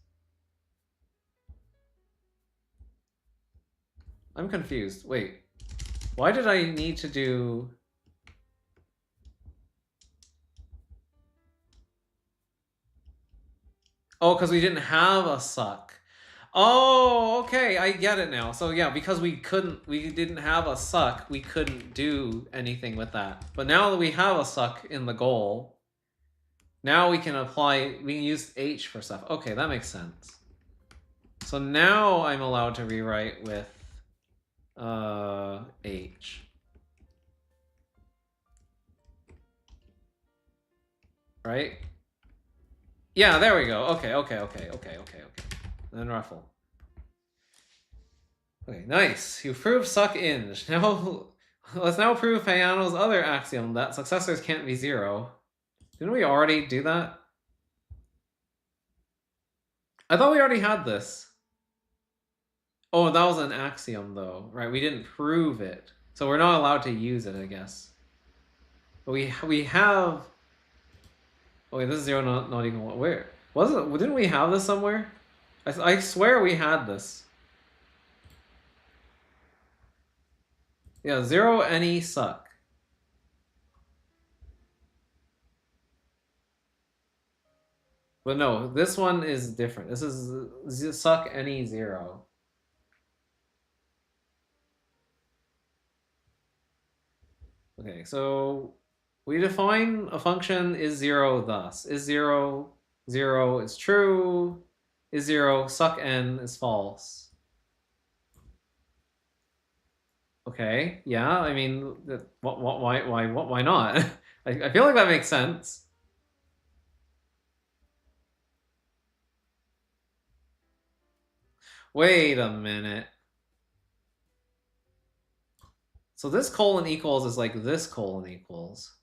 I'm confused. Wait, why did I need to do... Oh, because we didn't have a suck. Oh, okay, I get it now. So yeah, because we didn't have a suck, we couldn't do anything with that. But now that we have a suck in the goal, now we can use H for stuff. Okay, that makes sense. So now I'm allowed to rewrite with H. Right? Yeah, there we go. Okay. Then ruffle. Okay, nice. You proved suck in. Now, let's now prove Peano's other axiom that successors can't be zero. Didn't we already do that? I thought we already had this. Oh, that was an axiom, though. Right, we didn't prove it. So we're not allowed to use it, I guess. But we have... Oh, wait, this is zero, not even one. Where? Was it? Didn't we have this somewhere? I swear we had this. Yeah, zero any suck. But no, this one is different. This is suck any zero. Okay, so we define a function is zero thus. Is zero is true. Is zero suck n is false. Okay, yeah, I mean, why not? I feel like that makes sense. Wait a minute. So this colon equals is like this colon equals.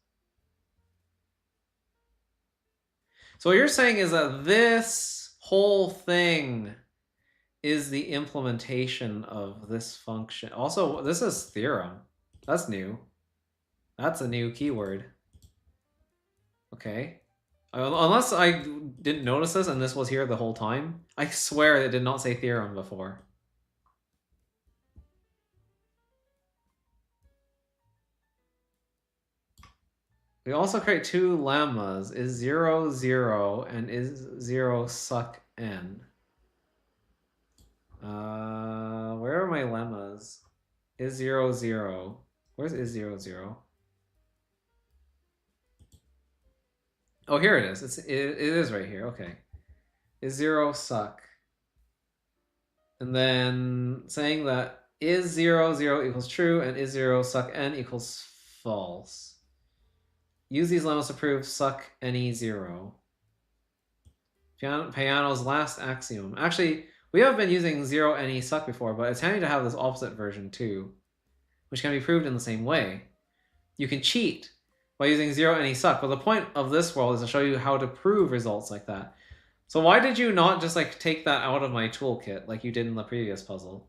So what you're saying is that this whole thing is the implementation of this function. Also, this is theorem. That's new. That's a new keyword. Okay. Unless I didn't notice this and this was here the whole time. I swear it did not say theorem before. We also create two lemmas. Is 0, 0, and is 0 suck n? Where are my lemmas? Is 0, 0. Where's is 0, 0? Oh, here it is. It is right here. Okay. Is 0 suck? And then saying that is 0, 0 equals true, and is 0 suck n equals false. Use these lemmas to prove suck any 0. Peano's last axiom. Actually, We have been using 0 any suck before, but it's handy to have this opposite version too, which can be proved in the same way. You can cheat by using 0 any suck, but the point of this world is to show you how to prove results like that. So why did you not just like take that out of my toolkit like you did in the previous puzzle?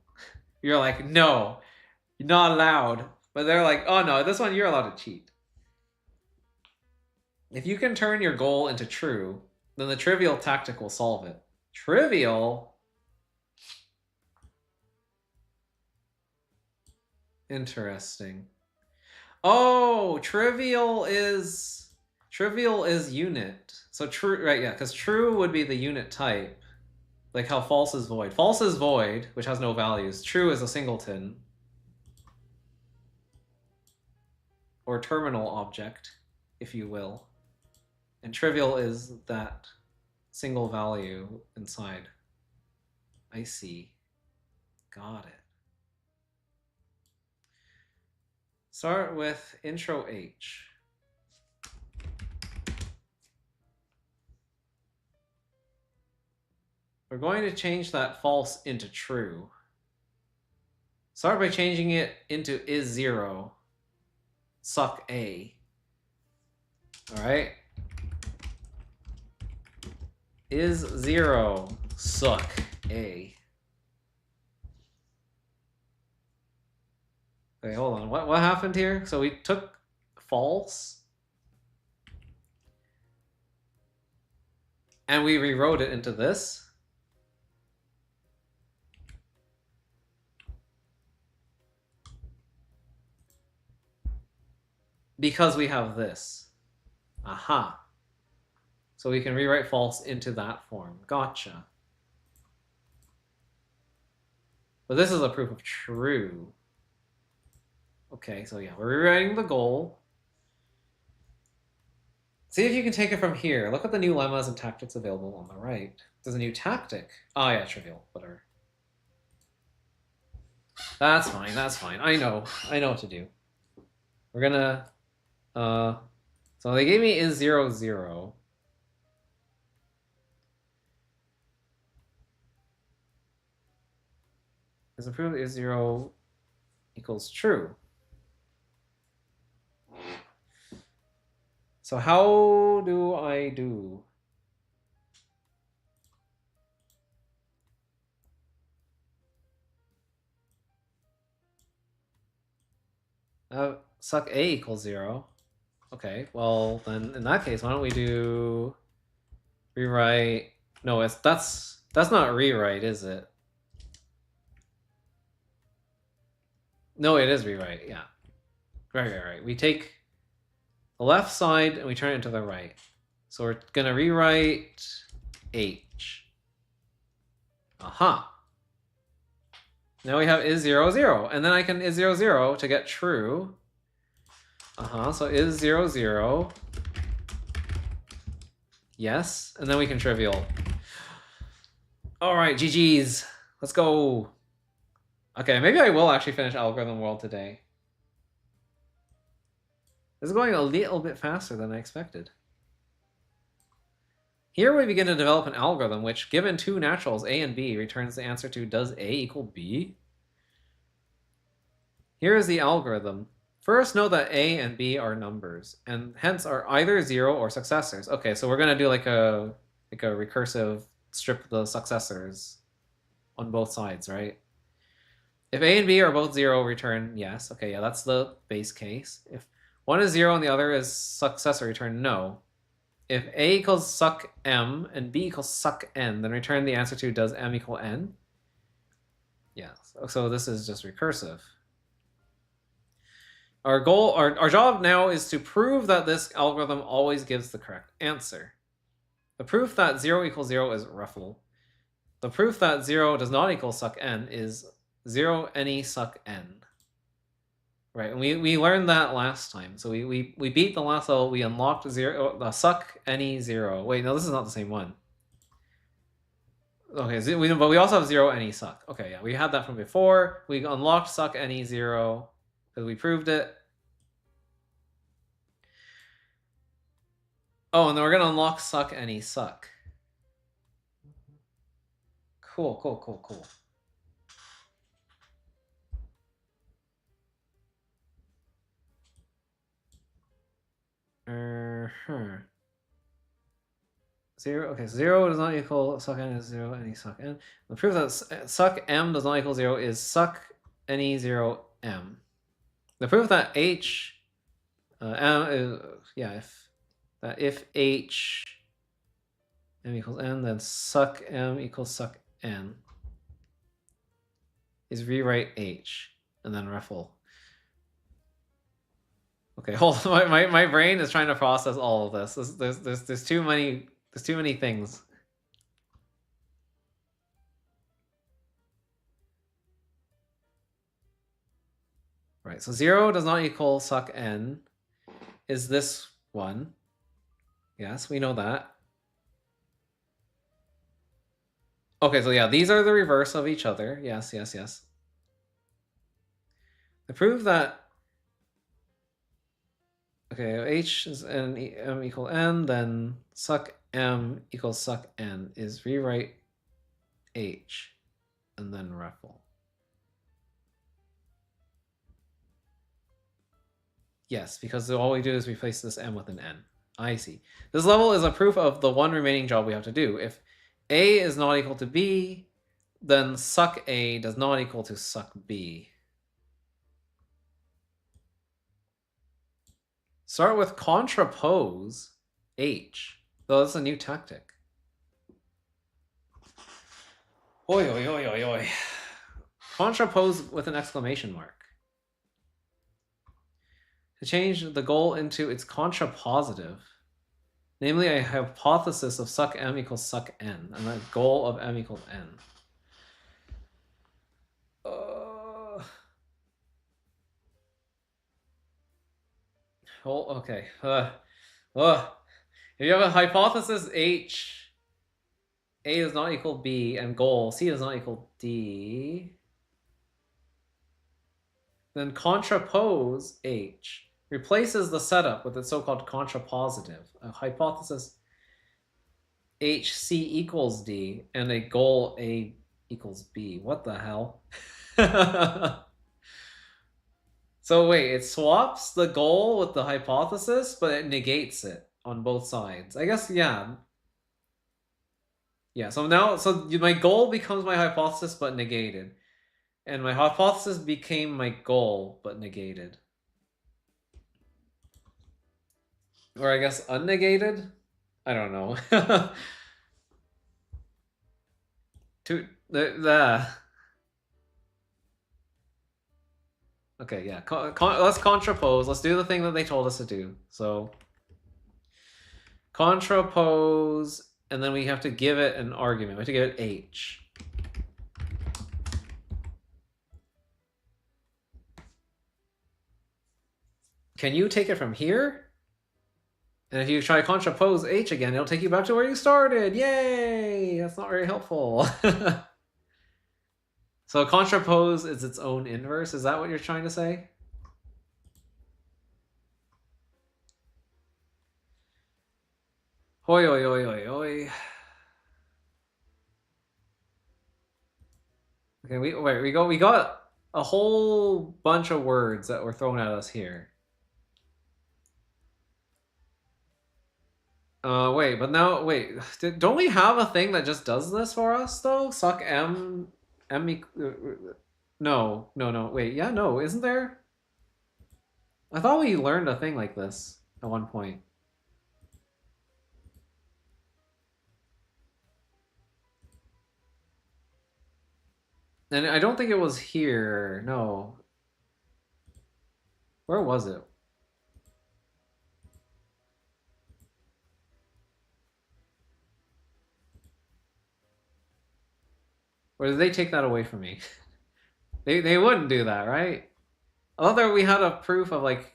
You're like, no, you're not allowed. But they're like, oh no, this one you're allowed to cheat. If you can turn your goal into true, then the trivial tactic will solve it. Trivial? Interesting. Oh, trivial is unit. So true, right? Yeah, because true would be the unit type, like how false is void. False is void, which has no values. True is a singleton or terminal object, if you will, and trivial is that single value inside. I see. Got it. Start with intro H. We're going to change that false into true. Start by changing it into is 0. Suck A. All right. Is 0. Suck A. Okay, hold on. What happened here? So we took false and we rewrote it into this. Because we have this. Aha. So we can rewrite false into that form. Gotcha. But this is a proof of true. Okay, so yeah, we're rewriting the goal. See if you can take it from here. Look at the new lemmas and tactics available on the right. There's a new tactic. Oh yeah, trivial, whatever. That's fine, that's fine. I know what to do. We're gonna, so they gave me is 0, 0. Is approved is 0 equals true. So how do I do? Suck A equals 0. Okay, well then in that case, why don't we do rewrite? No, that's not rewrite, is it? No, it is rewrite. Yeah, right. We take the left side and we turn it into the right. So we're gonna rewrite H. Aha. Now we have is 0, 0, and then I can is 0, 0 to get true. So is 0, 0. Yes, and then we can trivial. All right, GG's. Let's go. Okay, maybe I will actually finish Algorithm World today. This is going a little bit faster than I expected. Here we begin to develop an algorithm which, given two naturals, A and B, returns the answer to does A equal B? Here is the algorithm. First, know that A and B are numbers, and hence are either 0 or successors. Okay, so we're going to do like a recursive strip the successors on both sides, right? If A and B are both 0, return yes. Okay, yeah, that's the base case. If one is 0 and the other is successor, return no. If A equals suck M and B equals suck N, then return the answer to does M equal N? Yeah, so this is just recursive. Our goal, our job now is to prove that this algorithm always gives the correct answer. The proof that 0 equals 0 is ruffle. The proof that 0 does not equal suck N is 0 any suck N. Right, and we learned that last time. So we beat the last level, we unlocked 0, the suck any 0. Wait, no, this is not the same one. Okay, but we also have 0 any suck. Okay, yeah, we had that from before. We unlocked suck any 0 because we proved it. Oh, and then we're gonna unlock suck any suck. Cool, cool, cool, cool. Zero. Okay, so 0 does not equal suck n is 0 any suck n. The proof that suck m does not equal 0 is suck any 0 m. The proof that h m is if h m equals n, then suck m equals suck n is rewrite h and then ruffle. Okay, hold on. My brain is trying to process all of this. There's too many things. Right, so 0 does not equal suck n is this one. Yes, we know that. Okay, so yeah, these are the reverse of each other. Yes, yes, yes. To prove that, okay, h is n m equal n, then suck m equals suck n is rewrite h and then ruffle. Yes, because all we do is replace this m with an n. I see. This level is a proof of the one remaining job we have to do. If a is not equal to b, then suck a does not equal to suck b. Start with contrapose h. Though that's a new tactic. Oi, oi, oi, oi, oi. Contrapose with an exclamation mark. To change the goal into its contrapositive, namely a hypothesis of suck m equals suck n, and the goal of m equals n. Oh, okay. If you have a hypothesis h, a does not equal b, and goal c does not equal d, then contrapose h replaces the setup with its so-called contrapositive, a hypothesis hc equals d, and a goal a equals b. What the hell? So wait, it swaps the goal with the hypothesis, but it negates it on both sides. I guess, yeah. Yeah, so now, my goal becomes my hypothesis, but negated. And my hypothesis became my goal, but negated. Or I guess unnegated? I don't know. Okay, yeah. Let's contrapose. Let's do the thing that they told us to do. So, contrapose, and then we have to give it an argument. We have to give it h. Can you take it from here? And if you try contrapose h again, it'll take you back to where you started. Yay! That's not very helpful. So contrapose is its own inverse. Is that what you're trying to say? Hoi, oi, oi, oi, oi. Okay, we got a whole bunch of words that were thrown at us here. Don't we have a thing that just does this for us though? Suck m no, wait, yeah, no, isn't there? I thought we learned a thing like this at one point. And I don't think it was here, no. Where was it? Or did they take that away from me? They wouldn't do that, right? I thought that we had a proof of like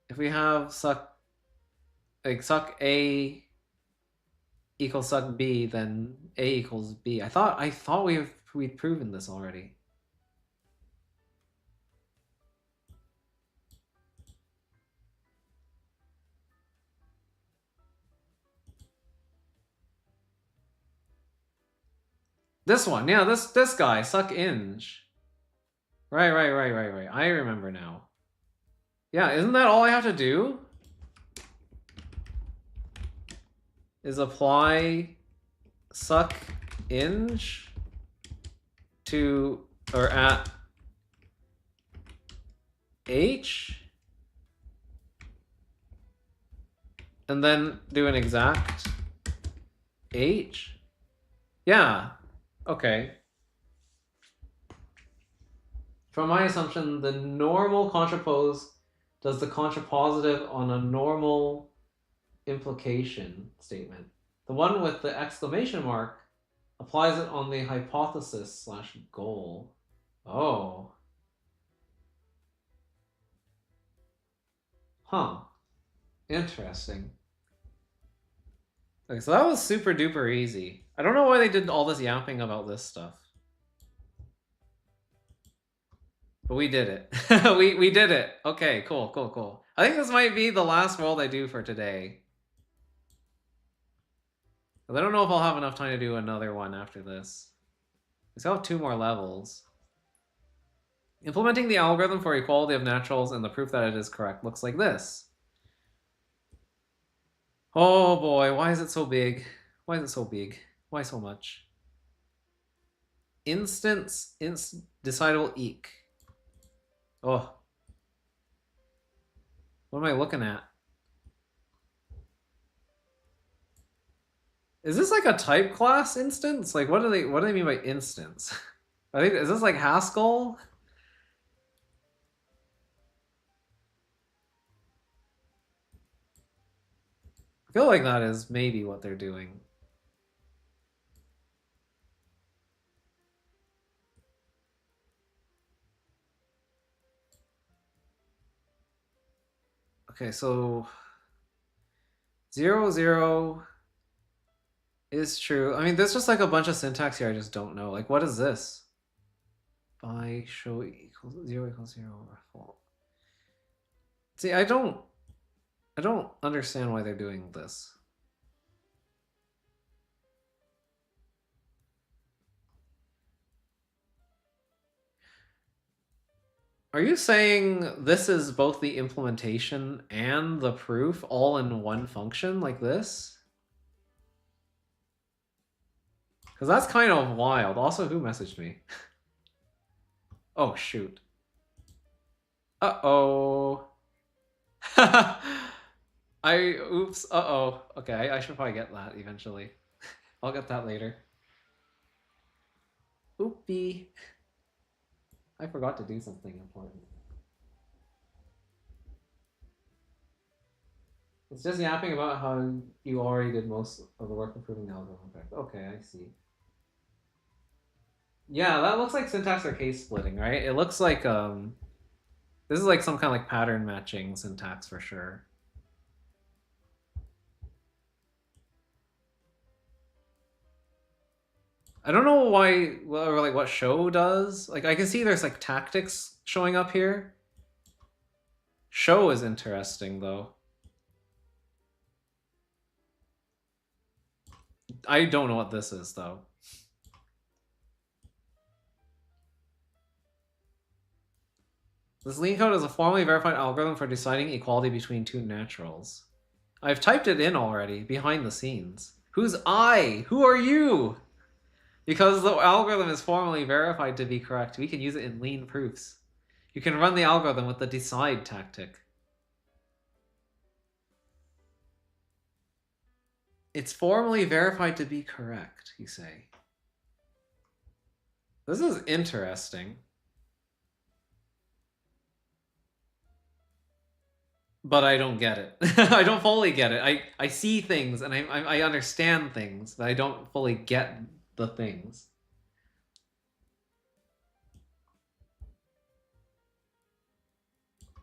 if we have suck a equals suck b, then a equals b. I thought we'd proven this already. This one, yeah, this guy, suck inge. Right. I remember now. Yeah, isn't that all I have to do? Is apply suck inge to or at H and then do an exact H? Yeah. Okay. From my assumption, the normal contrapose does the contrapositive on a normal implication statement. The one with the exclamation mark applies it on the hypothesis / goal. Oh. Huh. Interesting. Okay, so that was super duper easy. I don't know why they did all this yapping about this stuff. But we did it. we did it. Okay, cool. I think this might be the last world I do for today. But I don't know if I'll have enough time to do another one after this. We still have 2 more levels. Implementing the algorithm for equality of naturals and the proof that it is correct looks like this. Oh boy, why is it so big? Why is it so big? Why so much? Instance, decidable eq. Oh. What am I looking at? Is this like a type class instance? Like what do they mean by instance? I think is this like Haskell? I feel like that is maybe what they're doing. Okay, so 0, 0 is true. I mean, there's just like a bunch of syntax here I just don't know. Like, what is this? By show equals 0 equals 0 or fault. See, I don't understand why they're doing this. Are you saying this is both the implementation and the proof all in one function like this? Because that's kind of wild. Also, who messaged me? Oh, shoot. Uh-oh. Oops, uh-oh. Okay, I should probably get that eventually. I'll get that later. Oopie. I forgot to do something important. It's just yapping about how you already did most of the work improving the algorithm. Okay, I see. Yeah, that looks like syntax or case splitting, right? It looks like this is like some kind of like pattern matching syntax for sure. I don't know why, or like what show does. Like I can see there's like tactics showing up here. Show is interesting though. I don't know what this is though. This lean code is a formally verified algorithm for deciding equality between 2 naturals. I've typed it in already, behind the scenes. Who's I? Who are you? Because the algorithm is formally verified to be correct, we can use it in lean proofs. You can run the algorithm with the decide tactic. It's formally verified to be correct, you say. This is interesting. But I don't get it. I don't fully get it. I see things and I understand things, but I don't fully get the things.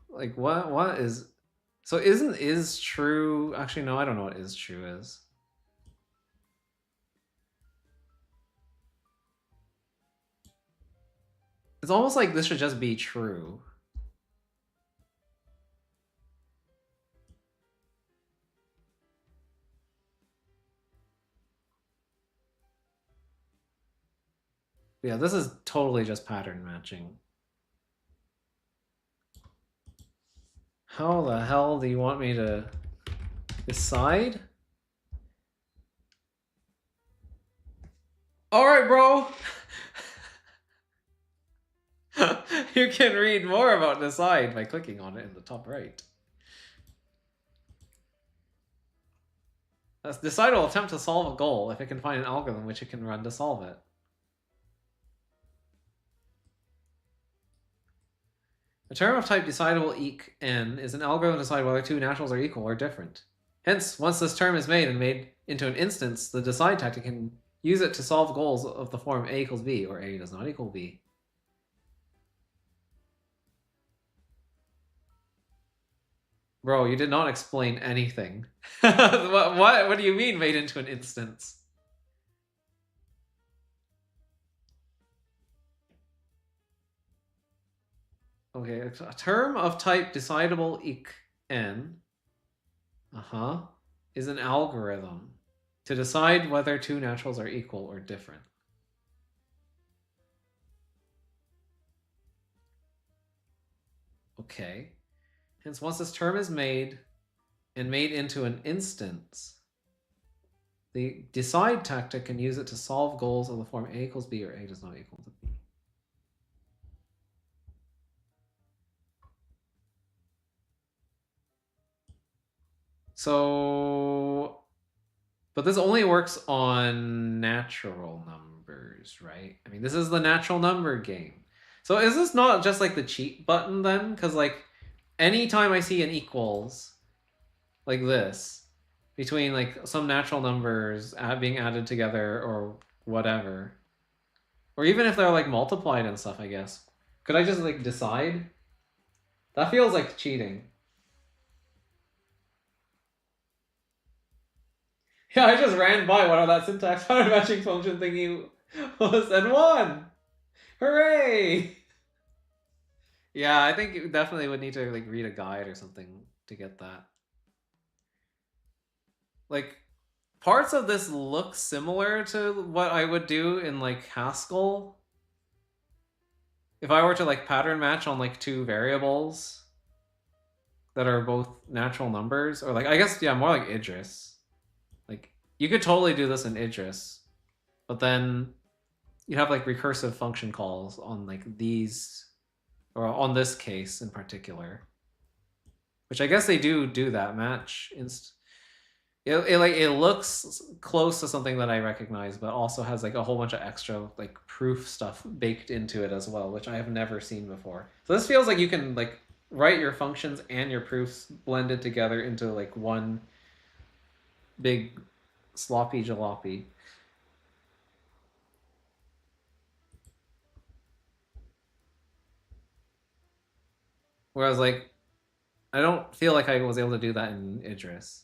Like what is so isn't is true actually no, I don't know what is true is. It's almost like this should just be true. Yeah, this is totally just pattern matching. How the hell do you want me to decide? Alright, bro! You can read more about decide by clicking on it in the top right. Decide will attempt to solve a goal if it can find an algorithm which it can run to solve it. A term of type decidable eq n is an algorithm to decide whether two naturals are equal or different. Hence, once this term is made and made into an instance, the decide tactic can use it to solve goals of the form a equals b or a does not equal b. Bro, you did not explain anything. What do you mean made into an instance? Okay, a term of type decidable eq n is an algorithm to decide whether two naturals are equal or different. Okay. Hence, once this term is made and made into an instance, the decide tactic can use it to solve goals of the form a equals b or a does not equal to b. So, but this only works on natural numbers, right? I mean, this is the natural number game. So is this not just like the cheat button then? Because like anytime I see an equals like this between like some natural numbers being added together or whatever, or even if they're like multiplied and stuff, I guess, could I just like decide? That feels like cheating. Yeah, I just ran by whatever that syntax pattern matching function thingy was and won! Hooray! Yeah, I think you definitely would need to like read a guide or something to get that. Like, parts of this look similar to what I would do in like Haskell. If I were to like pattern match on like two variables that are both natural numbers, or like, I guess, yeah, more like Idris. Like, you could totally do this in Idris, but then you have like recursive function calls on like these, or on this case in particular, which I guess they do that match it looks close to something that I recognize, but also has like a whole bunch of extra like proof stuff baked into it as well, which I have never seen before. So this feels like you can like write your functions and your proofs blended together into like one big sloppy jalopy. Whereas like I don't feel like I was able to do that in Idris.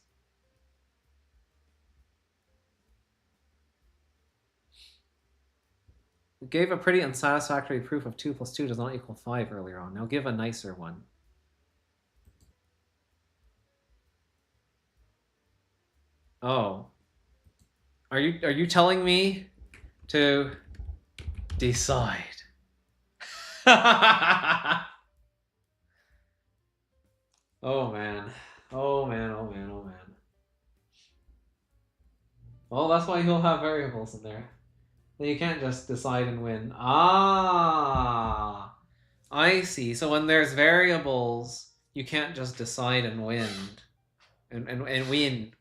We gave a pretty unsatisfactory proof of 2 plus 2 does not equal 5 earlier on. Now give a nicer one. Oh. Are you telling me to decide? Oh man. Oh man, oh man, oh man. Well, that's why he'll have variables in there. You can't just decide and win. Ah, I see. So when there's variables, you can't just decide and win. And win.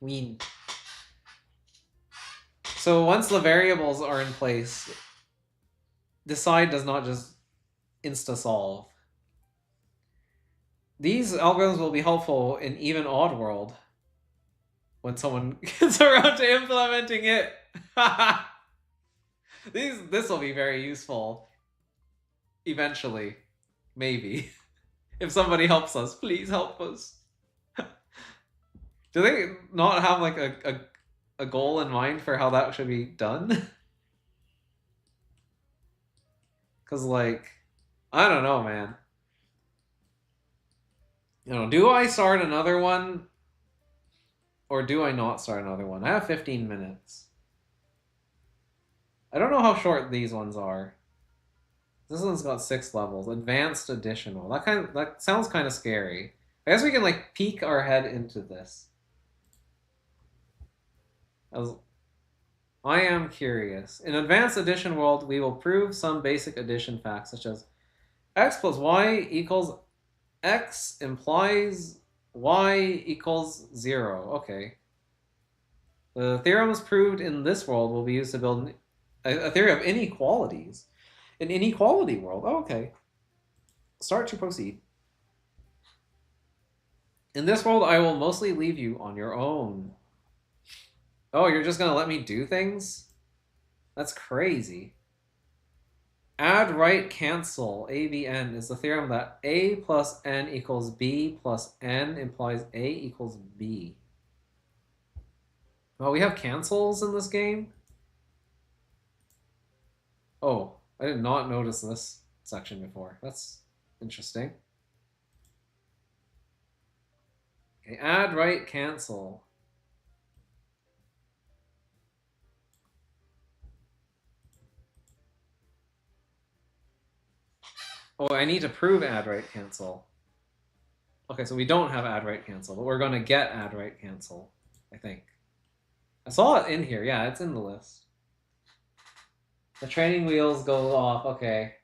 So once the variables are in place, decide does not just insta-solve. These algorithms will be helpful in even odd world when someone gets around to implementing it. This will be very useful eventually, maybe. If somebody helps us, please help us. Do they not have like a goal in mind for how that should be done? Because like, I don't know, man. You know, do I start another one? Or do I not start another one? I have 15 minutes. I don't know how short these ones are. This one's got 6 levels. Advanced additional. That sounds kind of scary. I guess we can like peek our head into this. As I am curious. In advanced addition world, we will prove some basic addition facts such as x plus y equals x implies y equals 0. Okay. The theorems proved in this world will be used to build a theory of inequalities. An inequality world. Oh, okay. Start to proceed. In this world, I will mostly leave you on your own. Oh, you're just gonna let me do things? That's crazy. Add, write, cancel, ABN is the theorem that A plus N equals B plus N implies A equals B. Oh, we have cancels in this game? Oh, I did not notice this section before. That's interesting. Okay, add, write, cancel. Oh, I need to prove add, write, cancel. Okay, so we don't have add, write, cancel, but we're going to get add, write, cancel, I think. I saw it in here. Yeah, it's in the list. The training wheels go off. Okay.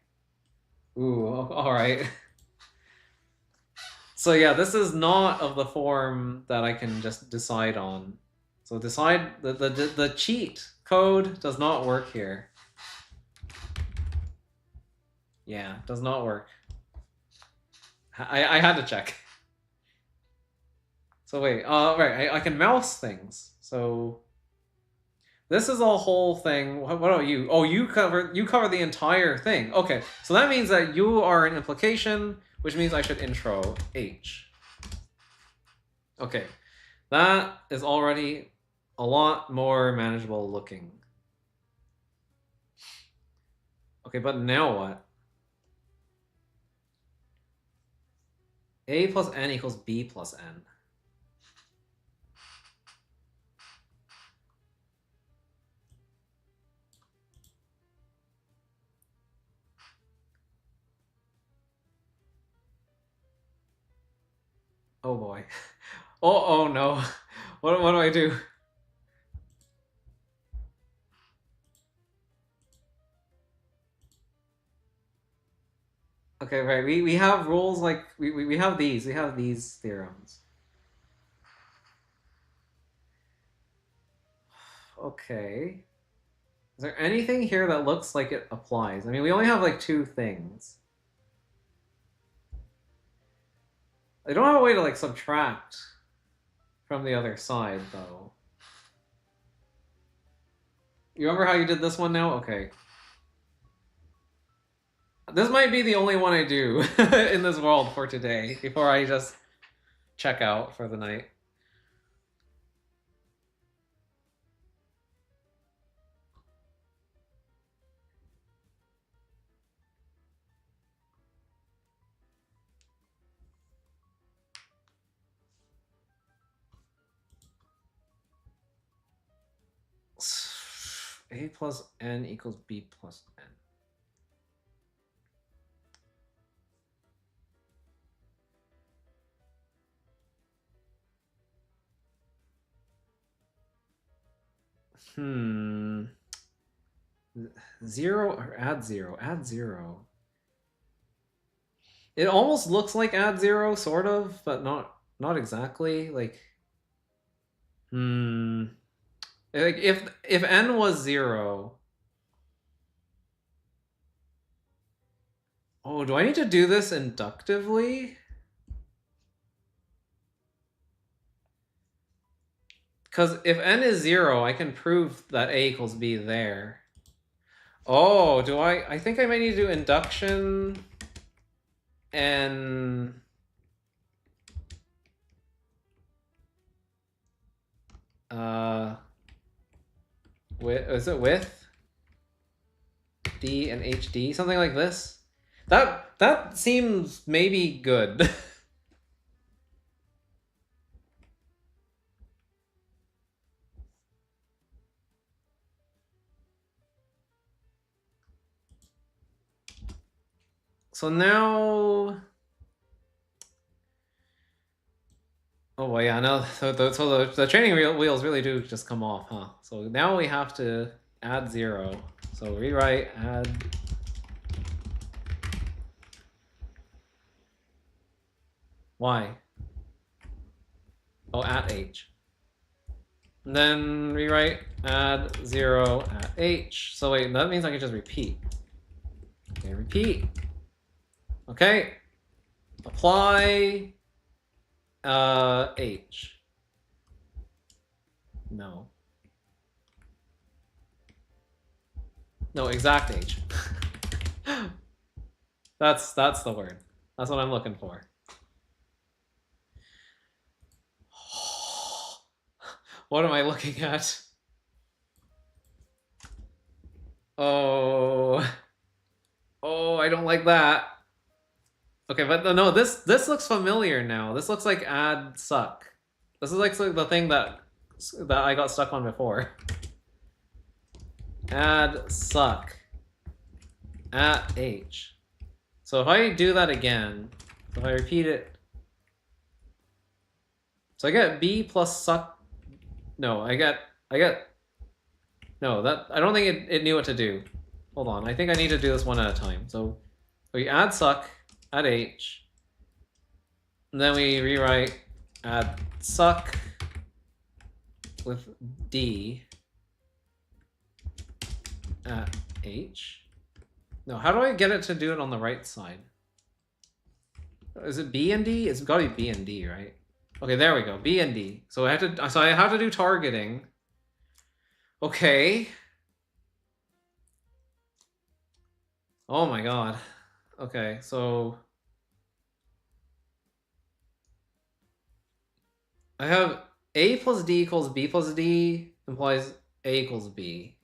Ooh, all right. So yeah, this is not of the form that I can just decide on. So decide the cheat code does not work here. Yeah, does not work. I had to check. So wait, right, I can mouse things. So this is a whole thing. What about you? Oh, you cover the entire thing. Okay, so that means that you are an implication, which means I should intro H. Okay, that is already a lot more manageable looking. Okay, but now what? A plus N equals B plus N. Oh boy. Oh no. What do I do? Okay, right. We have rules like we have these theorems. Okay. Is there anything here that looks like it applies? I mean, we only have like 2 things. I don't have a way to like subtract from the other side though. You remember how you did this one now? Okay. This might be the only one I do in this world for today before I just check out for the night. A plus N equals B plus N. Zero or add 0? Add 0. It almost looks like add 0, sort of, but not exactly. Like, like if N was 0. Oh, do I need to do this inductively? Because if N is 0, I can prove that A equals B there. Oh, do I think I might need to do induction and is it with D and HD, something like this? That seems maybe good. So now... Oh, well, yeah, no, so the training wheels really do just come off, huh? So now we have to add 0. So rewrite, add... Y. Oh, at H. And then rewrite, add 0 at H. So wait, that means I can just repeat. Okay, repeat. Okay. Apply H. No. No, exact H. That's the word. That's what I'm looking for. What am I looking at? Oh. Oh, I don't like that. Okay, but no, this looks familiar now. This looks like add suck. This is like the thing that I got stuck on before. Add suck at H. So if I do that again, if I repeat it, so I get B plus suck. No, I get no, that I don't think it knew what to do. Hold on, I think I need to do this one at a time. So we add suck at H, and then we rewrite add suck with D at H. No, how do I get it to do it on the right side? Is it B and D? It's got to be B and D, right? Okay, there we go. B and D. So I have to do targeting. Okay. Oh my god. Okay, so I have A plus D equals B plus D implies A equals B.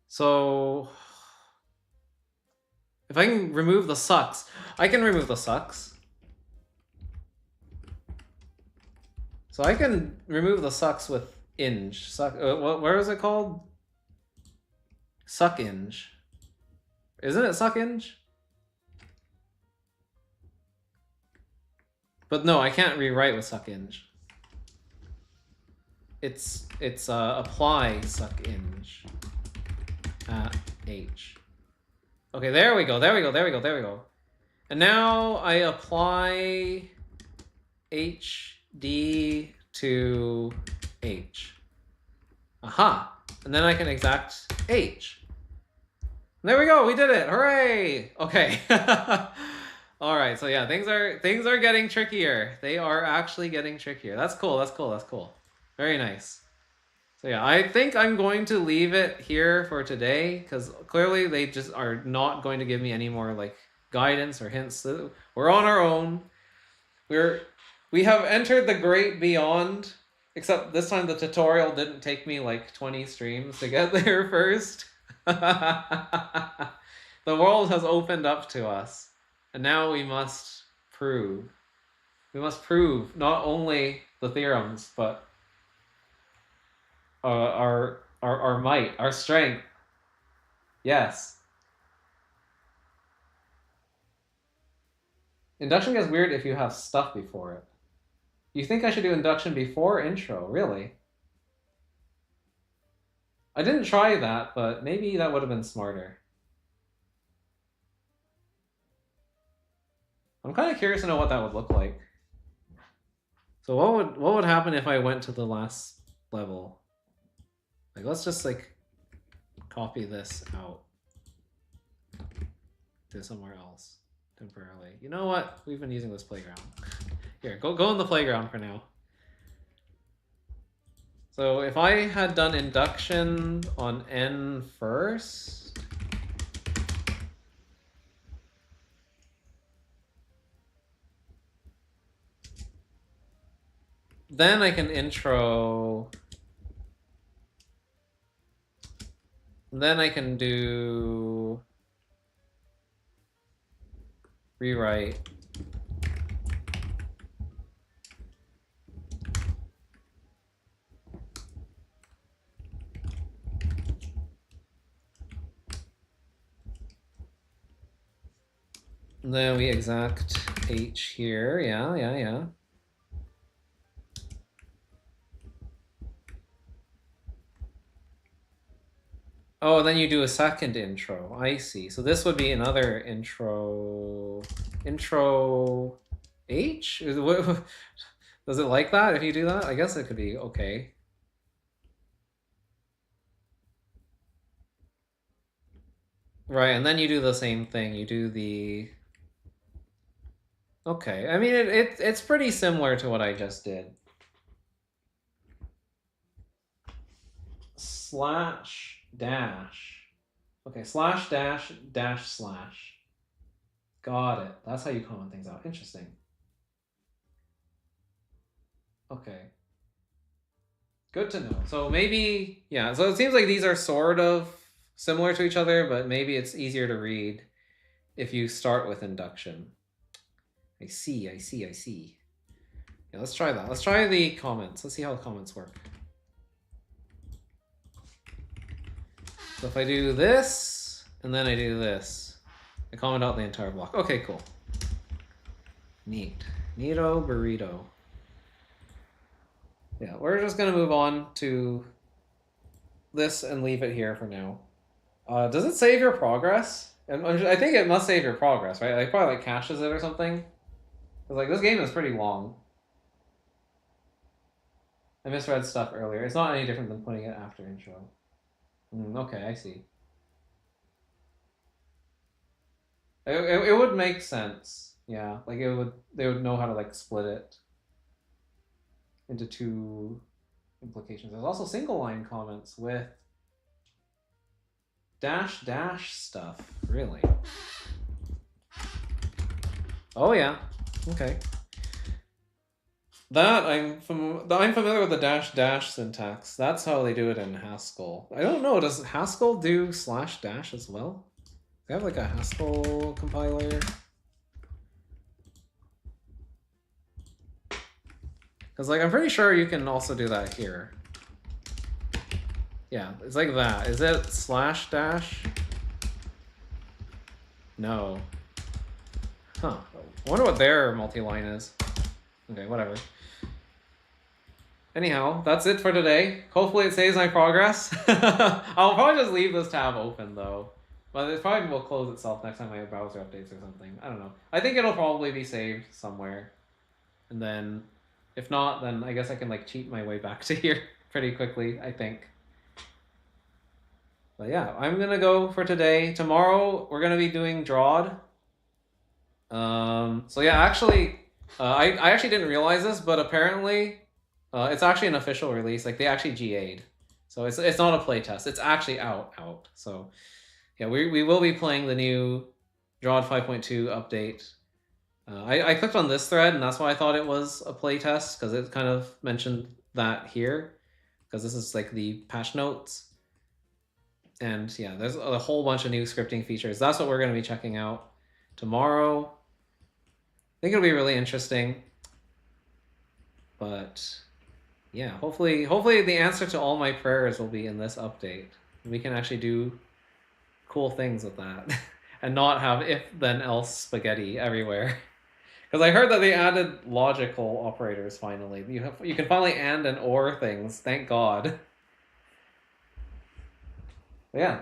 So if I can remove the sucks, I can remove the sucks. So I can remove the sucks with inge. Where is it called? Suck inge. Isn't it suck inge? But no, I can't rewrite with suck inge. It's apply suck inge at H. Okay, there we go. And now I apply HD to H. Aha! And then I can exact H. There we go, we did it! Hooray! Okay. Alright, so yeah, things are getting trickier. They are actually getting trickier. That's cool. Very nice. So yeah, I think I'm going to leave it here for today, because clearly they just are not going to give me any more like guidance or hints. We're on our own. We have entered the great beyond, except this time the tutorial didn't take me like 20 streams to get there first. The world has opened up to us, and now we must prove. We must prove not only the theorems, but our might, our strength. Yes. Induction gets weird if you have stuff before it. You think I should do induction before intro, really? I didn't try that, but maybe that would have been smarter. I'm kind of curious to know what that would look like. So what would happen if I went to the last level? Like, let's just like copy this out to somewhere else temporarily. You know what? We've been using this playground. Here, go in the playground for now. So if I had done induction on N first, then I can intro, then I can do rewrite. then we exact h here. Yeah. Oh, then you do a second intro. I see. So this would be another intro. Intro H? Does it like that if you do that? I guess it could be okay. Right, and then you do the same thing. You do the... Okay, I mean, it's pretty similar to what I just did. Slash dash. Okay, slash dash dash slash. Got it. That's how you comment things out. Interesting. Okay. Good to know. So maybe, yeah, so it seems like these are sort of similar to each other, but maybe it's easier to read if you start with induction. I see. Yeah, let's try that. Let's try the comments. Let's see how the comments work. So if I do this, and then I do this, I comment out the entire block. Okay, cool. Neat. Neato burrito. Yeah, we're just gonna move on to this and leave it here for now. Does it save your progress? And I think it must save your progress, right? Like probably like caches it or something. Cause like this game is pretty long. I misread stuff earlier. It's not any different than putting it after intro. Okay, I see. It would make sense. Yeah, like they would know how to like split it into two implications. There's also single line comments with dash dash stuff. Really? Oh yeah. Okay. That I'm familiar with the dash dash syntax. That's how they do it in Haskell. I don't know. Does Haskell do slash dash as well? They have like a Haskell compiler. Because like I'm pretty sure you can also do that here. Yeah, it's like that. Is it slash dash? No. Huh. I wonder what their multi-line is. Okay, whatever. Anyhow, that's it for today. Hopefully it saves my progress. I'll probably just leave this tab open though. But it probably will close itself next time my browser updates or something. I don't know. I think it'll probably be saved somewhere. And then, if not, then I guess I can like cheat my way back to here pretty quickly, I think. But yeah, I'm gonna go for today. Tomorrow, we're gonna be doing Drawd. So yeah, actually, I actually didn't realize this, but apparently, it's actually an official release. Like they actually GA'd, so it's not a playtest. It's actually out. So yeah, we will be playing the new Drawd 5.2 update. I clicked on this thread, and that's why I thought it was a playtest, because it kind of mentioned that here, because this is like the patch notes. And yeah, there's a whole bunch of new scripting features. That's what we're going to be checking out tomorrow. I think it'll be really interesting. But yeah, hopefully the answer to all my prayers will be in this update. We can actually do cool things with that and not have if then else spaghetti everywhere. Because I heard that they added logical operators finally. You can finally and or things. Thank God. But yeah,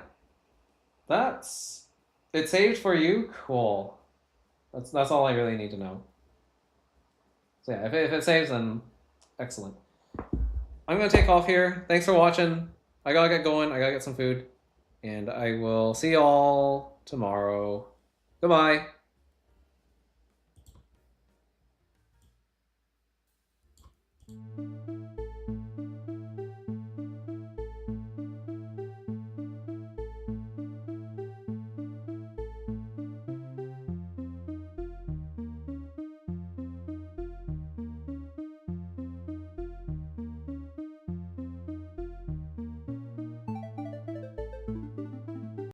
that's it. Saved for you. Cool. That's all I really need to know. So yeah, if it saves, then excellent. I'm gonna take off here. Thanks for watching. I gotta get going. I gotta get some food, and I will see y'all tomorrow. Goodbye.